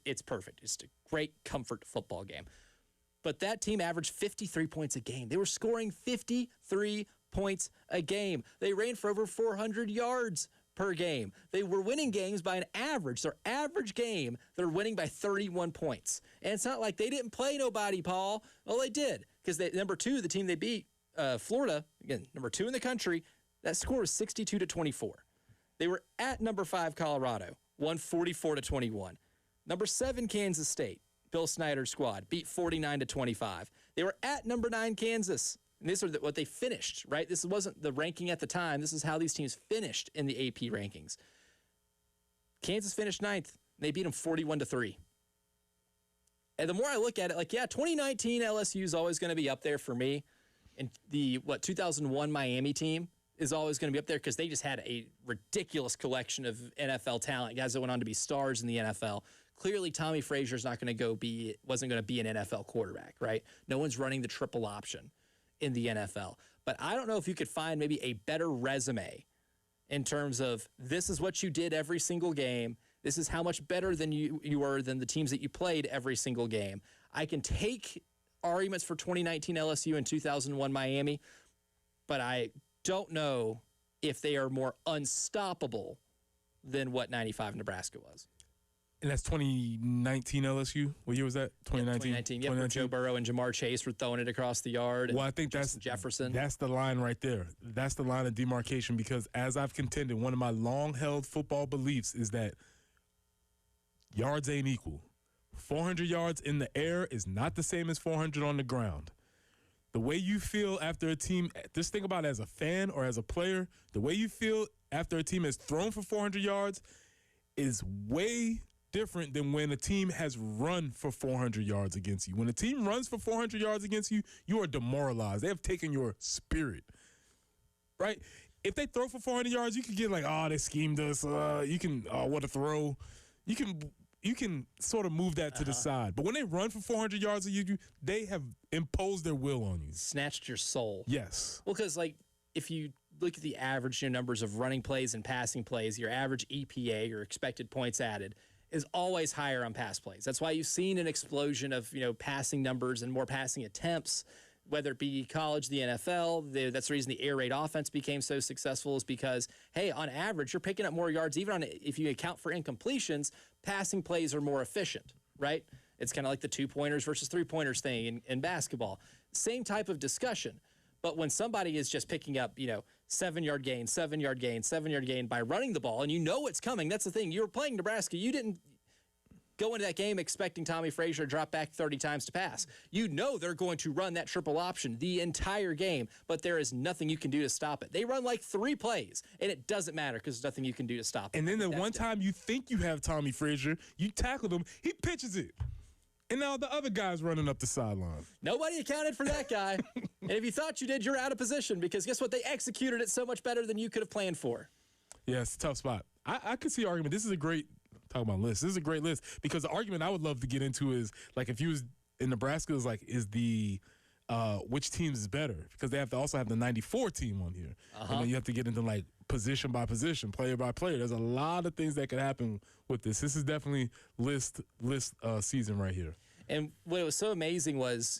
A: it's perfect. It's a great comfort football game. But that team averaged 53 points a game. They were scoring 53 points a game. They ran for over 400 yards per game. They were winning games by an average. Their average game, they're winning by 31 points. And it's not like they didn't play nobody, Paul. Well, they did. Because number 2, the team they beat, Florida, again, number 2 in the country, that score was 62-24. They were at number 5, Colorado, won 44-21. Number 7, Kansas State, Bill Snyder's squad, beat 49-25. They were at number 9, Kansas. And these are what they finished, right? This wasn't the ranking at the time. This is how these teams finished in the AP rankings. Kansas finished 9th. They beat them 41-3. And the more I look at it, 2019 LSU is always going to be up there for me. And the 2001 Miami team is always going to be up there because they just had a ridiculous collection of NFL talent, guys that went on to be stars in the NFL. Clearly, Tommy Frazier's wasn't going to be an NFL quarterback, right? No one's running the triple option in the NFL. But I don't know if you could find maybe a better resume in terms of this is what you did every single game. This is how much better than you were than the teams that you played every single game. I can take arguments for 2019 LSU and 2001 Miami, but I don't know if they are more unstoppable than what 95 Nebraska was.
B: And that's 2019 LSU. What year was that? 2019.
A: 2019. Yeah, where Joe Burrow and Jamar Chase were throwing it across the yard.
B: Well, I think that's
A: Jefferson.
B: That's the line right there. That's the line of demarcation because, as I've contended, one of my long-held football beliefs is that yards ain't equal. 400 yards in the air is not the same as 400 on the ground. The way you feel after a team, just think about it as a fan or as a player, the way you feel after a team has thrown for 400 yards is way different than when a team has run for 400 yards against you. When a team runs for 400 yards against you, you are demoralized. They have taken your spirit, right? If they throw for 400 yards, you can get they schemed us. You can, what a throw. You can sort of move that to the side. But when they run for 400 yards at you, they have imposed their will on you.
A: Snatched your soul.
B: Yes.
A: Well, because, if you look at the average numbers of running plays and passing plays, your average EPA, your expected points added, is always higher on pass plays. That's why you've seen an explosion of, passing numbers and more passing attempts whether it be college, the NFL, that's the reason the air raid offense became so successful is because, hey, on average, you're picking up more yards. Even on if you account for incompletions, passing plays are more efficient, right? It's kind of like the 2-pointers versus 3-pointers thing in basketball. Same type of discussion. But when somebody is just picking up, 7-yard gain, 7-yard gain, 7-yard gain by running the ball, and you know it's coming, that's the thing. You were playing Nebraska. You didn't go into that game expecting Tommy Frazier to drop back 30 times to pass. You know they're going to run that triple option the entire game, but there is nothing you can do to stop it. They run like 3 plays, and it doesn't matter because there's nothing you can do to stop it.
B: And then the one time you think you have Tommy Frazier, you tackle him, he pitches it. And now the other guy's running up the sideline.
A: Nobody accounted for that guy. And if you thought you did, you're out of position because guess what? They executed it so much better than you could have planned for.
B: Yeah, it's a tough spot. I could see argument. This is a great talking about list. This is a great list because the argument I would love to get into is like if you was in Nebraska is like is the which teams is better because they have to also have the 94 team on here. And then you have to get into like position by position, player by player. There's a lot of things that could happen with this. This is definitely list season right here. And
A: what was so amazing was,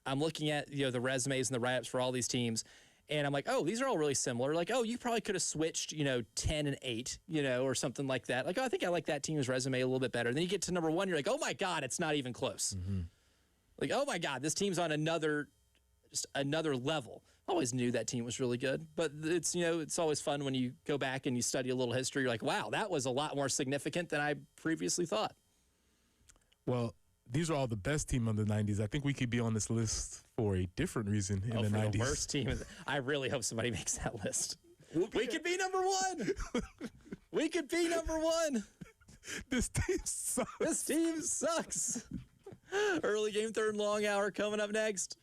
A: I'm looking at, the resumes and the write-ups for all these teams, and I'm like, oh, these are all really similar. Like, oh, you probably could have switched, 10 and 8, or something like that. Like, oh, I think I like that team's resume a little bit better. And then you get to number 1, you're like, oh, my God, it's not even close. Mm-hmm. Like, oh, my God, this team's on another level. I always knew that team was really good. But it's, it's always fun when you go back and you study a little history. You're like, wow, that was a lot more significant than I previously thought.
B: Well, these are all the best team of the 90s. I think we could be on this list for a different reason in the 90s.
A: The worst team. I really hope somebody makes that list. We could be number 1. We could be number 1.
B: This team sucks.
A: This team sucks. Early game, 3rd and long hour coming up next.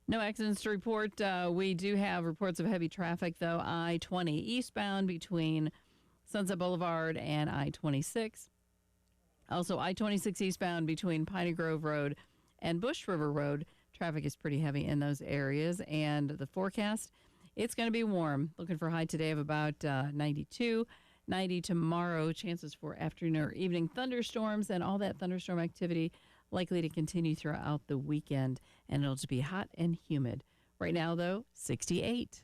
C: No accidents to report. We do have reports of heavy traffic, though. I-20 eastbound between Sunset Boulevard and I-26. Also, I-26 eastbound between Piney Grove Road and Bush River Road. Traffic is pretty heavy in those areas. And the forecast, it's going to be warm. Looking for a high today of about 92. 90 tomorrow. Chances for afternoon or evening thunderstorms, and all that thunderstorm activity likely to continue throughout the weekend. And it'll just be hot and humid. Right now, though, 68.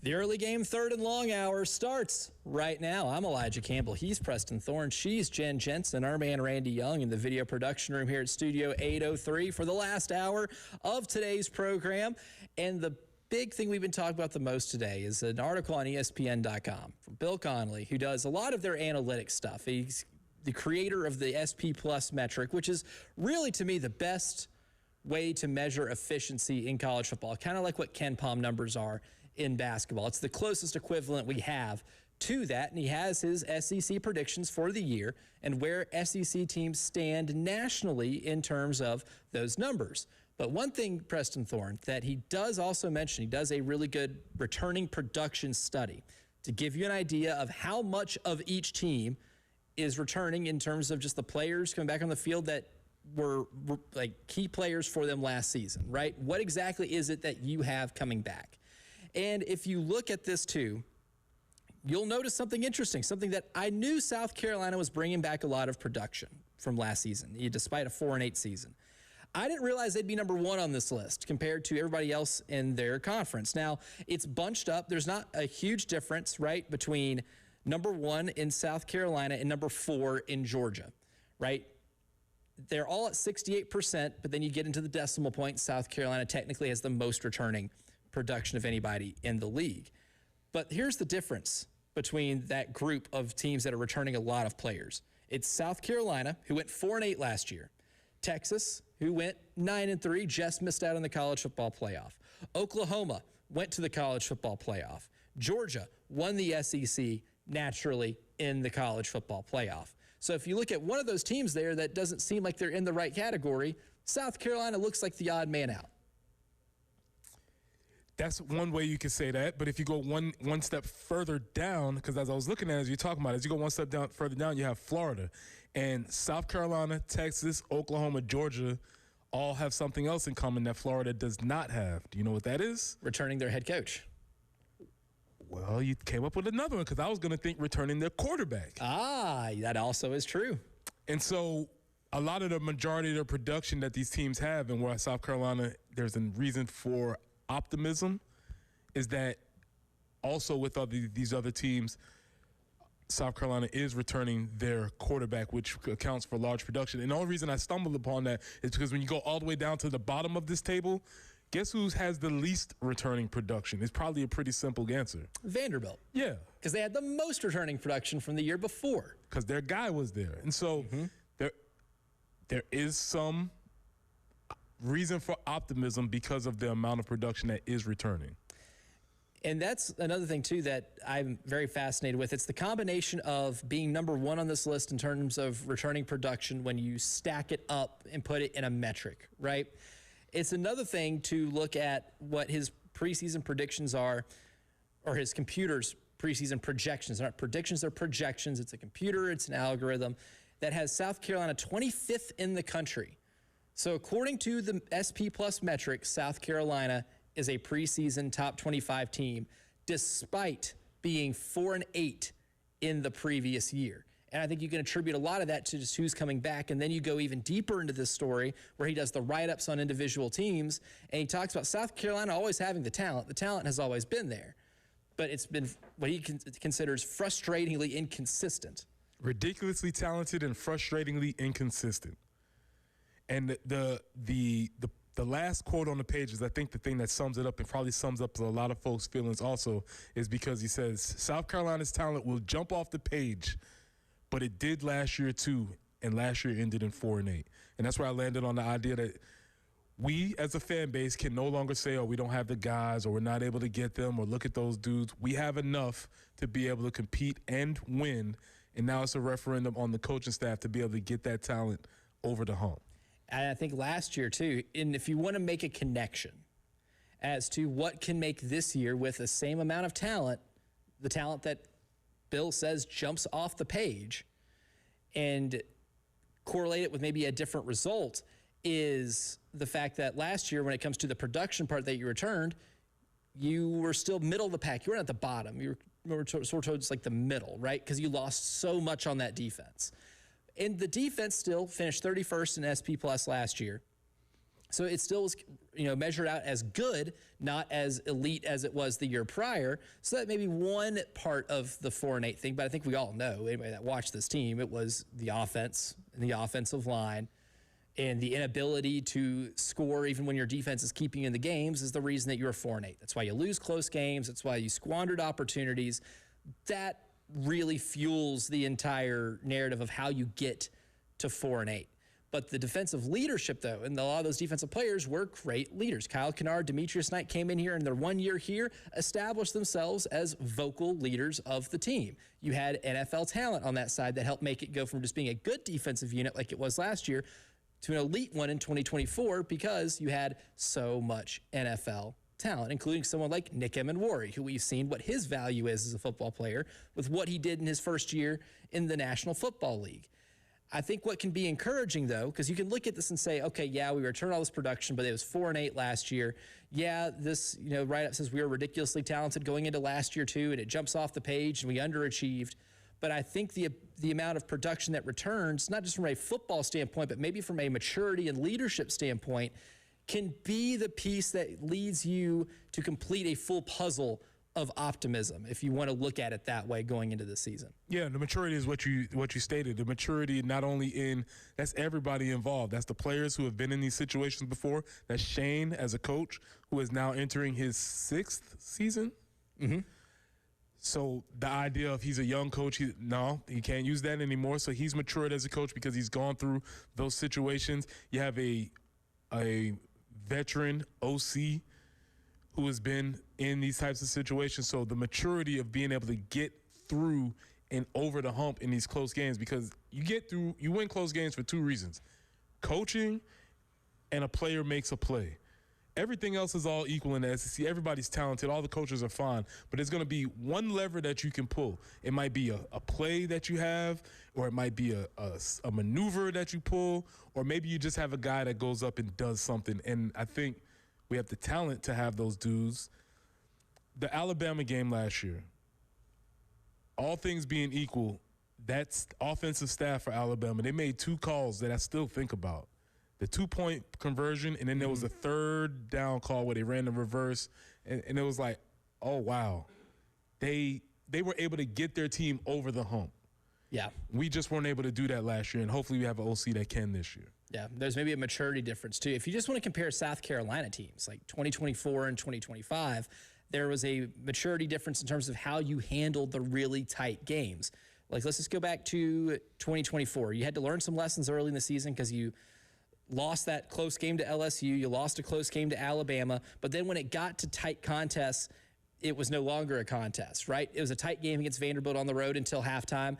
A: The early game third and long hour starts right now. I'm Elijah Campbell. He's Preston Thorne. She's Jen Jensen. Our man Randy Young in the video production room here at Studio 803 for the last hour of today's program. And the big thing we've been talking about the most today is an article on ESPN.com from Bill Connolly, who does a lot of their analytics stuff. He's the creator of the SP Plus metric, which is really, to me, the best way to measure efficiency in college football, kind of like what Ken Palm numbers are in basketball. It's the closest equivalent we have to that, and he has his SEC predictions for the year and where SEC teams stand nationally in terms of those numbers. But one thing, Preston Thorne, that he does also mention, he does a really good returning production study to give you an idea of how much of each team is returning in terms of just the players coming back on the field that were like key players for them last season, right? What exactly is it that you have coming back? And if you look at this too, you'll notice something interesting, something that I knew South Carolina was bringing back a lot of production from last season, despite a 4-8 season. I didn't realize they'd be number one on this list compared to everybody else in their conference. Now, it's bunched up. There's not a huge difference, right, between number one in South Carolina and number 4 in Georgia, right? They're all at 68%, but then you get into the decimal point. South Carolina technically has the most returning production of anybody in the league. But here's the difference between that group of teams that are returning a lot of players. It's South Carolina, who went 4-8 last year. Texas, who went 9-3, just missed out on the college football playoff. Oklahoma went to the college football playoff. Georgia won the SEC naturally in the college football playoff. So if you look at one of those teams there that doesn't seem like they're in the right category, South Carolina looks like the odd man out.
B: That's one way you could say that, but if you go one step further down, because as I was looking at it, as you're talking about, as you go one step down further down, you have Florida. And South Carolina, Texas, Oklahoma, Georgia all have something else in common that Florida does not have. Do you know what that is?
A: Returning their head coach.
B: Well, you came up with another one, because I was going to think returning their quarterback.
A: Ah, that also is true.
B: And so a lot of the majority of their production that these teams have, and where South Carolina, there's a reason for optimism, is that also with these other teams, South Carolina is returning their quarterback, which accounts for large production. And the only reason I stumbled upon that is because when you go all the way down to the bottom of this table, guess who has the least returning production? It's probably a pretty simple answer.
A: Vanderbilt.
B: Yeah.
A: Because they had the most returning production from the year before.
B: Because their guy was there. And so there is some reason for optimism because of the amount of production that is returning.
A: And that's another thing, too, that I'm very fascinated with. It's the combination of being number one on this list in terms of returning production when you stack it up and put it in a metric, right? It's another thing to look at what his preseason predictions are, or his computer's preseason projections. They're not predictions, they're projections. It's a computer, it's an algorithm that has South Carolina 25th in the country. So according to the SP Plus metric, South Carolina is a preseason top 25 team, despite being 4-8 in the previous year. And I think you can attribute a lot of that to just who's coming back. And then you go even deeper into this story where he does the write-ups on individual teams. And he talks about South Carolina always having the talent. The talent has always been there. but it's been what he considers frustratingly inconsistent.
B: Ridiculously talented and frustratingly inconsistent. And the last quote on the page is, I think, the thing that sums it up and probably sums up a lot of folks' feelings also, is because he says, South Carolina's talent will jump off the page, but it did last year too, and last year ended in 4-8. And that's where I landed on the idea that we as a fan base can no longer say, oh, we don't have the guys, or we're not able to get them, or look at those dudes. We have enough to be able to compete and win, and now it's a referendum on the coaching staff to be able to get that talent over the hump.
A: And I think last year too, and if you want to make a connection as to what can make this year with the same amount of talent, the talent that Bill says jumps off the page, and correlate it with maybe a different result, is the fact that last year, when it comes to the production part that you returned, you were still middle of the pack. You weren't at the bottom. You were sort of towards like the middle, right? Because you lost so much on that defense. And the defense still finished 31st in SP Plus last year. So it still was, measured out as good, not as elite as it was the year prior. So that may be one part of the 4-8 thing. But I think we all know, anybody that watched this team, it was the offense and the offensive line, and the inability to score even when your defense is keeping you in the games is the reason that you're 4-8. That's why you lose close games. That's why you squandered opportunities. That really fuels the entire narrative of how you get to 4-8. But the defensive leadership, though, and a lot of those defensive players were great leaders. Kyle Kennard, Demetrius Knight came in here in their 1 year here, established themselves as vocal leaders of the team. You had NFL talent on that side that helped make it go from just being a good defensive unit like it was last year to an elite one in 2024, because you had so much NFL talent, including someone like Nick Emenwari, who we've seen what his value is as a football player with what he did in his first year in the National Football League. I think what can be encouraging, though, because you can look at this and say, okay, yeah, we returned all this production, but it was 4-8 last year. Yeah, this write-up says we were ridiculously talented going into last year, too, and it jumps off the page, and we underachieved. But I think the amount of production that returns, not just from a football standpoint, but maybe from a maturity and leadership standpoint, can be the piece that leads you to complete a full puzzle of optimism, if you want to look at it that way going into the season.
B: Yeah, the maturity is what you stated. The maturity not only that's everybody involved. That's the players who have been in these situations before. That's Shane as a coach, who is now entering his 6th season.
A: Mm-hmm.
B: So the idea of he's a young coach, he can't use that anymore. So he's matured as a coach because he's gone through those situations. You have a veteran OC who has been in these types of situations. So the maturity of being able to get through and over the hump in these close games, because you win close games for 2 reasons: coaching and a player makes a play. Everything else is all equal in the SEC. Everybody's talented. All the coaches are fine. But there's going to be one lever that you can pull. It might be a play that you have, or it might be a maneuver that you pull, or maybe you just have a guy that goes up and does something. And I think we have the talent to have those dudes. The Alabama game last year, all things being equal, that's offensive staff for Alabama. They made 2 calls that I still think about. The 2-point conversion, and then there was a 3rd down call where they ran the reverse, and it was like, oh, wow. They were able to get their team over the hump.
A: Yeah.
B: We just weren't able to do that last year, and hopefully we have an OC that can this year.
A: Yeah, there's maybe a maturity difference, too. If you just want to compare South Carolina teams, like 2024 and 2025, there was a maturity difference in terms of how you handled the really tight games. Like, let's just go back to 2024. You had to learn some lessons early in the season because you lost that close game to LSU. You lost a close game to Alabama. But then when it got to tight contests, it was no longer a contest, right? It was a tight game against Vanderbilt on the road until halftime.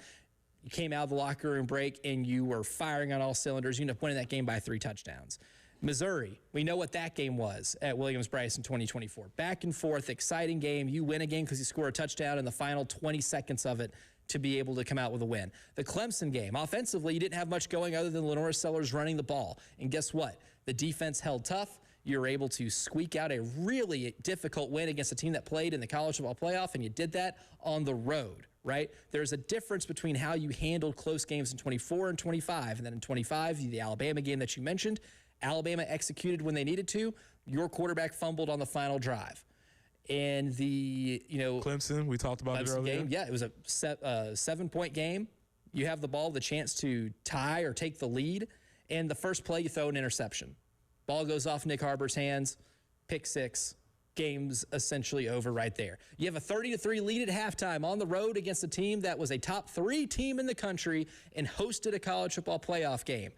A: You came out of the locker room break, and you were firing on all cylinders. You ended up winning that game by 3 touchdowns. Missouri, we know what that game was at Williams-Brice in 2024. Back and forth, exciting game. You win a game because you score a touchdown in the final 20 seconds of it to be able to come out with a win. The Clemson game, offensively, you didn't have much going other than Lenore Sellers running the ball. And guess what? The defense held tough. You were able to squeak out a really difficult win against a team that played in the college football playoff, and you did that on the road, right? There's a difference between how you handled close games in 24 and 25. And then in 25, the Alabama game that you mentioned, Alabama executed when they needed to. Your quarterback fumbled on the final drive. in the,
B: Clemson, we talked about it earlier.
A: game. Yeah, it was a 7-point game. You have the ball, the chance to tie or take the lead, and the first play you throw an interception. Ball goes off Nick Harbor's hands, pick six, game's essentially over right there. You have a 30-3 lead at halftime on the road against a team that was a top 3 team in the country and hosted a college football playoff game.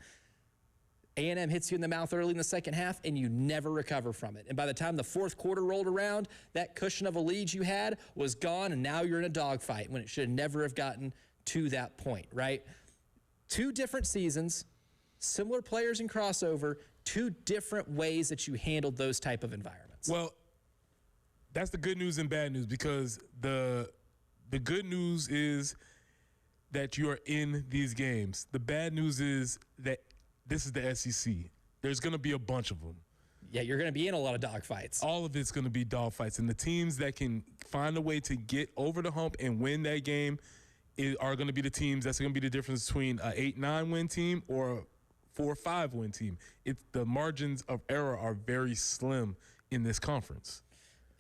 A: A&M hits you in the mouth early in the second half, and you never recover from it. And by the time the fourth quarter rolled around, that cushion of a lead you had was gone, and now you're in a dogfight when it should never have gotten to that point, right? 2 different seasons, similar players in crossover, 2 different ways that you handled those type of environments.
B: Well, that's the good news and bad news, because the good news is that you are in these games. The bad news is that this is the SEC. There's going to be a bunch of them.
A: Yeah, you're going to be in a lot of dogfights.
B: All of it's going to be dogfights. And the teams that can find a way to get over the hump and win that game are going to be the teams. That's going to be the difference between an 8-9 win team or a 4-5 win team. The margins of error are very slim in this conference.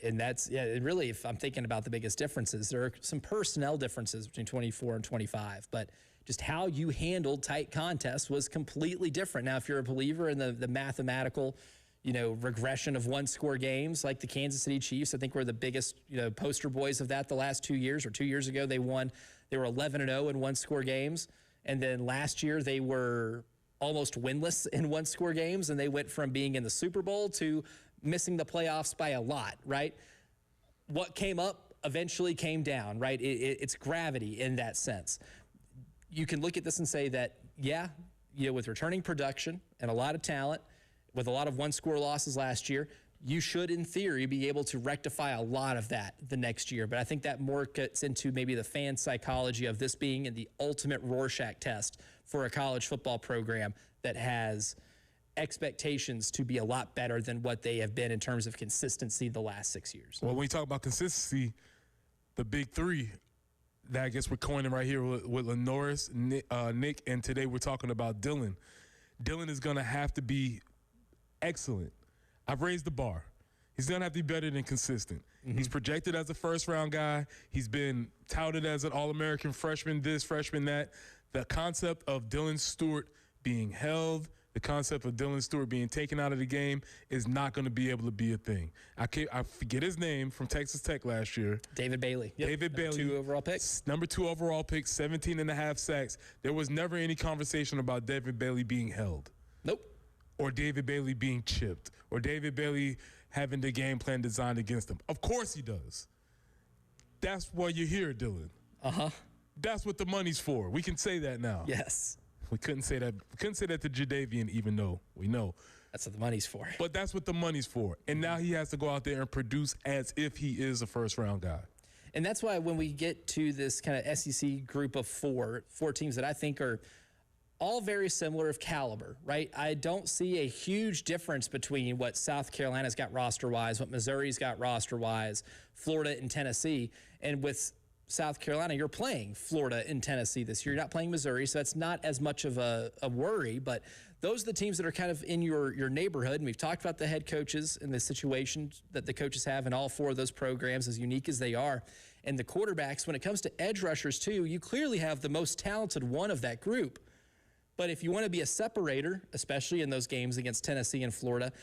A: And that's, really, if I'm thinking about the biggest differences, there are some personnel differences between 24 and 25, but just how you handled tight contests was completely different. Now, if you're a believer in the mathematical, regression of one-score games like the Kansas City Chiefs, I think we're the biggest, poster boys of that the last 2 years, or 2 years ago they were 11-0 in one-score games. And then last year they were almost winless in one-score games, and they went from being in the Super Bowl to missing the playoffs by a lot, right? What came up eventually came down, right? It's gravity in that sense. You can look at this and say that, with returning production and a lot of talent, with a lot of one-score losses last year, you should, in theory, be able to rectify a lot of that the next year. But I think that more gets into maybe the fan psychology of this being in the ultimate Rorschach test for a college football program that has expectations to be a lot better than what they have been in terms of consistency the last 6 years.
B: Well, when you talk about consistency, the big 3 that I guess we're coining right here with Lenoris, Nick, and today we're talking about Dylan. Dylan is going to have to be excellent. I've raised the bar. He's going to have to be better than consistent. Mm-hmm. He's projected as a first-round guy. He's been touted as an All-American freshman this, freshman that. The concept of Dylan Stewart being held, the concept of Dylan Stewart being taken out of the game is not going to be able to be a thing. I forget his name from Texas Tech last year.
A: David Bailey. Yep.
B: David Bailey.
A: Number 2 overall pick,
B: 17.5 sacks. There was never any conversation about David Bailey being held.
A: Nope.
B: Or David Bailey being chipped. Or David Bailey having the game plan designed against him. Of course he does. That's why you're here, Dylan.
A: Uh-huh.
B: That's what the money's for. We can say that now.
A: Yes.
B: We couldn't say that. We couldn't say that to Jadeveon, even though we know.
A: That's what the money's for.
B: But that's what the money's for. And now he has to go out there and produce as if he is a first-round guy.
A: And that's why when we get to this kind of SEC group of four teams that I think are all very similar of caliber, right? I don't see a huge difference between what South Carolina's got roster-wise, what Missouri's got roster-wise, Florida and Tennessee. And with South Carolina, you're playing Florida and Tennessee this year. You're not playing Missouri, so that's not as much of a worry. But those are the teams that are kind of in your neighborhood. And we've talked about the head coaches and the situations that the coaches have in all 4 of those programs, as unique as they are. And the quarterbacks, when it comes to edge rushers too, you clearly have the most talented one of that group. But if you want to be a separator, especially in those games against Tennessee and Florida,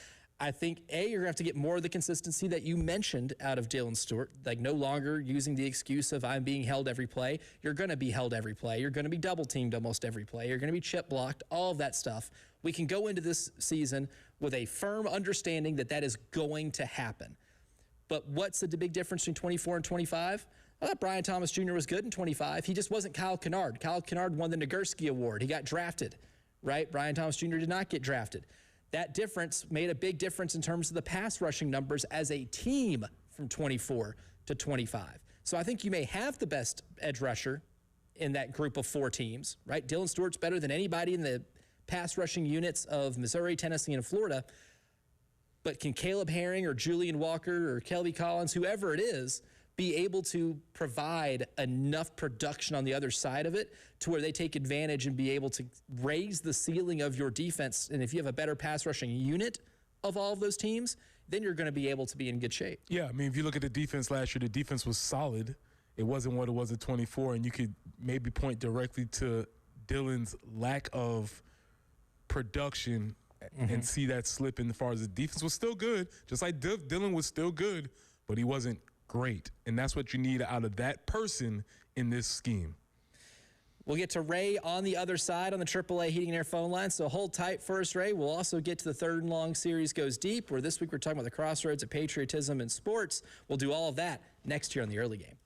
A: I think, you're going to have to get more of the consistency that you mentioned out of Dylan Stewart, like no longer using the excuse of I'm being held every play. You're going to be held every play. You're going to be double-teamed almost every play. You're going to be chip-blocked, all of that stuff. We can go into this season with a firm understanding that that is going to happen. But what's the big difference between 24 and 25? I thought Brian Thomas Jr. was good in 25. He just wasn't Kyle Kennard. Kyle Kennard won the Nagurski Award. He got drafted, right? Brian Thomas Jr. did not get drafted. That difference made a big difference in terms of the pass rushing numbers as a team from 24 to 25. So I think you may have the best edge rusher in that group of 4 teams, right? Dylan Stewart's better than anybody in the pass rushing units of Missouri, Tennessee, and Florida. But can Caleb Herring or Julian Walker or Kelby Collins, whoever it is, be able to provide enough production on the other side of it to where they take advantage and be able to raise the ceiling of your defense? And if you have a better pass rushing unit of all of those teams, then you're going to be able to be in good shape.
B: Yeah, I mean, if you look at the defense last year, the defense was solid. It wasn't what it was at 24, and you could maybe point directly to Dylan's lack of production and see that slip in as far as the defense was still good, just like Dylan was still good, but he wasn't great. And that's what you need out of that person in this scheme.
A: We'll get to Ray on the other side on the AAA Heating and Air phone line, so hold tight first, Ray. We'll also get to the Third and Long Series Goes Deep, where this week we're talking about the crossroads of patriotism and sports. We'll do all of that next year on the early game.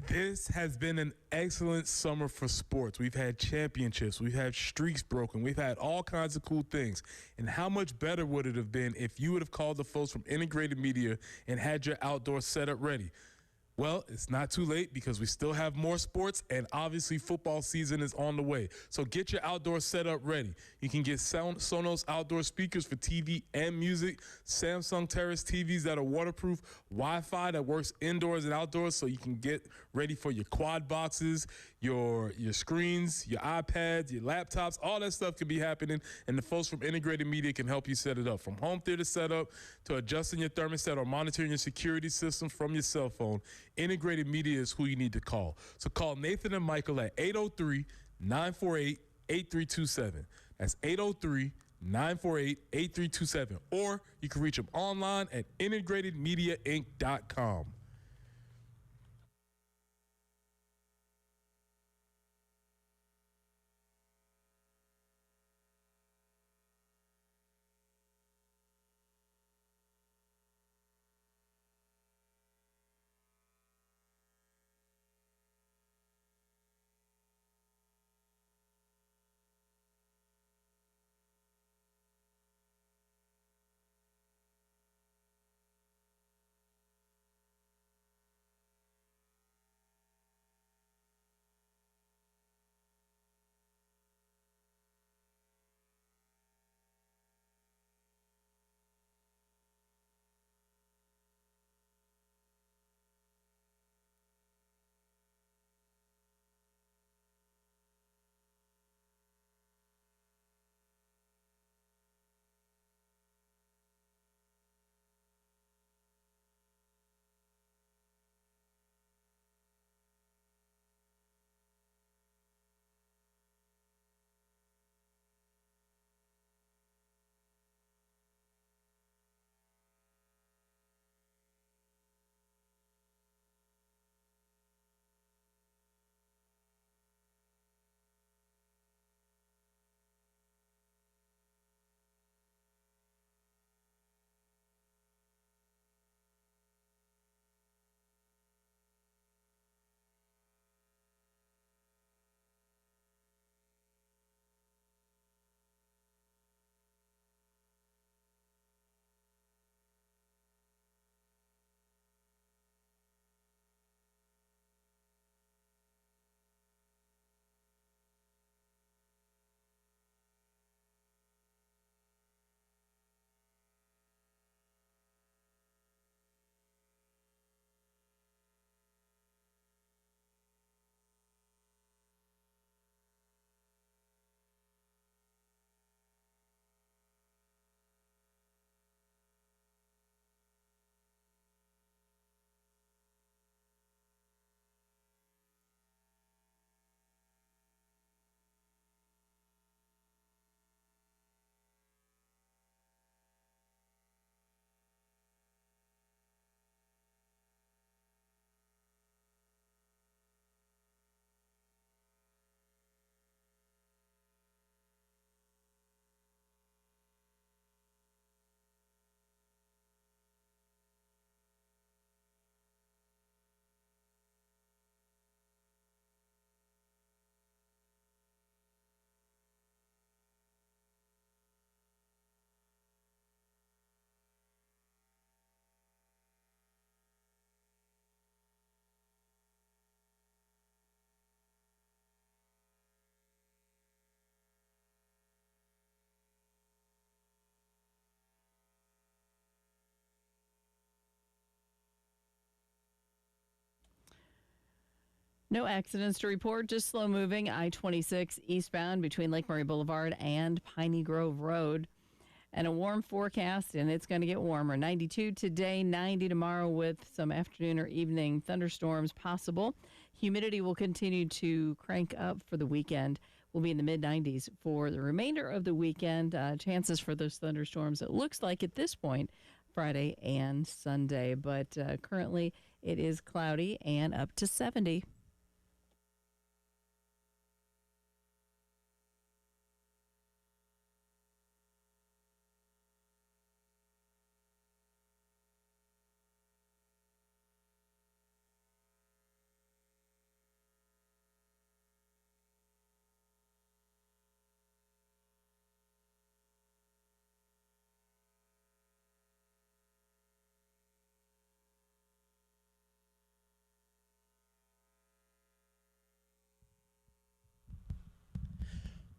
B: This has been an excellent summer for sports. We've had championships. We've had streaks broken. We've had all kinds of cool things. And how much better would it have been if you would have called the folks from Integrated Media and had your outdoor setup ready? Well, it's not too late because we still have more sports, and obviously football season is on the way. So get your outdoor setup ready. You can get Sonos outdoor speakers for TV and music, Samsung Terrace TVs that are waterproof, Wi-Fi that works indoors and outdoors, so you can get ready for your quad boxes, your screens, your iPads, your laptops. All that stuff can be happening, and the folks from Integrated Media can help you set it up. From home theater setup to adjusting your thermostat or monitoring your security systems from your cell phone, Integrated Media is who you need to call. So call Nathan and Michael at 803-948-8327. That's 803-948-8327. Or you can reach them online at integratedmediainc.com.
C: No accidents to report, just slow moving I-26 eastbound between Lake Murray Boulevard and Piney Grove Road. And a warm forecast, and it's going to get warmer. 92 today, 90 tomorrow with some afternoon or evening thunderstorms possible. Humidity will continue to crank up for the weekend. We'll be in the mid-90s for the remainder of the weekend. Chances for those thunderstorms, it looks like at this point, Friday and Sunday. But currently it is cloudy and up to 70.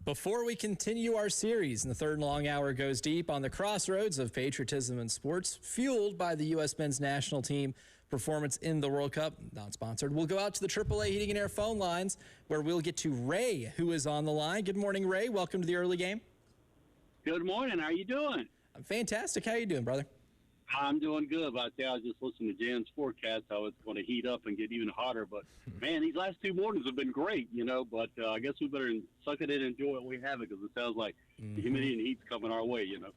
A: Before we continue our series, and the third long hour goes deep on the crossroads of patriotism and sports, fueled by the U.S. men's national team performance in the World Cup, not sponsored. We'll go out to the AAA Heating and Air phone lines, where we'll get to Ray, who is on the line. Good morning, Ray. Welcome to the early game.
L: Good morning. How you doing?
A: I'm fantastic. How you doing, brother?
L: I'm doing good. But I was just listening to Jan's forecast. How it's going to heat up and get even hotter. But, man, these last 2 mornings have been great, you know. But I guess we better suck it in and enjoy what we have, because it sounds like the humidity and heat's coming our way, you know.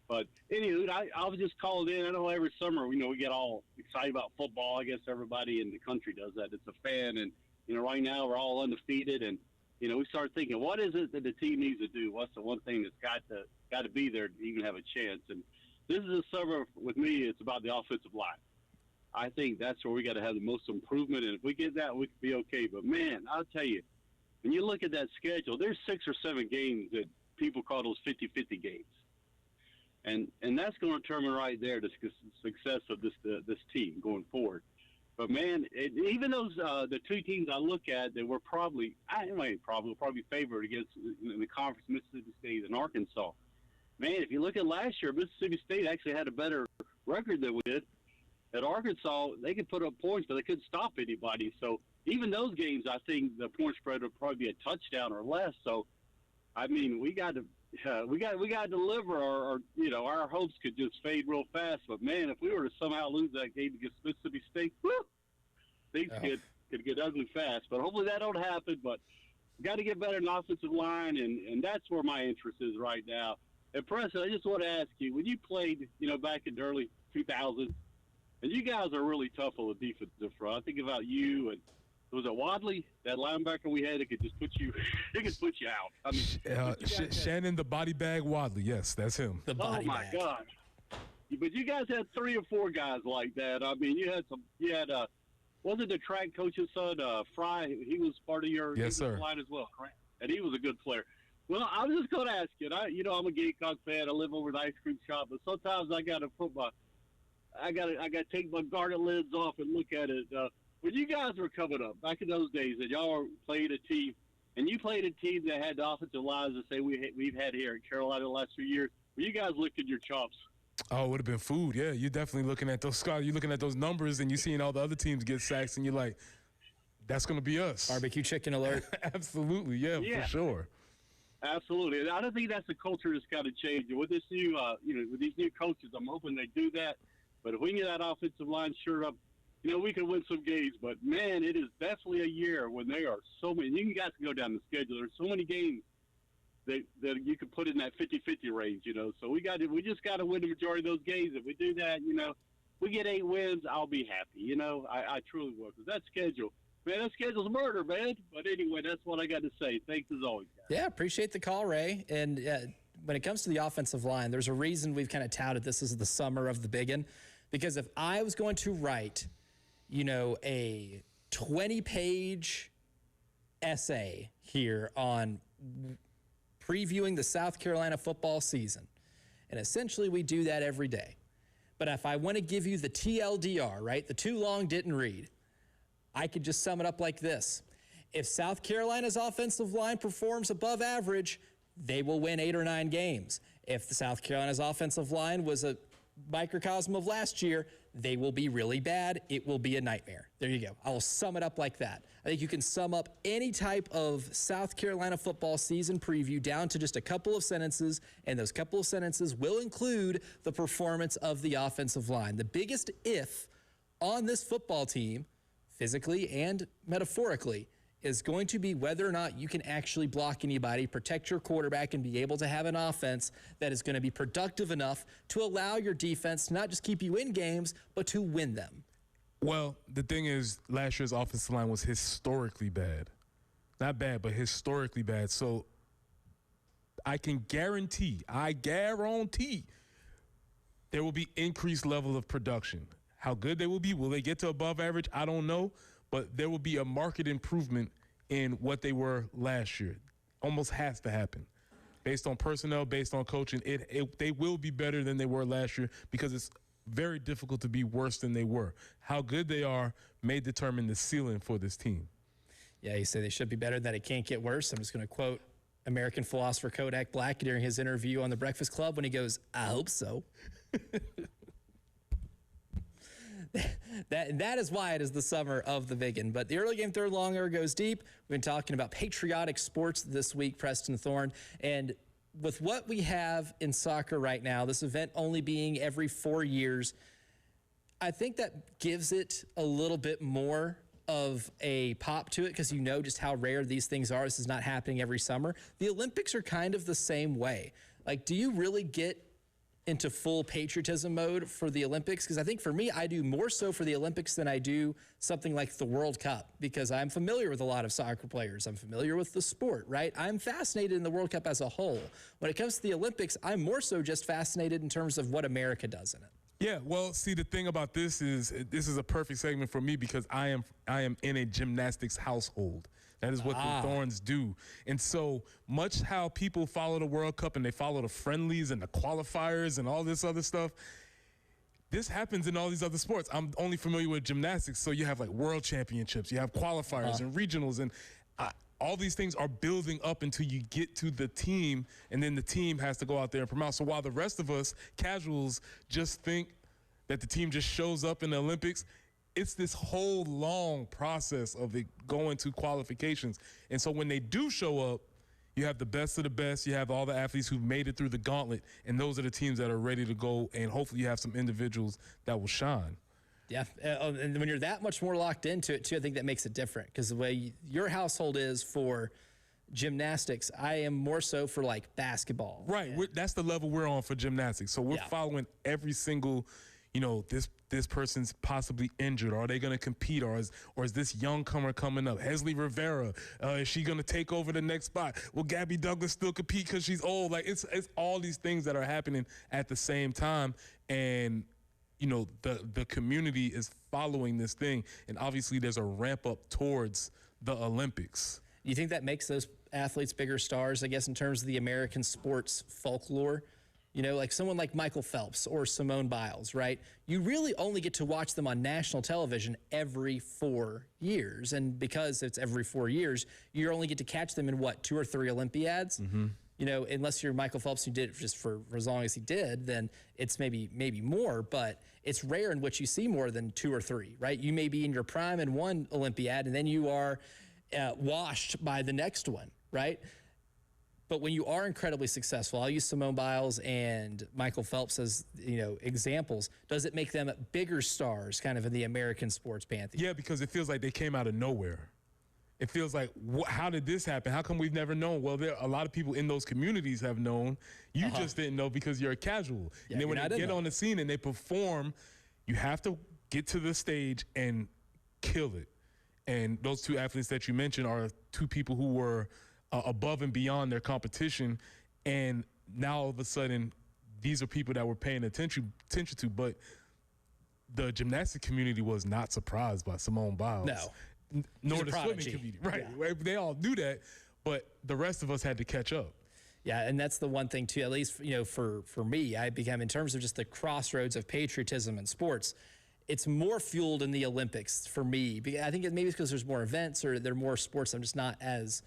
L: But, anywho, I was just calling in. I know every summer, you know, we get all excited about football. I guess everybody in the country does that. It's a fan. And, you know, right now we're all undefeated. And, you know, we start thinking, what is it that the team needs to do? What's the one thing that's got to be there to even have a chance? And this is a summer, with me, it's about the offensive line. I think that's where we got to have the most improvement, and if we get that, we can be okay. But, man, I'll tell you, when you look at that schedule, there's 6 or 7 games that people call those 50-50 games. And that's going to determine right there the success of this team going forward. But, man, even those the 2 teams I look at that were probably favored against in the conference, Mississippi State and Arkansas. Man, if you look at last year, Mississippi State actually had a better record than we did. At Arkansas, they could put up points, but they couldn't stop anybody. So even those games, I think the point spread would probably be a touchdown or less. So, I mean, we got to deliver, or you know, our hopes could just fade real fast. But man, if we were to somehow lose that game against Mississippi State, things could get ugly fast. But hopefully that don't happen. But we got to get better in the offensive line, and that's where my interest is right now. And Preston, I just want to ask you, when you played, you know, back in the early 2000s, and you guys are really tough on the defensive front. I think about you and was it Wadley, that linebacker we had that could just put you out. I mean,
B: Shannon the body bag Wadley. Yes, that's him.
A: The body
L: bag. Oh my God! But you guys had 3 or 4 guys like that. I mean, you had wasn't the track coach's son, Fry? He was part of your line as well, correct? And he was a good player. Well, I was just going to ask you. I'm a Gamecock fan. I live over the ice cream shop, but sometimes I got to take my garden lids off and look at it. When you guys were coming up back in those days, and y'all played a team, and you played a team that had the offensive lines that say we've had here at Carolina the last few years, were you guys licking your chops?
B: Oh, it would have been food. Yeah, you're definitely looking at those scores. You're looking at those numbers, and you're seeing all the other teams get sacks, and you're like, that's going to be us.
A: Barbecue chicken alert.
B: Absolutely, yeah, for sure.
L: Absolutely. And I don't think that's the culture that's got to change. With this new, with these new coaches, I'm hoping they do that. But if we can get that offensive line shored up, you know, we can win some games. But, man, it is definitely a year when there are so many. You guys can go down the schedule. There's so many games that you can put in that 50-50 range, you know. So we just got to win the majority of those games. If we do that, you know, we get 8 wins, I'll be happy. You know, I truly will. Because that schedule, man, that schedule's murder, man. But anyway, that's what I got to say. Thanks as always, guys.
A: Yeah, appreciate the call, Ray. And when it comes to the offensive line, there's a reason we've kind of touted this as the summer of the biggin. Because if I was going to write, you know, a 20-page essay here on previewing the South Carolina football season, and essentially we do that every day. But if I want to give you the TLDR, right, the too long didn't read, I could just sum it up like this. If South Carolina's offensive line performs above average, they will win 8 or 9 games. If the South Carolina's offensive line was a microcosm of last year, They will be really bad. It will be a nightmare. There you go. I will sum it up like that. I think you can sum up any type of South Carolina football season preview down to just a couple of sentences, and those couple of sentences will include the performance of the offensive line. The biggest if on this football team, physically and metaphorically, is going to be whether or not you can actually block anybody, protect your quarterback, and be able to have an offense that is going to be productive enough to allow your defense to not just keep you in games, but to win them.
B: Well, the thing is, last year's offensive line was historically bad. Not bad, but historically bad. So I can guarantee, there will be increased level of production. How good they will be, will they get to above average? I don't know. But there will be a market improvement in what they were last year. Almost has to happen. Based on personnel, based on coaching, they will be better than they were last year because it's very difficult to be worse than they were. How good they are may determine the ceiling for this team.
A: Yeah, you say they should be better, that it can't get worse. I'm just going to quote American philosopher Kodak Black during his interview on The Breakfast Club when he goes, I hope so. That is why it is the summer of the Biggin. But the early game third long air goes deep. We've been talking about patriotic sports this week, Preston Thorne. And with what we have in soccer right now, this event only being every 4 years, I think that gives it a little bit more of a pop to it because you know just how rare these things are. This is not happening every summer. The Olympics are kind of the same way. Like, do you really get into full patriotism mode for the Olympics? Because I think for me, I do more so for the Olympics than I do something like the World Cup, because I'm familiar with a lot of soccer players. I'm familiar with the sport, right? I'm fascinated in the World Cup as a whole. When it comes to the Olympics, I'm more so just fascinated in terms of what America does in it.
B: Yeah, well, see, the thing about this is a perfect segment for me because I am in a gymnastics household. That is what the Thorns do. And so much how people follow the World Cup and they follow the friendlies and the qualifiers and all this other stuff, this happens in all these other sports. I'm only familiar with gymnastics, so you have like world championships, you have qualifiers and regionals, and all these things are building up until you get to the team, and then the team has to go out there and promote. So while the rest of us casuals just think that the team just shows up in the Olympics, it's this whole long process of it going to qualifications. And so when they do show up, you have the best of the best. You have all the athletes who've made it through the gauntlet, and those are the teams that are ready to go, and hopefully you have some individuals that will shine.
A: Yeah, and when you're that much more locked into it, too, I think that makes it different because the way your household is for gymnastics, I am more so for, like, basketball.
B: Right. That's the level we're on for gymnastics. So we're following every single, this person's possibly injured. Are they going to compete? Or is this young comer coming up? Hesley Rivera, is she going to take over the next spot? Will Gabby Douglas still compete because she's old? Like, it's all these things that are happening at the same time. And, the community is following this thing. And obviously there's a ramp up towards the Olympics.
A: You think that makes those athletes bigger stars, I guess, in terms of the American sports folklore? Like someone like Michael Phelps or Simone Biles, right? You really only get to watch them on national television every 4 years. And because it's every 4 years, you only get to catch them in, 2 or 3 Olympiads? Mm-hmm. Unless you're Michael Phelps who did it just for as long as he did, then it's maybe more, but it's rare in which you see more than 2 or 3, right? You may be in your prime in one Olympiad, and then you are washed by the next one, right? But when you are incredibly successful, I'll use Simone Biles and Michael Phelps as, examples. Does it make them bigger stars kind of in the American sports pantheon?
B: Yeah, because it feels like they came out of nowhere. It feels like, how did this happen? How come we've never known? Well, there a lot of people in those communities have known. You just didn't know because you're a casual.
A: Yeah,
B: and then when they get on the scene and they perform, you have to get to the stage and kill it. And those 2 athletes that you mentioned are 2 people who were above and beyond their competition. And now all of a sudden, these are people that we're paying attention to. But the gymnastic community was not surprised by Simone Biles.
A: No.
B: Nor the swimming community. Right. Yeah. They all knew that, but the rest of us had to catch up.
A: Yeah, and that's the one thing, too, at least, for me, I became, in terms of just the crossroads of patriotism in sports, it's more fueled in the Olympics for me. I think maybe it's because there's more events or there are more sports I'm just not as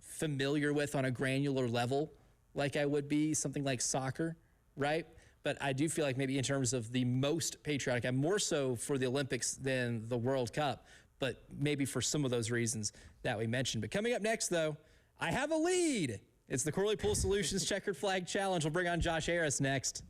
A: familiar with on a granular level like I would be something like soccer, right? but I do feel like maybe in terms of the most patriotic, I'm more so for the Olympics than the World Cup, but maybe for some of those reasons that we mentioned. But coming up next, though, I have a lead. It's the Corley Pool Solutions Checkered Flag Challenge. We'll bring on Josh Harris next.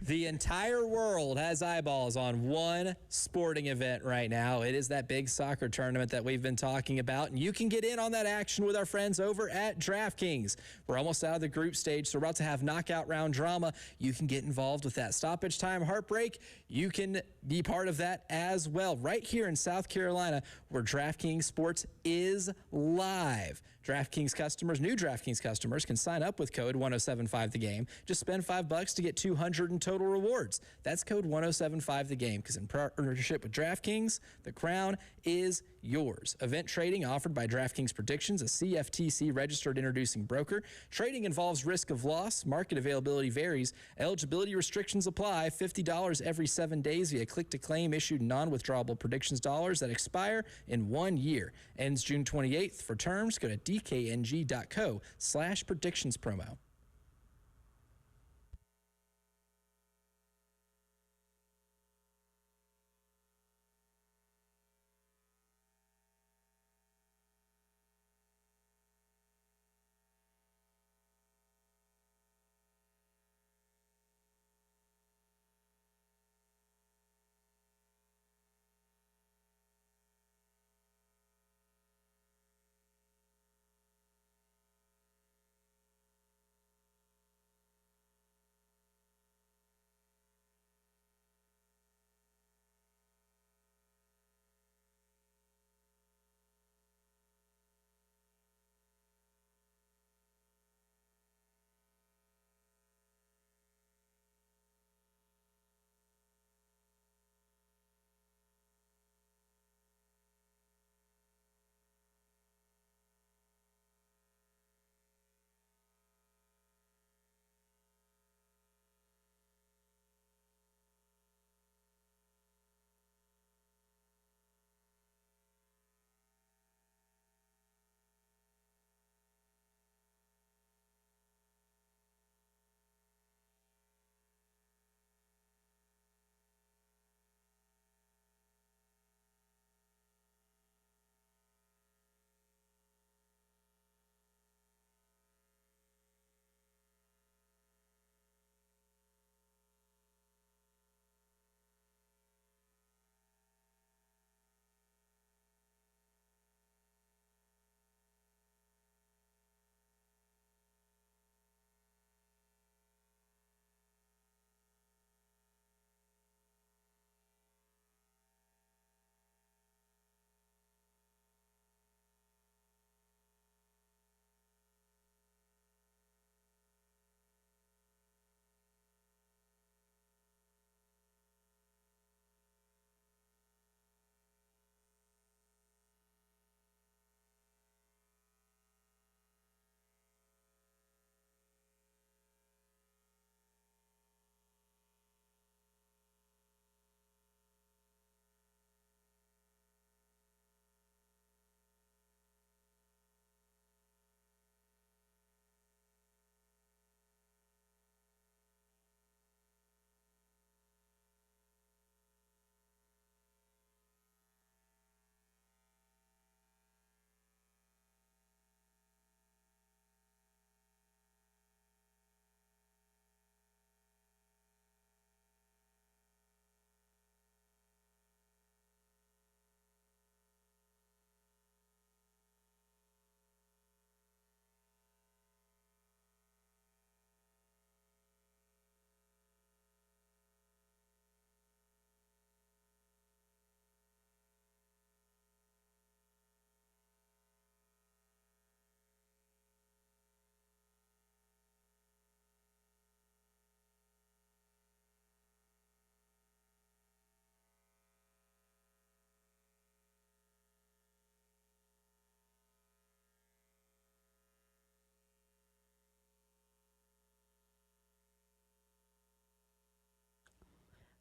A: The entire world has eyeballs on one sporting event right now. It is that big soccer tournament that we've been talking about, and you can get in on that action with our friends over at DraftKings. We're almost out of the group stage, so we're about to have knockout round drama. You can get involved with that stoppage time heartbreak. You can be part of that as well right here in South Carolina, where DraftKings Sports is live. DraftKings customers, new DraftKings customers, can sign up with code 1075TheGame. Just spend $5 to get $200 in total rewards. That's code 1075TheGame, because in partnership with DraftKings, the crown is yours. Event trading offered by DraftKings Predictions, a CFTC registered introducing broker. Trading involves risk of loss. Market availability varies. Eligibility restrictions apply. $50 every 7 days via click-to-claim issued non-withdrawable predictions dollars that expire in 1 year. Ends June 28th. For terms, go to dkng.co/predictions promo.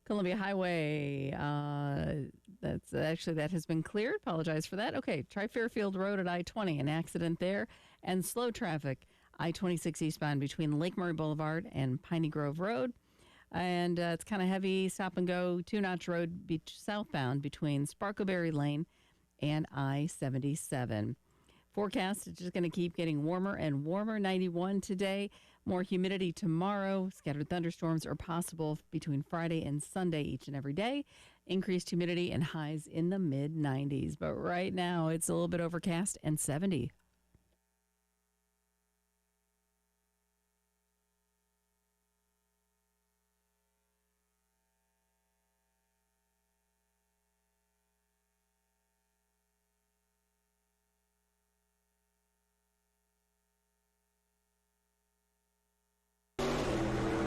C: Columbia Highway. That has been cleared. Apologize for that. Okay, try Fairfield Road at I-20. An accident there. And slow traffic, I-26 eastbound between Lake Murray Boulevard and Piney Grove Road. And it's kind of heavy, stop and go, 2-Notch Road southbound between Sparkleberry Lane and I-77. Forecast is just going to keep getting warmer and warmer. 91 today, more humidity tomorrow. Scattered thunderstorms are possible between Friday and Sunday each and every day. Increased humidity and highs in the mid-90s. But right now, it's a little bit overcast and 70.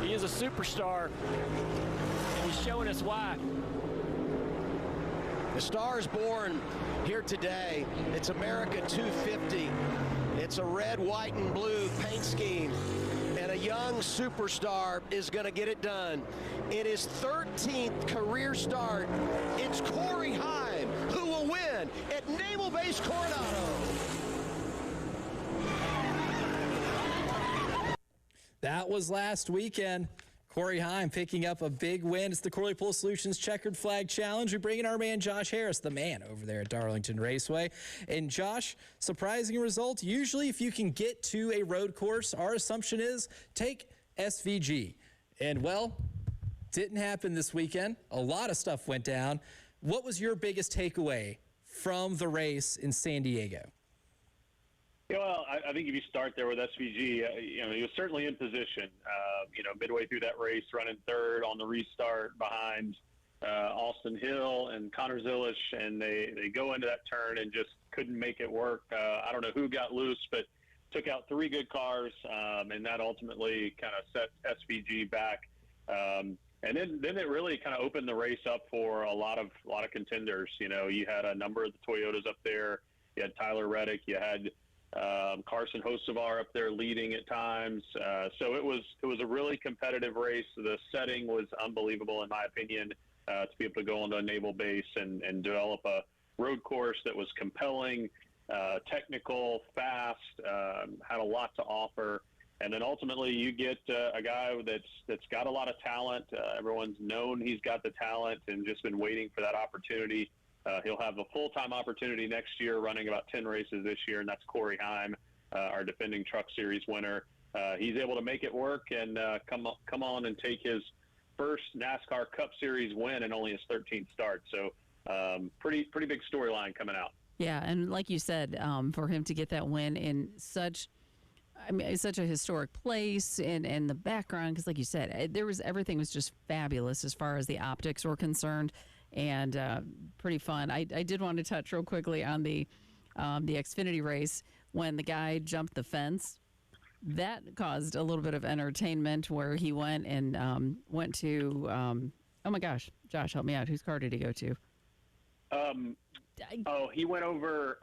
M: He is a superstar, and he's showing us why.
N: The Star is born here today. It's America 250. It's a red, white, and blue paint scheme. And a young superstar is going to get it done. In his 13th career start, it's Corey Heim who will win at Naval Base Coronado.
A: That was last weekend. Corey Heim picking up a big win. It's the Corley Pool Solutions Checkered Flag Challenge. We bring in our man Josh Harris, the man over there at Darlington Raceway. And Josh, surprising result. Usually if you can get to a road course, our assumption is take SVG. And well, didn't happen this weekend. A lot of stuff went down. What was your biggest takeaway from the race in San Diego?
L: Yeah, well, I think if you start there with SVG, he was certainly in position. Midway through that race, running third on the restart behind Austin Hill and Connor Zilish, and they go into that turn and just couldn't make it work. I don't know who got loose, but took out 3 good cars, and that ultimately kind of set SVG back. And then it really kind of opened the race up for a lot of contenders. You had a number of the Toyotas up there. You had Tyler Reddick. You had Carson Hocevar up there leading at times. So it was a really competitive race. The setting was unbelievable, in my opinion, to be able to go onto a naval base and develop a road course that was compelling, technical, fast, had a lot to offer. And then ultimately you get a guy that's got a lot of talent. Everyone's known he's got the talent and just been waiting for that opportunity. He'll have a full-time opportunity next year, running about 10 races this year, and that's Corey Heim, our defending Truck Series winner. He's able to make it work and come on and take his first NASCAR Cup Series win in only his 13th start. So pretty big storyline coming out.
C: Yeah, and like you said, for him to get that win in such a historic place and the background, because like you said, everything was just fabulous as far as the optics were concerned. And pretty fun. I did want to touch real quickly on the Xfinity race when the guy jumped the fence. That caused a little bit of entertainment where he went and went to, oh my gosh, Josh, help me out. Whose car did he go to?
L: He went over.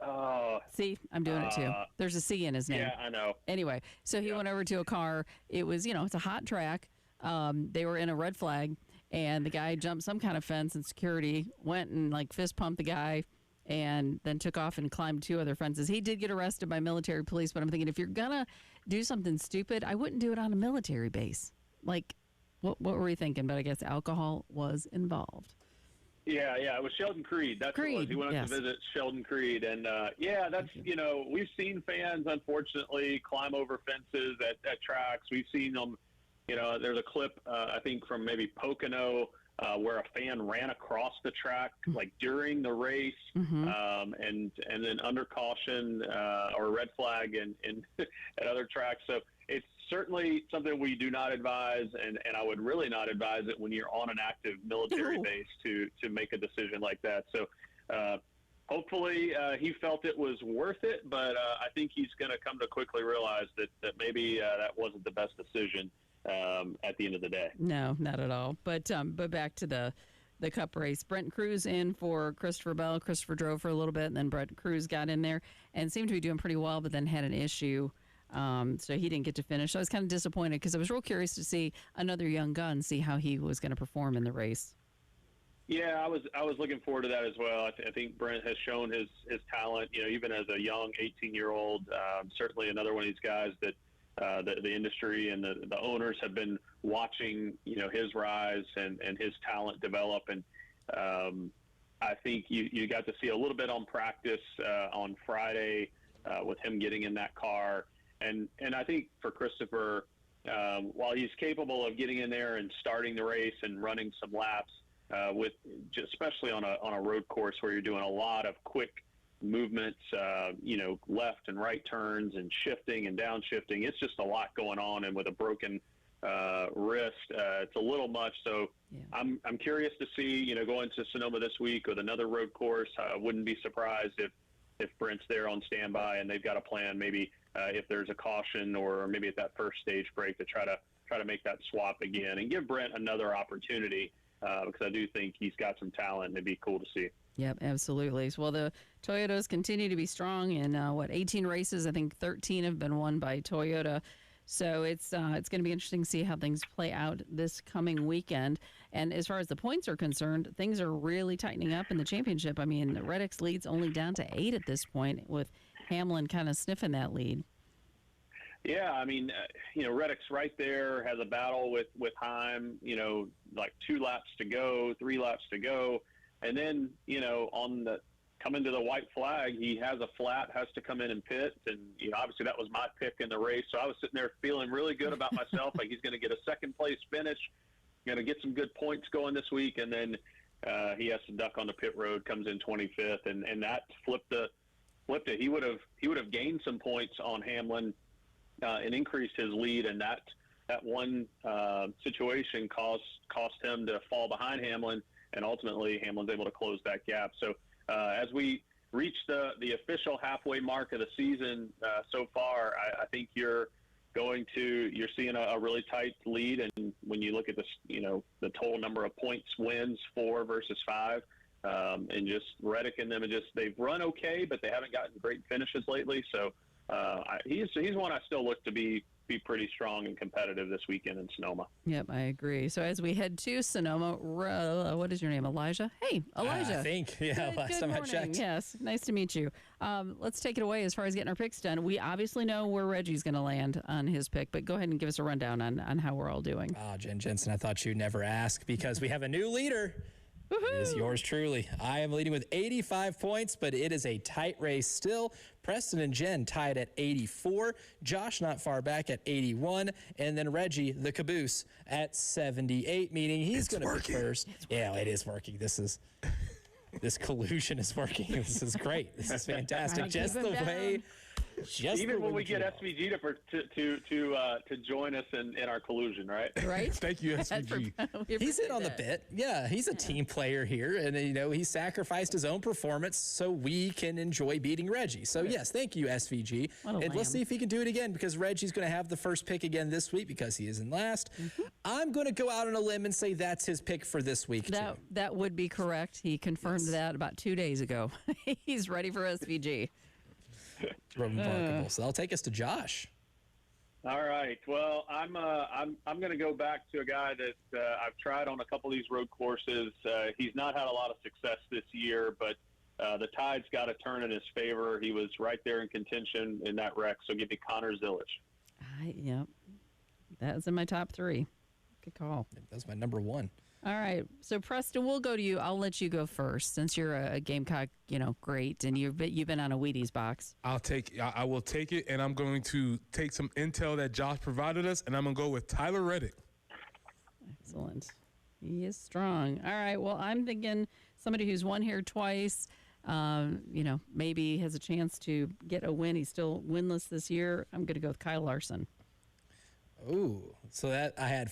C: See, I'm doing it too. There's a C in his name.
L: Yeah, I know.
C: Anyway, so he went over to a car. It was, it's a hot track. They were in a red flag. And the guy jumped some kind of fence, and security went and fist pumped the guy and then took off and climbed 2 other fences. He did get arrested by military police, but I'm thinking if you're going to do something stupid, I wouldn't do it on a military base. What were you thinking? But I guess alcohol was involved.
L: Yeah, it was Sheldon Creed. That's what it was. He went up to visit Sheldon Creed. And, that's, we've seen fans, unfortunately, climb over fences at tracks. We've seen them. There's a clip, I think, from maybe Pocono where a fan ran across the track, during the race, and then under caution or red flag and at other tracks. So it's certainly something we do not advise, and I would really not advise it when you're on an active military base to make a decision like that. So hopefully he felt it was worth it, but I think he's going to come to quickly realize that maybe that wasn't the best decision at the end of the day.
C: No, not at all. But back to the Cup race. Brent Cruz in for Christopher Bell. Christopher drove for a little bit, and then Brent Cruz got in there and seemed to be doing pretty well, but then had an issue. So he didn't get to finish. So I was kind of disappointed because I was real curious to see another young gun, see how he was going to perform in the race.
L: Yeah, I was looking forward to that as well. I think Brent has shown his talent. Even as a young 18-year-old, certainly another one of these guys that the industry and the owners have been watching. His rise and his talent develop. And I think you got to see a little bit on practice on Friday with him getting in that car. And I think for Christopher, while he's capable of getting in there and starting the race and running some laps, especially on a road course where you're doing a lot of quick movements, left and right turns and shifting and downshifting. It's just a lot going on, and with a broken wrist, it's a little much. So yeah. I'm curious to see, going to Sonoma this week with another road course. I wouldn't be surprised if Brent's there on standby and they've got a plan. Maybe if there's a caution, or maybe at that first stage break, to try to make that swap again and give Brent another opportunity. Because I do think he's got some talent, and it'd be cool to see.
C: Yep, absolutely. Well, the Toyotas continue to be strong in 18 races. I think 13 have been won by Toyota. So it's going to be interesting to see how things play out this coming weekend. And as far as the points are concerned, things are really tightening up in the championship. I mean, Reddick's lead's only down to 8 at this point, with Hamlin kind of sniffing that lead.
L: Yeah, I mean, Reddick's right there, has a battle with Heim, like 2 laps to go, 3 laps to go. And then, coming to the white flag, he has a flat, has to come in and pit. And, obviously that was my pick in the race. So I was sitting there feeling really good about myself. Like, he's going to get a second place finish, going to get some good points going this week. And then he has to duck on the pit road, comes in 25th. And that flipped it. He would have gained some points on Hamlin, and increased his lead, and that one situation cost him to fall behind Hamlin, and ultimately Hamlin's able to close that gap. So as we reach the official halfway mark of the season so far, I think you're seeing a really tight lead, and when you look at the total number of points wins, 4 versus 5, and just Reddick and them, they've run okay, but they haven't gotten great finishes lately. So he's one I still look to be pretty strong and competitive this weekend in Sonoma.
C: Yep, I agree. So as we head to Sonoma, what is your name, Elijah? Hey, Elijah.
A: I think, yeah, last time I checked.
C: Yes, nice to meet you. Let's take it away as far as getting our picks done. We obviously know where Reggie's going to land on his pick, but go ahead and give us a rundown on how we're all doing.
A: Jen Jensen, I thought you'd never ask, because we have a new leader.
C: Woo-hoo.
A: It is yours truly. I am leading with 85 points, but it is a tight race still. Preston and Jen tied at 84. Josh not far back at 81. And then Reggie, the caboose, at 78, meaning he's going to be first. Yeah, it is working. This collusion is working. This is great. This is fantastic. Just the way...
L: Even when we get SVG to join us in our collusion, right?
C: Right.
B: Thank you, SVG.
A: He's in on the bit. Yeah, he's a team player here, and he sacrificed his own performance so we can enjoy beating Reggie. So yes, thank you, SVG. And let's see if he can do it again, because Reggie's going to have the first pick again this week because he is in last. Mm-hmm. I'm going to go out on a limb and say that's his pick for this week too.
C: That would be correct. He confirmed that about 2 days ago. He's ready for SVG.
A: Remarkable. So that'll take us to Josh.
L: All right. Well, I'm going to go back to a guy that I've tried on a couple of these road courses. He's not had a lot of success this year, but the tide's got to turn in his favor. He was right there in contention in that wreck. So give me Connor Zillage.
C: Yep. That was in my top 3. Good call.
A: That's my number 1.
C: All right. So, Preston, we'll go to you. I'll let you go first, since you're a Gamecock, great, and you've been on a Wheaties box.
B: I will take it, and I'm going to take some intel that Josh provided us, and I'm going to go with Tyler Reddick.
C: Excellent. He is strong. All right. Well, I'm thinking somebody who's won here twice, maybe has a chance to get a win. He's still winless this year. I'm going to go with Kyle Larson.
A: Ooh. So that I had...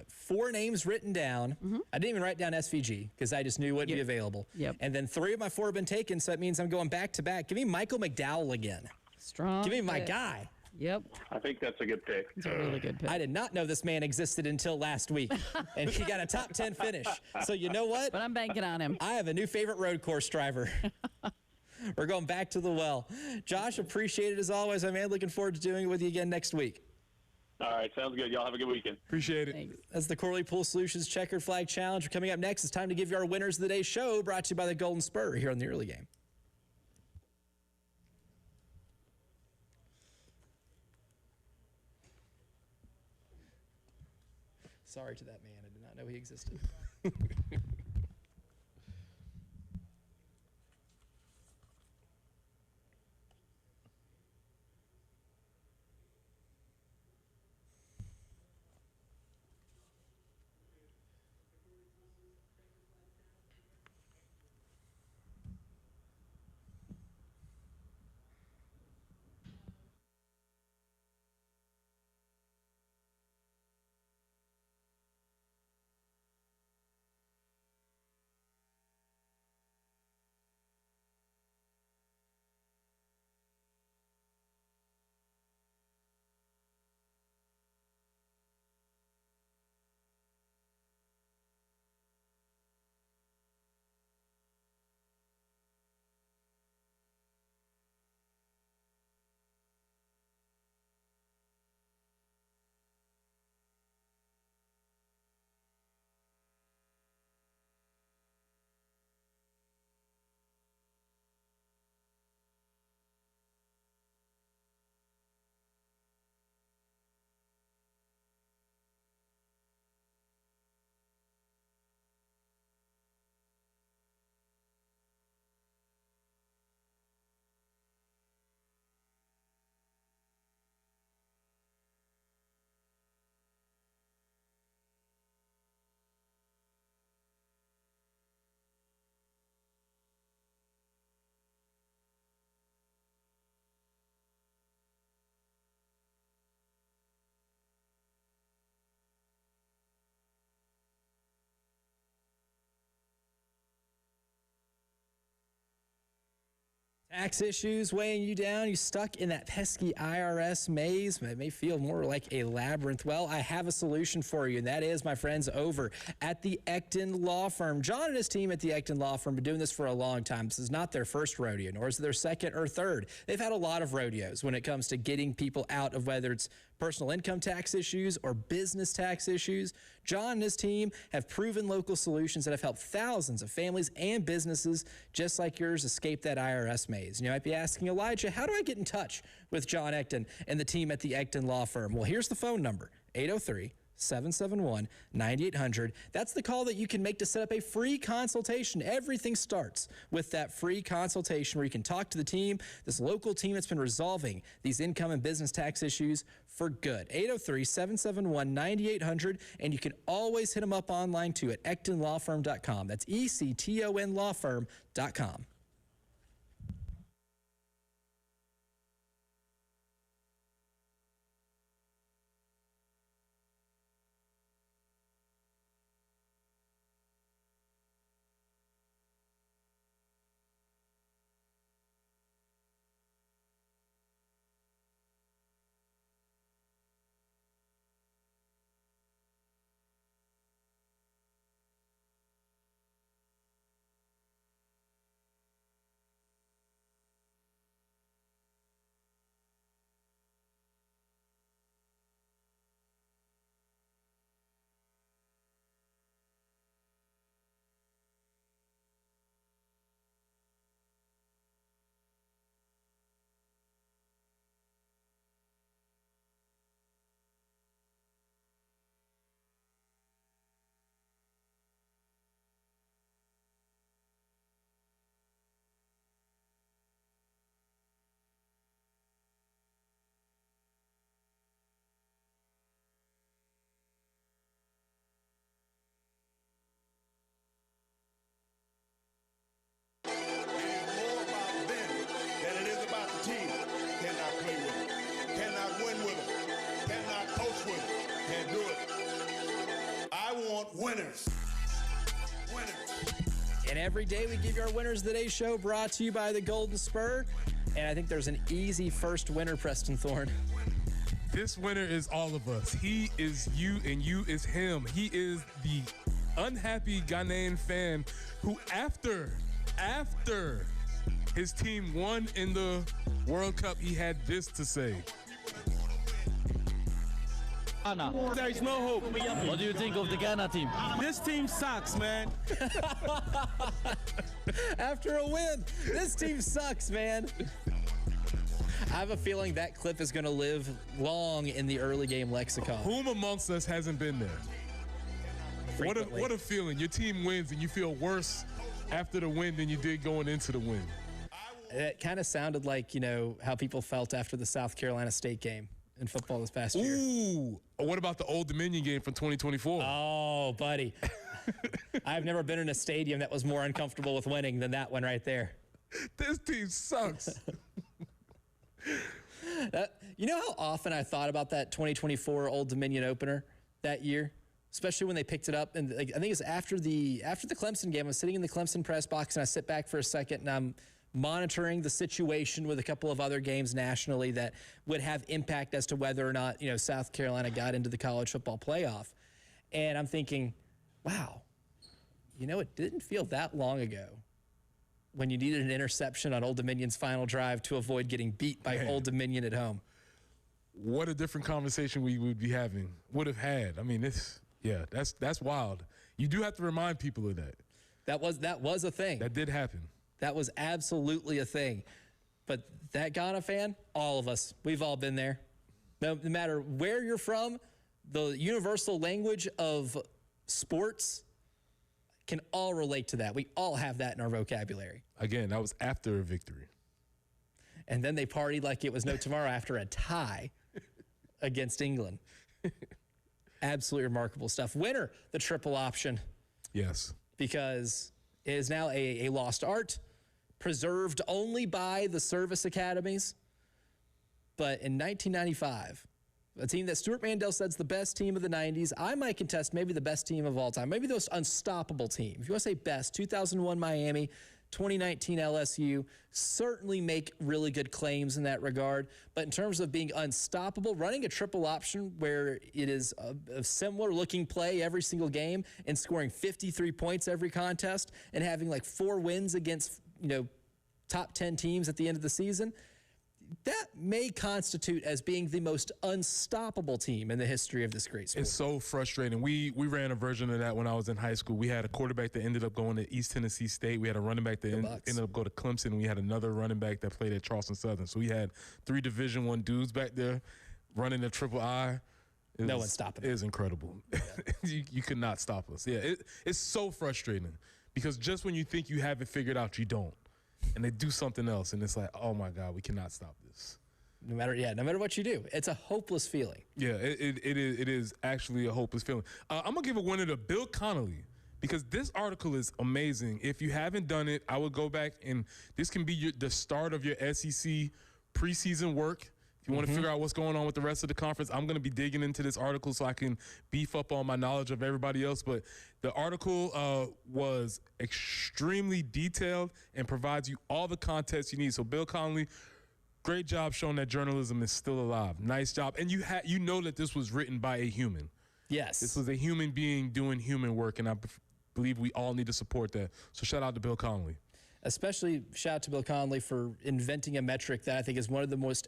A: 4 names written down. Mm-hmm. I didn't even write down SVG because I just knew it would be available.
C: Yep.
A: And then 3 of my 4 have been taken, so that means I'm going back to back. Give me Michael McDowell again.
C: Strong.
A: Give me my guy.
C: Yep.
L: I think that's a good pick.
C: It's a really good pick.
A: I did not know this man existed until last week, and he got a top 10 finish. So you know what?
C: But I'm banking on him.
A: I have a new favorite road course driver. We're going back to the well. Josh, appreciate it as always, my man. Looking forward to doing it with you again next week.
L: All right, sounds good. Y'all have a good weekend.
B: Appreciate it.
C: Thanks.
A: That's the Corley Pool Solutions Checkered Flag Challenge. Coming up next, it's time to give you our winners of the day show, brought to you by the Golden Spur here on the early game. Sorry to that man. I did not know he existed. Tax issues weighing you down, you stuck in that pesky IRS maze. It may feel more like a labyrinth. Well, I have a solution for you, and that is, my friends, over at the Ecton Law Firm. John and his team at the Ecton Law Firm have been doing this for a long time. This is not their first rodeo, nor is it their second or third. They've had a lot of rodeos when it comes to getting people out of whether it's personal income tax issues or business tax issues. John and his team have proven local solutions that have helped thousands of families and businesses just like yours escape that IRS maze. And you might be asking, Elijah, how do I get in touch with John Ecton and the team at the Ecton Law Firm? Well, here's the phone number, 803-771-9800. That's the call that you can make to set up a free consultation. Everything starts with that free consultation where you can talk to the team, this local team that's been resolving these income and business tax issues for good. 803-771-9800, and you can always hit them up online too at ectonlawfirm.com. That's ECTON lawfirm.com.
D: Winners.
A: And every day we give you our Winners of the Day show, brought to you by the Golden Spur. And I think there's an easy first winner, Preston Thorne.
B: This winner is all of us. He is you and you is him. He is the unhappy Ghanaian fan who after his team won in the World Cup, he had this to say.
H: There is no hope.
I: What do you think of the Ghana team?
H: This team sucks, man.
A: After a win, this team sucks, man. I have a feeling that clip is going to live long in the early game lexicon.
B: Whom amongst us hasn't been there? What a feeling. Your team wins and you feel worse after the win than you did going into the win.
A: It kind of sounded like, you know, how people felt after the South Carolina State game in football this past year.
B: Ooh, what about the Old Dominion game from 2024?
A: Oh, buddy. I've never been in a stadium that was more uncomfortable with winning than that one right there.
B: This team sucks.
A: You know how often I thought about that 2024 Old Dominion opener that year, especially when they picked it up, and I think it's after the Clemson game. I was sitting in the Clemson press box, and I sit back for a second, and I'm monitoring the situation with a couple of other games nationally that would have impact as to whether or not, you know, South Carolina got into the college football playoff, and I'm thinking, wow, you know, it didn't feel that long ago when you needed an interception on Old Dominion's final drive to avoid getting beat by Old Dominion at home.
B: What a different conversation we would be having, would have had. I mean, that's wild. You do have to remind people of that.
A: That was a thing.
B: That did happen.
A: That was absolutely a thing. But that Ghana fan, all of us, we've all been there. No matter where you're from, the universal language of sports can all relate to that. We all have that in our vocabulary.
B: Again, that was after a victory.
A: And then they partied like it was no tomorrow after a tie against England. Absolutely remarkable stuff. Winner, the triple option.
B: Yes.
A: Because it is now a lost art, preserved only by the service academies. But in 1995, a team that Stuart Mandel said's the best team of the 90s. I might contest maybe the best team of all time, maybe the most unstoppable team. If you want to say best, 2001 Miami, 2019 LSU, certainly make really good claims in that regard. But in terms of being unstoppable, running a triple option where it is a similar looking play every single game and scoring 53 points every contest and having like 4 wins against, you know, top 10 teams at the end of the season, that may constitute as being the most unstoppable team in the history of this great sport.
B: It's so frustrating. We ran a version of that when I was in high school. We had a quarterback that ended up going to East Tennessee State. We had a running back that ended up going to Clemson. And we had another running back that played at Charleston Southern. So we had 3 Division I dudes back there running the triple I.
A: No one's stopping it.
B: It was incredible. Yeah. you could not stop us. Yeah, it's so frustrating because just when you think you have it figured out, you don't. And they do something else, and it's like, oh, my God, we cannot stop this.
A: No matter what you do. It's a hopeless feeling.
B: Yeah, it is actually a hopeless feeling. I'm going to give a winner to Bill Connolly because this article is amazing. If you haven't done it, I would go back, and this can be the start of your SEC preseason work. If you want to figure out what's going on with the rest of the conference, I'm going to be digging into this article so I can beef up on my knowledge of everybody else. But the article was extremely detailed and provides you all the context you need. So Bill Connolly, great job showing that journalism is still alive. Nice job. And you know that this was written by a human.
A: Yes.
B: This was a human being doing human work, and I believe we all need to support that. So shout out to Bill Connolly.
A: Especially shout out to Bill Connolly for inventing a metric that I think is one of the most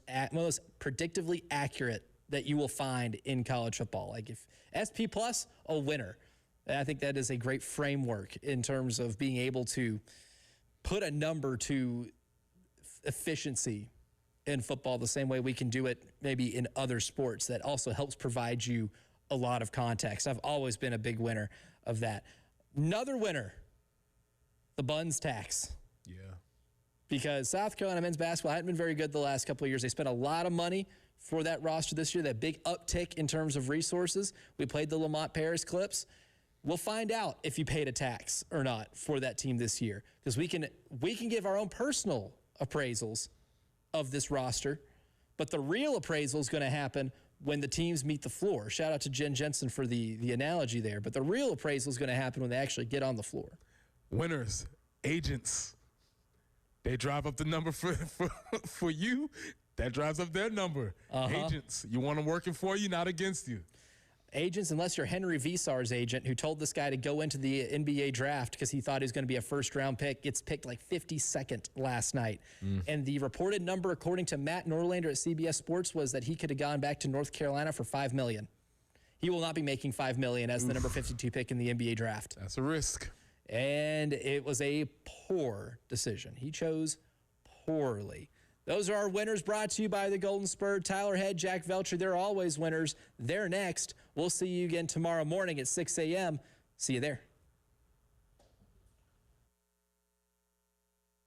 A: predictively accurate that you will find in college football. Like if SP plus, a winner. And I think that is a great framework in terms of being able to put a number to efficiency in football the same way we can do it maybe in other sports that also helps provide you a lot of context. I've always been a big winner of that. Another winner, the Buns tax.
B: Yeah.
A: Because South Carolina men's basketball hadn't been very good the last couple of years. They spent a lot of money for that roster this year, that big uptick in terms of resources. We played the Lamont Paris clips. We'll find out if you paid a tax or not for that team this year, because we can give our own personal appraisals of this roster, but the real appraisal is going to happen when the teams meet the floor. Shout out to Jen Jensen for the analogy there, but the real appraisal is going to happen when they actually get on the floor.
B: Winners, agents. They drive up the number for you. That drives up their number. Agents, you want them working for you, not against you.
A: Agents, unless you're Henry Visar's agent, who told this guy to go into the NBA draft because he thought he was going to be a first-round pick, gets picked like 52nd last night. And the reported number, according to Matt Norlander at CBS Sports, was that he could have gone back to North Carolina for $5 million. he will not be making $5 million as the number 52 pick in the NBA draft.
B: That's a risk.
A: And it was a poor decision. He chose poorly. Those are our winners brought to you by the Golden Spur. Tyler Head, Jack Velcher, they're always winners. They're next. We'll see you again tomorrow morning at 6 a.m. See you there.